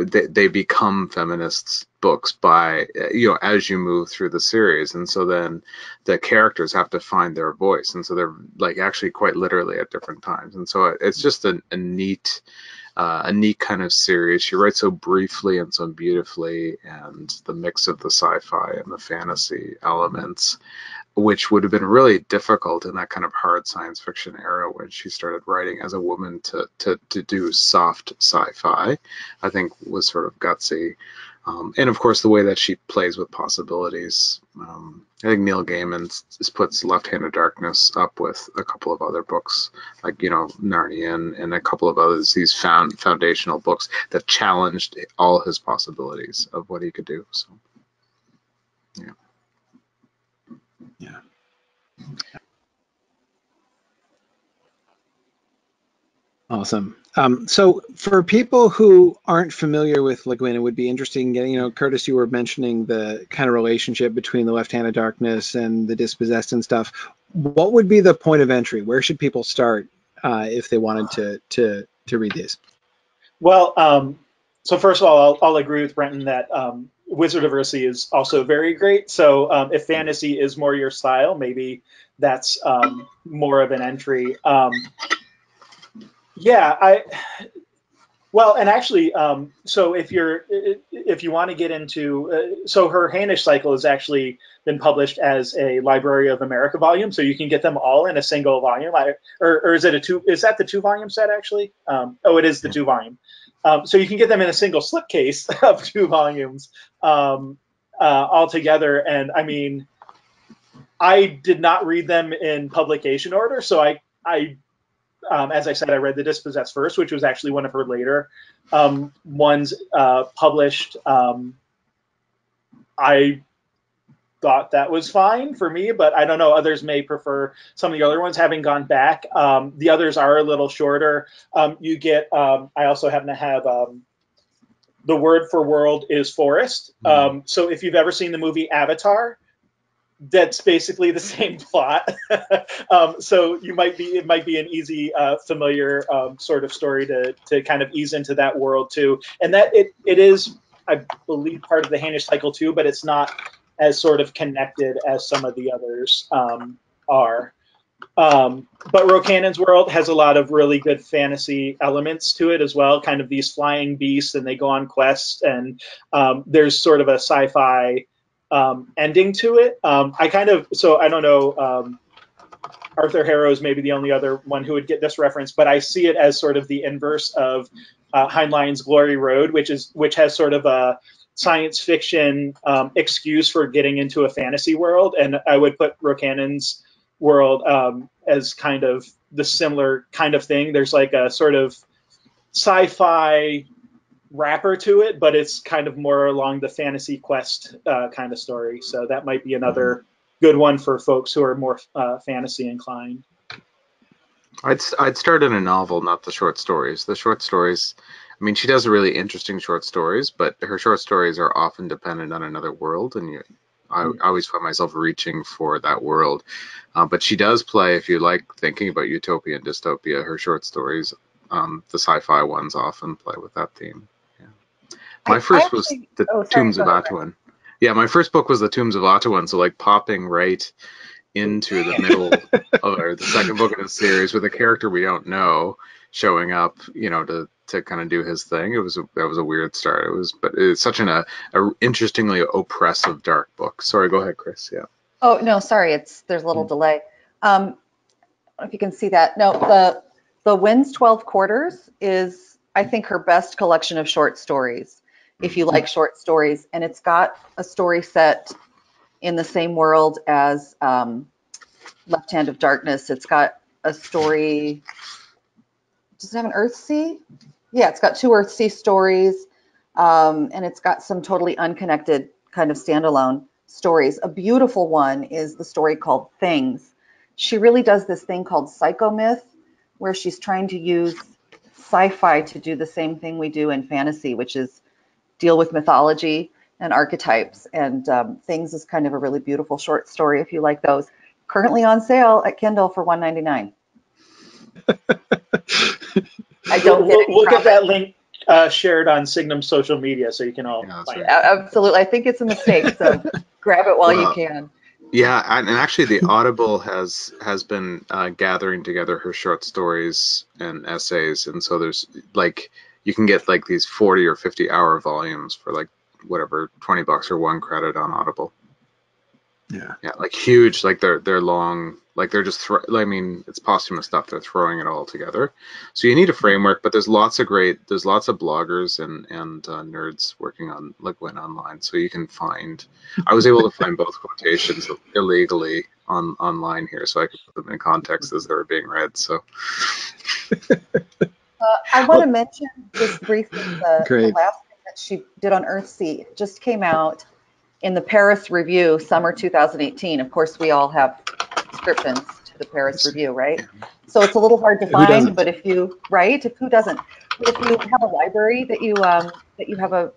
they become feminist books by as you move through the series, and so then the characters have to find their voice, and so they're like actually quite literally at different times, and so it's just a neat kind of series. She writes so briefly and so beautifully, and the mix of the sci-fi and the fantasy elements, which would have been really difficult in that kind of hard science fiction era when she started writing as a woman, to do soft sci-fi, I think was sort of gutsy. And of course, the way that she plays with possibilities. I think Neil Gaiman puts Left Hand of Darkness up with a couple of other books, like, Narnia and a couple of others, these foundational books that challenged all his possibilities of what he could do. So, yeah. Yeah. Awesome. So for people who aren't familiar with Le Guin, it would be interesting getting, Curtis, you were mentioning the kind of relationship between the Left Hand of Darkness and the Dispossessed and stuff. What would be the point of entry? Where should people start if they wanted to read these? Well, so first of all, I'll agree with Brenton that Wizard of Earthsea is also very great. So if fantasy is more your style, maybe that's more of an entry. And actually, so if you want to get into, so her Hainish cycle has actually been published as a Library of America volume, so you can get them all in a single volume. Or is it is that the 2-volume set actually? It is the 2-volume. So you can get them in a single slipcase of 2 volumes all together. And I mean, I did not read them in publication order, so I as I said, I read The Dispossessed first, which was actually one of her later ones published. I thought that was fine for me, but I don't know. Others may prefer some of the other ones. Having gone back, the others are a little shorter. You get. I also happen to have the word for world is forest. So if you've ever seen the movie Avatar, that's basically the same plot. So it might be an easy, familiar sort of story to kind of ease into that world too. And that it is, I believe, part of the Hainish cycle too, but it's not as sort of connected as some of the others are. But Rocannon's world has a lot of really good fantasy elements to it as well, kind of these flying beasts, and they go on quests, and there's sort of a sci-fi ending to it. I don't know, Arthur Harrow is maybe the only other one who would get this reference, but I see it as sort of the inverse of Heinlein's Glory Road, which has sort of a science fiction excuse for getting into a fantasy world, and I would put Rocannon's world as kind of the similar kind of thing. There's like a sort of sci-fi wrapper to it, but it's kind of more along the fantasy quest kind of story. So that might be another good one for folks who are more fantasy inclined. I'd start in a novel, not the short stories. The short stories, I mean, she does really interesting short stories, but her short stories are often dependent on another world, and I always find myself reaching for that world. But she does play, if you like thinking about utopia and dystopia, her short stories, the sci-fi ones, often play with that theme. Yeah. My first was the Tombs of Atuan. Yeah, my first book was the Tombs of Atuan, so like popping right into the middle or the second book in the series with a character we don't know showing up, to kind of do his thing. That was a weird start. But it's such a interestingly oppressive dark book. Sorry, go ahead, Chris. Yeah. Oh no, sorry. There's a little delay. I don't know if you can see that. No, the Wind's 12 Quarters is, I think, her best collection of short stories. If you like short stories, and it's got a story set in the same world as Left Hand of Darkness. It's got a story. Does it have an Earthsea? Yeah, it's got two Earthsea stories, and it's got some totally unconnected kind of standalone stories. A beautiful one is the story called Things. She really does this thing called psychomyth, where she's trying to use sci-fi to do the same thing we do in fantasy, which is deal with mythology and archetypes. And Things is kind of a really beautiful short story if you like those. Currently on sale at Kindle for $1.99. I don't get We'll get that link shared on Signum social media so you can all find it. Absolutely. I think it's a mistake, so grab it while you can. Yeah, and actually the Audible has been gathering together her short stories and essays, and so there's you can get these 40 or 50 hour volumes for whatever, $20 or $1 on Audible. Yeah, huge, they're long, they're just it's posthumous stuff, they're throwing it all together, so you need a framework, but there's lots of bloggers and nerds working on Le Guin online, so you can find, I was able to find both quotations illegally online here, so I could put them in context as they were being read. So I want to mention just briefly the last thing that she did on Earthsea. It just came out in the Paris Review, summer 2018. Of course, we all have subscriptions to the Paris Review, right? So it's a little hard to find, but if you, who doesn't? If you have a library that you have a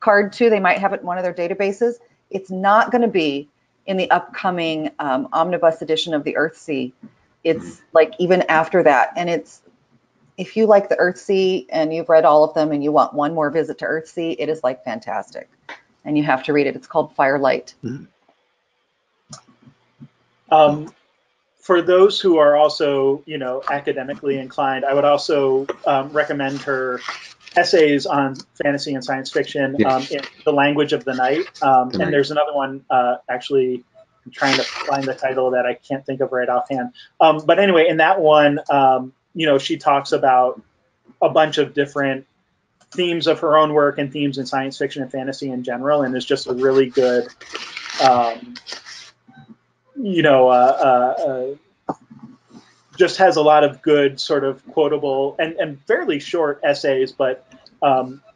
card to, they might have it in one of their databases. It's not going to be in the upcoming omnibus edition of the Earthsea. It's even after that, and if you like the Earthsea and you've read all of them and you want one more visit to Earthsea, it is fantastic. And you have to read it. It's called Firelight. For those who are also, academically inclined, I would also recommend her essays on fantasy and science fiction in The Language of the Night. And there's another one, actually, I'm trying to find the title that I can't think of right offhand. But anyway, in that one, she talks about a bunch of different themes of her own work and themes in science fiction and fantasy in general, and it's just a really good, just has a lot of good sort of quotable and fairly short essays, but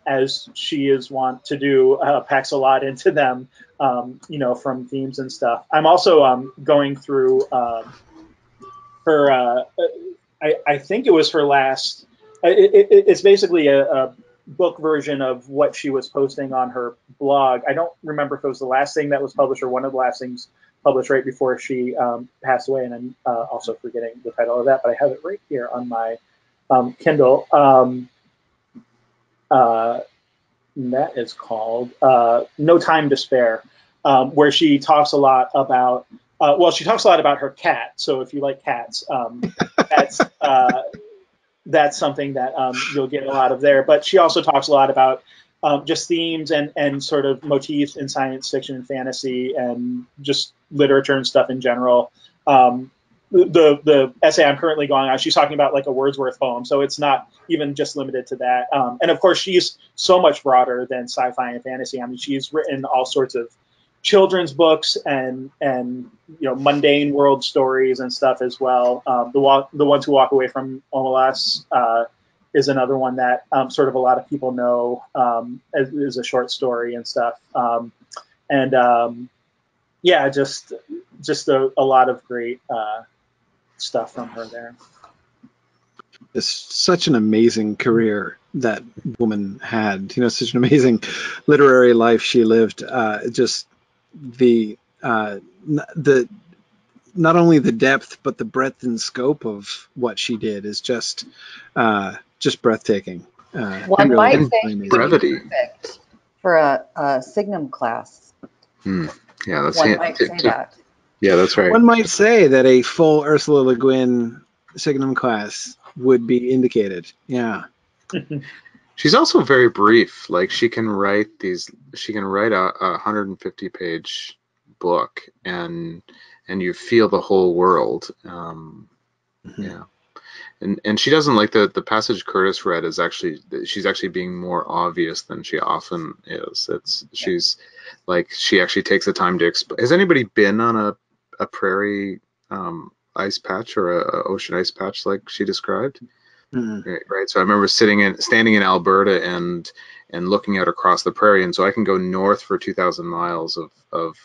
as she is wont to do, packs a lot into them, from themes and stuff. I'm also going through her, I think it was her last, it's basically a book version of what she was posting on her blog. I don't remember if it was the last thing that was published or one of the last things published right before she passed away, and I'm also forgetting the title of that, but I have it right here on my Kindle. And that is called No Time to Spare, where she talks a lot about, she talks a lot about her cat. So if you like cats, that's something that you'll get a lot of there. But she also talks a lot about just themes and sort of motifs in science fiction and fantasy and just literature and stuff in general. The essay I'm currently going on, she's talking about a Wordsworth poem, so it's not even just limited to that. And of course, she's so much broader than sci-fi and fantasy. I mean, she's written all sorts of children's books and mundane world stories and stuff as well. The Ones Who Walk Away from Omelas is another one that sort of a lot of people know is a short story and stuff. Just a lot of great stuff from her there. just such an amazing career that woman had. You know, such an amazing literary life she lived. Just the not only the depth but the breadth and scope of what she did is just breathtaking. One might say she would be brevity. perfect for a Signum class. Yeah, that's One might say that. Yeah, that's right. One might say that a full Ursula Le Guin Signum class would be indicated. Yeah. She's also very brief. Like she can write a 150-page book, and you feel the whole world. Yeah. And she doesn't, like the passage Curtis read is actually, she's actually being more obvious than she often is. She's like, she actually takes the time to explain. Has anybody been on a prairie ice patch or a ocean ice patch like she described? Right. So I remember standing in Alberta and looking out across the prairie, and so I can go north for 2,000 miles of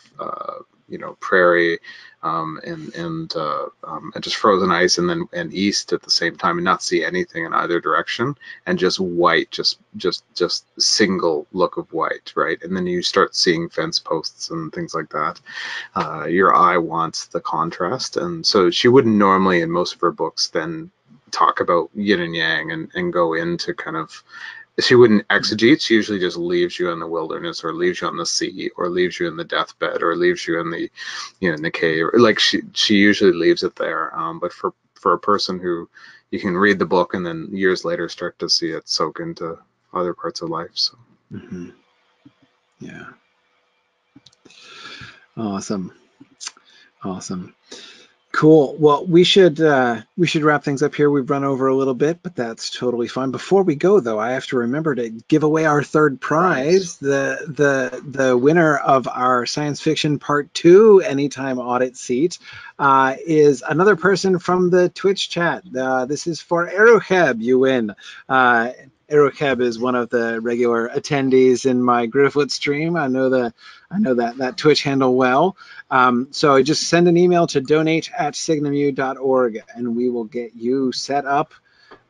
prairie and just frozen ice, and east at the same time, and not see anything in either direction, and just white, just single look of white, right? And then you start seeing fence posts and things like that. Your eye wants the contrast, and so she wouldn't normally in most of her books then talk about yin and yang and go into kind of, she wouldn't exegete. She usually just leaves you in the wilderness, or leaves you on the sea, or leaves you in the deathbed, or leaves you in the, in the cave. Like she usually leaves it there. But for a person who, you can read the book and then years later start to see it soak into other parts of life. So. Yeah. Awesome. Cool. Well, we should wrap things up here. We've run over a little bit, but that's totally fine. Before we go, though, I have to remember to give away our third prize. The winner of our Science Fiction Part 2 Anytime Audit seat is another person from the Twitch chat. This is for Erucheb. You win. Erucheb is one of the regular attendees in my Gryfflet stream. I know that Twitch handle well. So just send an email to donate@signumu.org and we will get you set up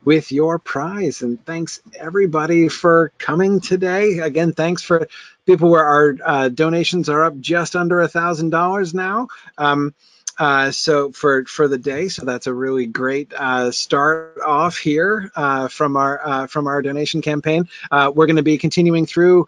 with your prize. And thanks everybody for coming today. Again, thanks for people where our donations are up just under $1,000 now. So for the day, so that's a really great start off here from our donation campaign. We're going to be continuing through.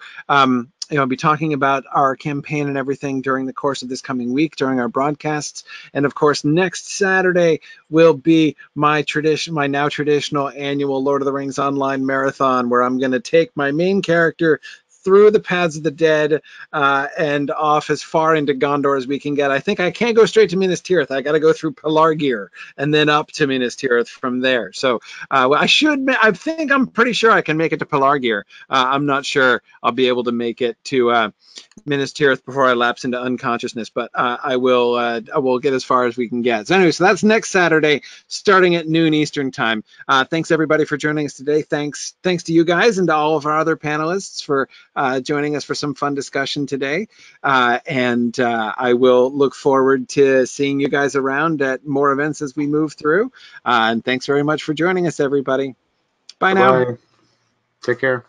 Be talking about our campaign and everything during the course of this coming week during our broadcasts. And of course, next Saturday will be my now traditional annual Lord of the Rings online marathon, where I'm going to take my main character through the paths of the dead and off as far into Gondor as we can get. I think I can't go straight to Minas Tirith. I got to go through Pelargir and then up to Minas Tirith from there. So I'm pretty sure I can make it to Pelargir. I'm not sure I'll be able to make it to Minas Tirith before I lapse into unconsciousness, but I will get as far as we can get. So anyway, so that's next Saturday, starting at noon Eastern time. Thanks everybody for joining us today. Thanks to you guys and to all of our other panelists for joining us for some fun discussion today. And I will look forward to seeing you guys around at more events as we move through. And thanks very much for joining us, everybody. Bye now. Bye. Take care.